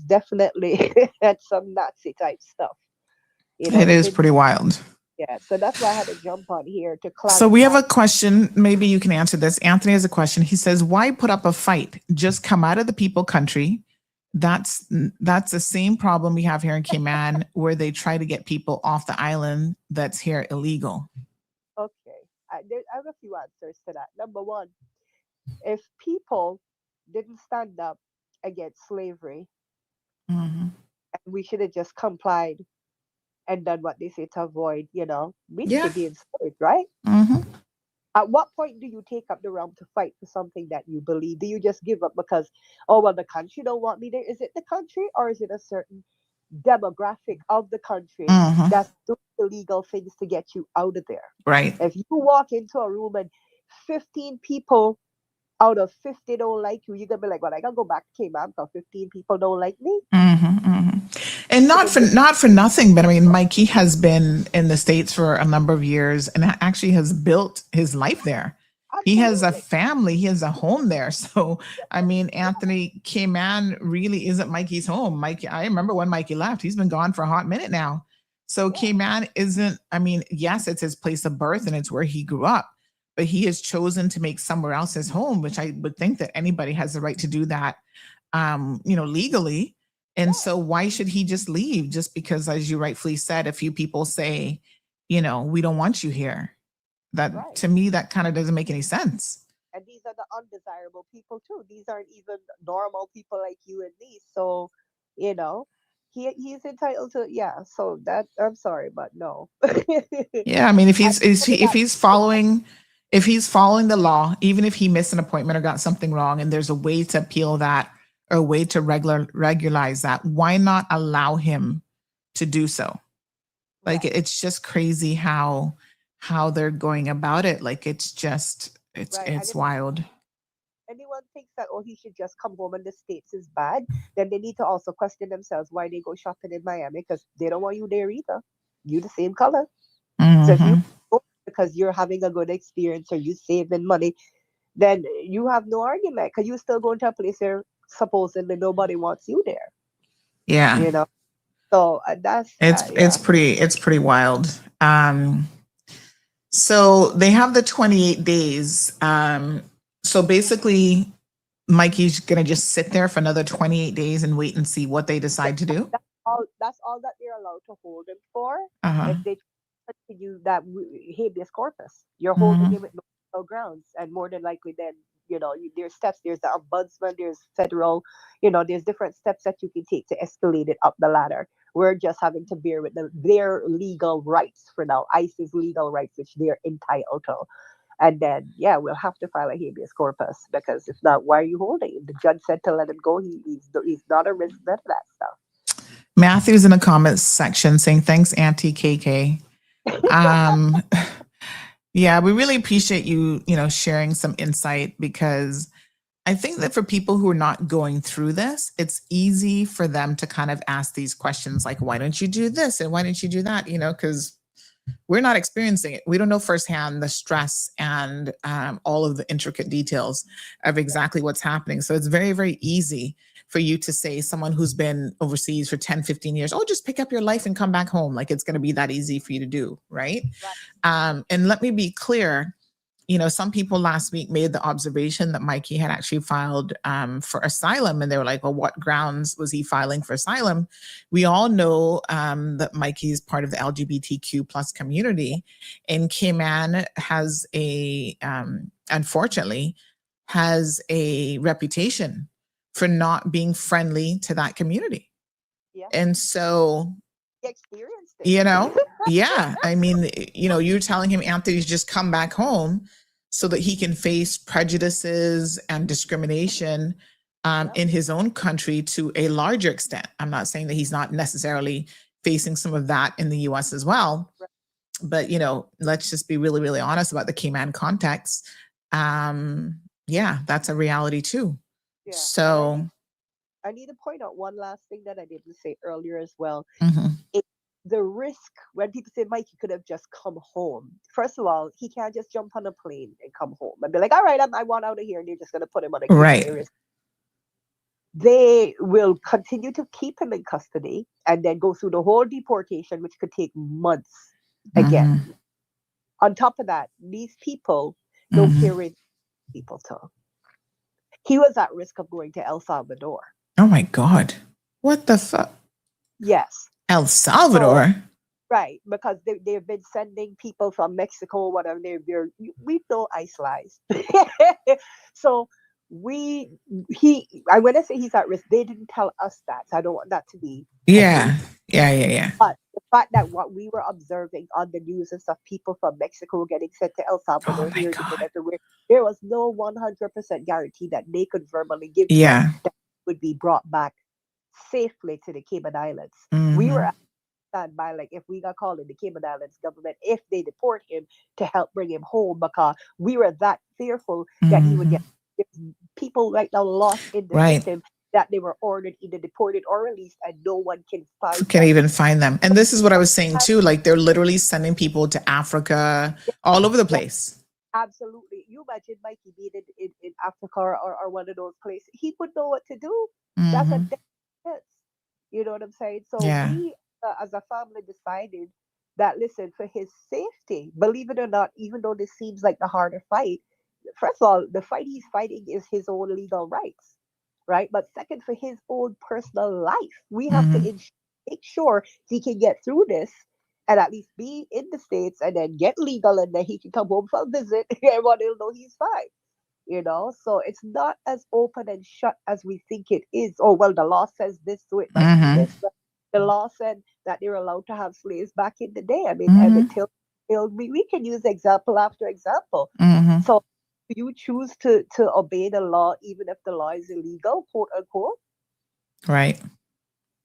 definitely some Nazi type stuff. You know, It is pretty wild. Yeah, so that's why I had to jump on here to clarify. So we have a question. Maybe you can answer this. Anthony has a question. He says, why put up a fight? Just come out of the people country. that's the same problem we have here in Cayman, where they try to get people off the island that's here illegal. Okay, I have a few answers to that. Number one, if people didn't stand up against slavery, Mhm. we should have just complied and done what they say to avoid, we need Yeah. to be enslaved, right? Mhm. At what point do you take up the realm to fight for something that you believe? Do you just give up because, oh, well, the country don't want me there? Is it the country, or is it a certain demographic of the country Mhm. that's doing illegal things to get you out of there? Right. If you walk into a room and 15 people out of 50 don't like you, you're gonna be like, well, I gotta go back to Cayman because 15 people don't like me. And not for nothing, but I mean, Mikey has been in the States for a number of years and actually has built his life there. He has a Absolutely. family, he has a home there. So, I mean, Anthony, Cayman really isn't Mikey's home. Mikey, I remember when Mikey left, he's been gone for a hot minute now. So, Cayman isn't, I mean, yes, it's his place of birth and it's where he grew up, but he has chosen to make somewhere else his home, which I would think that anybody has the right to do that, legally. And so why should he just leave? Just because, as you rightfully said, a few people say, we don't want you here. That Right. to me, that kind of doesn't make any sense. And these are the undesirable people too. These aren't even normal people like you and me. So, he's entitled to, yeah. So that, I'm sorry, but no. Yeah, I mean, if And if he's following the law, even if he missed an appointment or got something wrong, and there's a way to appeal that or a way to regularize that, why not allow him to do so? Like, Right. it's just crazy how they're going about it. Like, it's just Right. And it's if wild. anyone thinks that, oh, he should just come home and the States is bad, then they need to also question themselves why they go shopping in Miami, because they don't want you there either. You the same color. So if you Mhm. go because you're having a good experience or you saving money, then you have no argument because you're still going to a place where supposedly nobody wants you there. Yeah. So that's It's pretty wild. So they have the 28 days. So basically, Mikey's gonna just sit there for another 28 days and wait and see what they decide to do. That's all that they're allowed to hold him for. Uh-huh. If they continue that habeas corpus, you're holding Mhm. him with no grounds, and more than likely, then there's steps. There's the ombudsman. There's federal. There's different steps that you can take to escalate it up the ladder. We're just having to bear with their legal rights for now. ICE's legal rights, which they're entitled to. And then, yeah, we'll have to file a habeas corpus, because if not, why are you holding him? The judge said to let him go. He's not a risk, none of that stuff. Matthew's in the comments section saying, thanks, Auntie KK. Yeah, we really appreciate you, sharing some insight, because I think that for people who are not going through this, it's easy for them to kind of ask these questions like, why don't you do this? And why don't you do that? Because we're not experiencing it. We don't know firsthand the stress and all of the intricate details of exactly what's happening. So it's very, very easy for you to say, someone who's been overseas for 10, 15 years, oh, just pick up your life and come back home. Like, it's going to be that easy for you to do, right? And let me be clear, some people last week made the observation that Mikey had actually filed for asylum, and they were like, well, what grounds was he filing for asylum? We all know that Mikey is part of the LGBTQ plus community, and Cayman has unfortunately, has a reputation for not being friendly to that community. Yeah. And so, He experienced it. yeah, I mean, you're telling him, Anthony's just come back home so that he can face prejudices and discrimination in his own country to a larger extent. I'm not saying that he's not necessarily facing some of that in the US as well, but let's just be really, really honest about the Cayman context. Yeah, that's a reality too. Yeah. So I need to point out one last thing that I didn't say earlier as well. mhm. The risk when people say, Mike, you could have just come home. First of all, he can't just jump on a plane and come home and be like, all right, I want out of here. And they're just going to put him on a Right. case. They will continue to keep him in custody and then go through the whole deportation, which could take months again. Mhm. On top of that, these people don't Mhm. care where people to. He was at risk of going to El Salvador. Oh my God. What the fuck? Yes. El Salvador? Right, because they've been sending people from Mexico, whatever. We know ICE lies. So I when I say he's at risk, they didn't tell us that. So I don't want that to be Yeah. confused. Yeah. But the fact that what we were observing on the news and stuff, people from Mexico getting sent to El Oh Salvador, my here, God. everywhere, there was no 100% guarantee that they could verbally give to us Yeah. that would be brought back safely to the Cayman Islands. We were Mhm. by, like, if we got called in the Cayman Islands government, if they deport him, to help bring him home, because we were that fearful that he would Mhm. get. There's people right now lost in the Right. system that they were ordered either deported or released, and no one can find Can't them. even find them. And this is what I was saying too. Like they're literally sending people to Africa, all over the place. Absolutely. You imagine Mikey being in Africa or one of those places. He would know what to do. That's a Mhm. death sentence. You know what I'm saying? So Yeah. we, as a family, decided that, listen, for his safety, believe it or not, even though this seems like the harder fight, first of all, the fight he's fighting is his own legal rights, right? But second, for his own personal life, we have to Mhm. make sure he can get through this and at least be in the States and then get legal, and then he can come home for a visit. Everyone will know he's fine. So it's not as open and shut as we think it is. Oh, well, the law says this, so it must be Mhm. this. But the law said that they were allowed to have slaves back in the day. I mean, Emmett Mhm. Till, we can use example after example. Mhm. So you choose to obey the law even if the law is illegal, quote unquote. Right.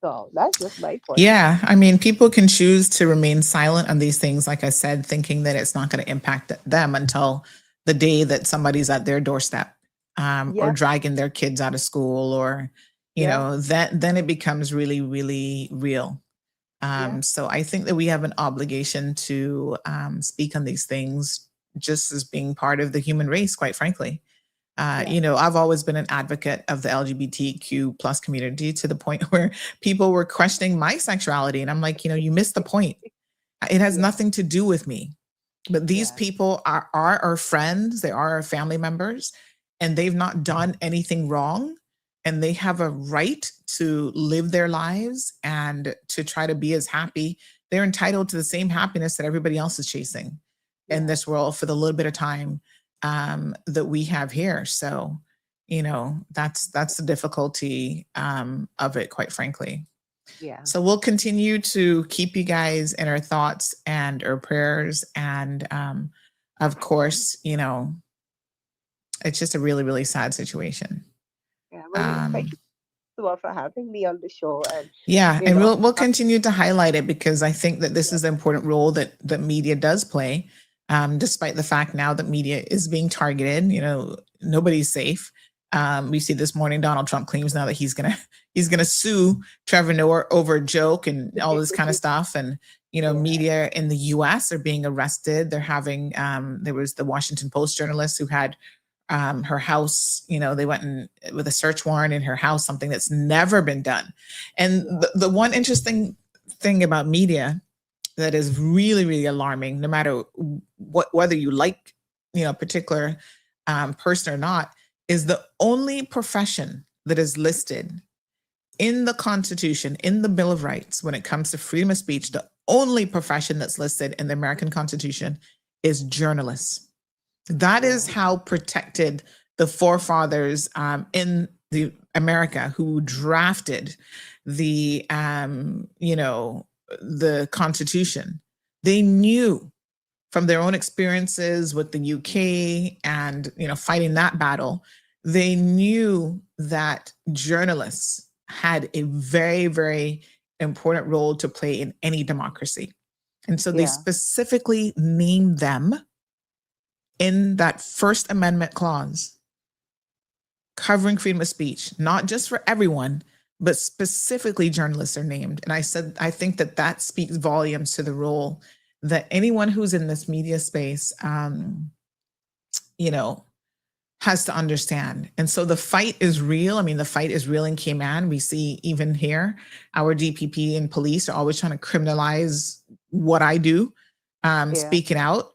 So that's just my point. Yeah. I mean, people can choose to remain silent on these things, like I said, thinking that it's not going to impact them until the day that somebody's at their doorstep, or Yeah, dragging their kids out of school, or, yeah, then it becomes really, really real. yeah, So I think that we have an obligation to speak on these things just as being part of the human race, quite frankly. yeah, I've always been an advocate of the LGBTQ plus community, to the point where people were questioning my sexuality. And I'm like, you missed the point. It has yeah, nothing to do with me. But these yeah, people are our friends, they are our family members, and they've not done anything wrong. And they have a right to live their lives and to try to be as happy. They're entitled to the same happiness that everybody else is chasing in yeah, this world for the little bit of time that we have here. So, that's the difficulty of it, quite frankly. yeah. So we'll continue to keep you guys in our thoughts and our prayers. And of course, it's just a really, really sad situation. Yeah. Well, Um, thank you so much for having me on the show, and yeah, you and know, we'll continue to highlight it, because I think that this is the important role that media does play. Despite the fact now that media is being targeted, nobody's safe. We see this morning Donald Trump claims now that he's gonna sue Trevor Noah over a joke and all this kind of stuff. And yeah, media in the U.S. are being arrested. They're having there was the Washington Post journalist who had her house, they went in with a search warrant in her house, something that's never been done. And the one interesting thing about media that is really, really alarming, no matter whether you like, a particular person or not, is the only profession that is listed in the Constitution, in the Bill of Rights, when it comes to freedom of speech. The only profession that's listed in the American Constitution is journalists. That is how protected the forefathers in the America who drafted the the Constitution. They knew from their own experiences with the UK and fighting that battle. They knew that journalists had a very, very important role to play in any democracy. And so they yeah, specifically named them in that First Amendment clause covering freedom of speech, not just for everyone, but specifically journalists are named. And I think that speaks volumes to the role that anyone who's in this media space, has to understand. And so the fight is real. I mean, the fight is real in Cayman. We see even here, our DPP and police are always trying to criminalize what I do, yeah, speaking out,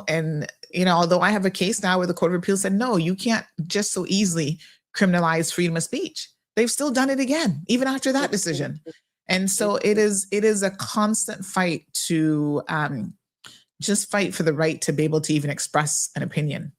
and, although I have a case now where the Court of Appeal said, no, you can't just so easily criminalize freedom of speech. they've still done it again, even after that decision. And so it is a constant fight to just fight for the right to be able to even express an opinion.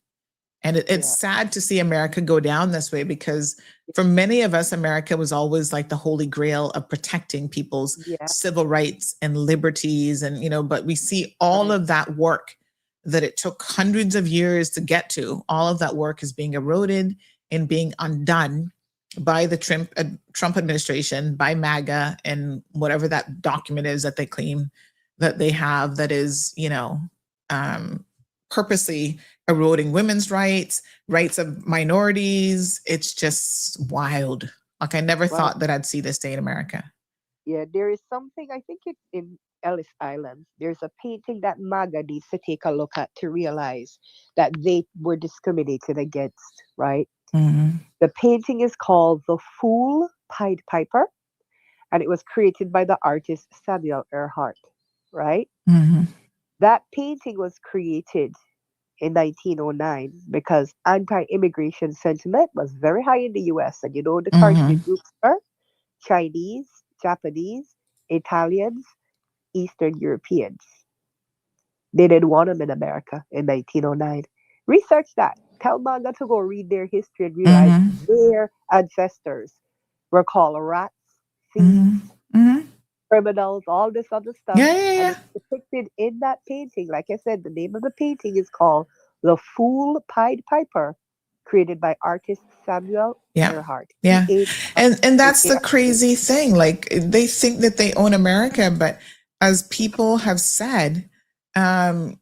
And it's sad to see America go down this way, because for many of us, America was always like the holy grail of protecting people's civil rights and liberties. And, but we see all of that work that it took hundreds of years to get to. All of that work is being eroded and being undone by the Trump administration, by MAGA, and whatever that document is that they claim that they have that is, purposely eroding women's rights of minorities. It's just wild. Like, I never thought that I'd see this day in America. Yeah, there is something, I think it's in Ellis Island. There's a painting that MAGA needs to take a look at to realize that they were discriminated against, right? Mm-hmm. The painting is called The Fool Pied Piper, and it was created by the artist Samuel Earhart, right? Mm-hmm. That painting was created in 1909 because anti-immigration sentiment was very high in the US. And the targeted groups are Chinese, Japanese, Italians, Eastern Europeans. They didn't want them in America in 1909. Research that. Tell MAGA to go read their history and realize their ancestors were called rats, thieves, criminals, all this other stuff. And it's depicted in that painting. Like I said, the name of the painting is called The Fool Pied Piper, created by artist Samuel Earhart. Yeah. And that's the crazy thing. Like, they think that they own America, but as people have said, where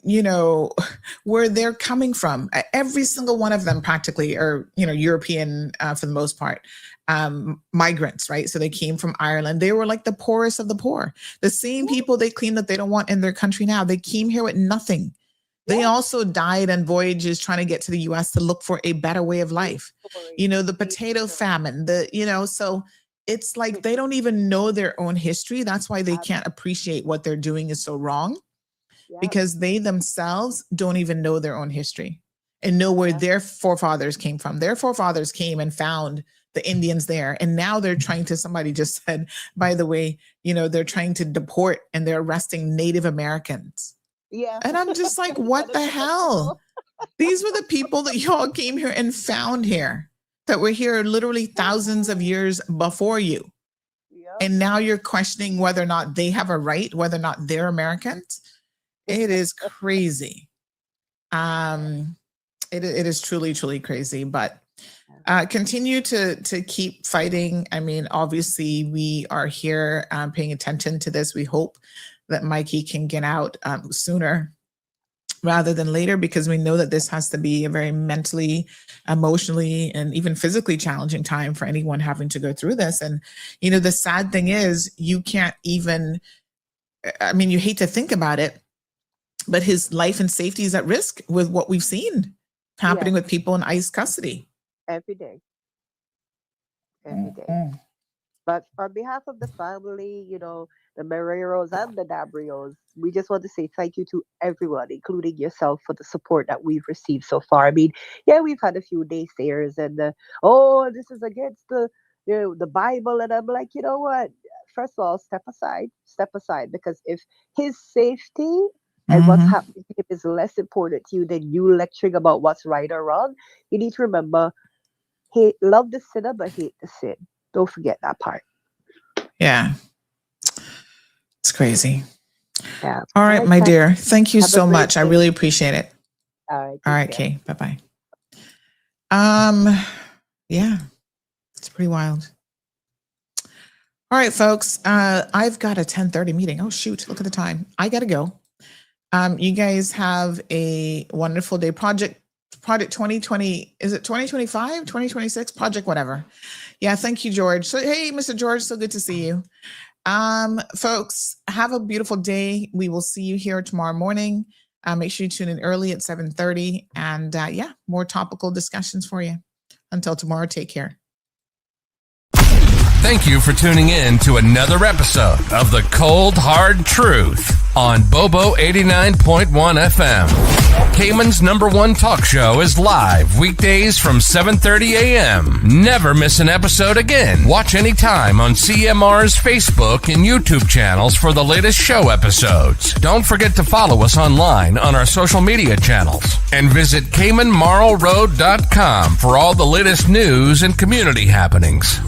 they're coming from, every single one of them practically are, European for the most part, migrants, right? So they came from Ireland. They were like the poorest of the poor. The same people they claim that they don't want in their country now. They came here with nothing. They also died on voyages trying to get to the US to look for a better way of life. The potato famine, so it's like they don't even know their own history. That's why they can't appreciate what they're doing is so wrong, because they themselves don't even know their own history and know where their forefathers came from. Their forefathers came and found the Indians there. And now they're trying to, somebody just said, by the way, they're trying to deport and they're arresting Native Americans. Yeah. And I'm just like, what the hell? These were the people that y'all came here and found here, that were here literally thousands of years before you. And now you're questioning whether or not they have a right, whether or not they're Americans. It is crazy. It is truly, truly crazy, but continue to keep fighting. I mean, obviously we are here paying attention to this. We hope that Mikey can get out sooner rather than later, because we know that this has to be a very mentally, emotionally, and even physically challenging time for anyone having to go through this. And, the sad thing is, you can't even, you hate to think about it, but his life and safety is at risk with what we've seen happening with people in ICE custody. Every day. But on behalf of the family, the Marreros and the Dabrios, we just want to say thank you to everyone, including yourself, for the support that we've received so far. I mean, we've had a few naysayers and this is against the Bible, and I'm like, you know what? First of all, step aside, because if his safety and what's happening to him is less important to you than you lecturing about what's right or wrong, you need to remember, love the sinner but hate the sin. Don't forget that part. Yeah. It's crazy. Yeah. All right, my dear. Thank you so much. day. I really appreciate it. All right, Kay. Bye-bye. Yeah. It's pretty wild. All right, folks. I've got a 10:30 meeting. Oh, shoot. Look at the time. I got to go. You guys have a wonderful day. Project 2020, is it 2025, 2026? Project whatever. Yeah, thank you, George. So, hey, Mr. George, so good to see you. Folks, have a beautiful day. We will see you here tomorrow morning. Make sure you tune in early at 7:30. And more topical discussions for you. Until tomorrow, take care. Thank you for tuning in to another episode of The Cold Hard Truth on Bobo 89.1 FM. Cayman's #1 talk show is live weekdays from 7:30 a.m. Never miss an episode again. Watch anytime on CMR's Facebook and YouTube channels for the latest show episodes. Don't forget to follow us online on our social media channels and visit CaymanMarlRoad.com for all the latest news and community happenings.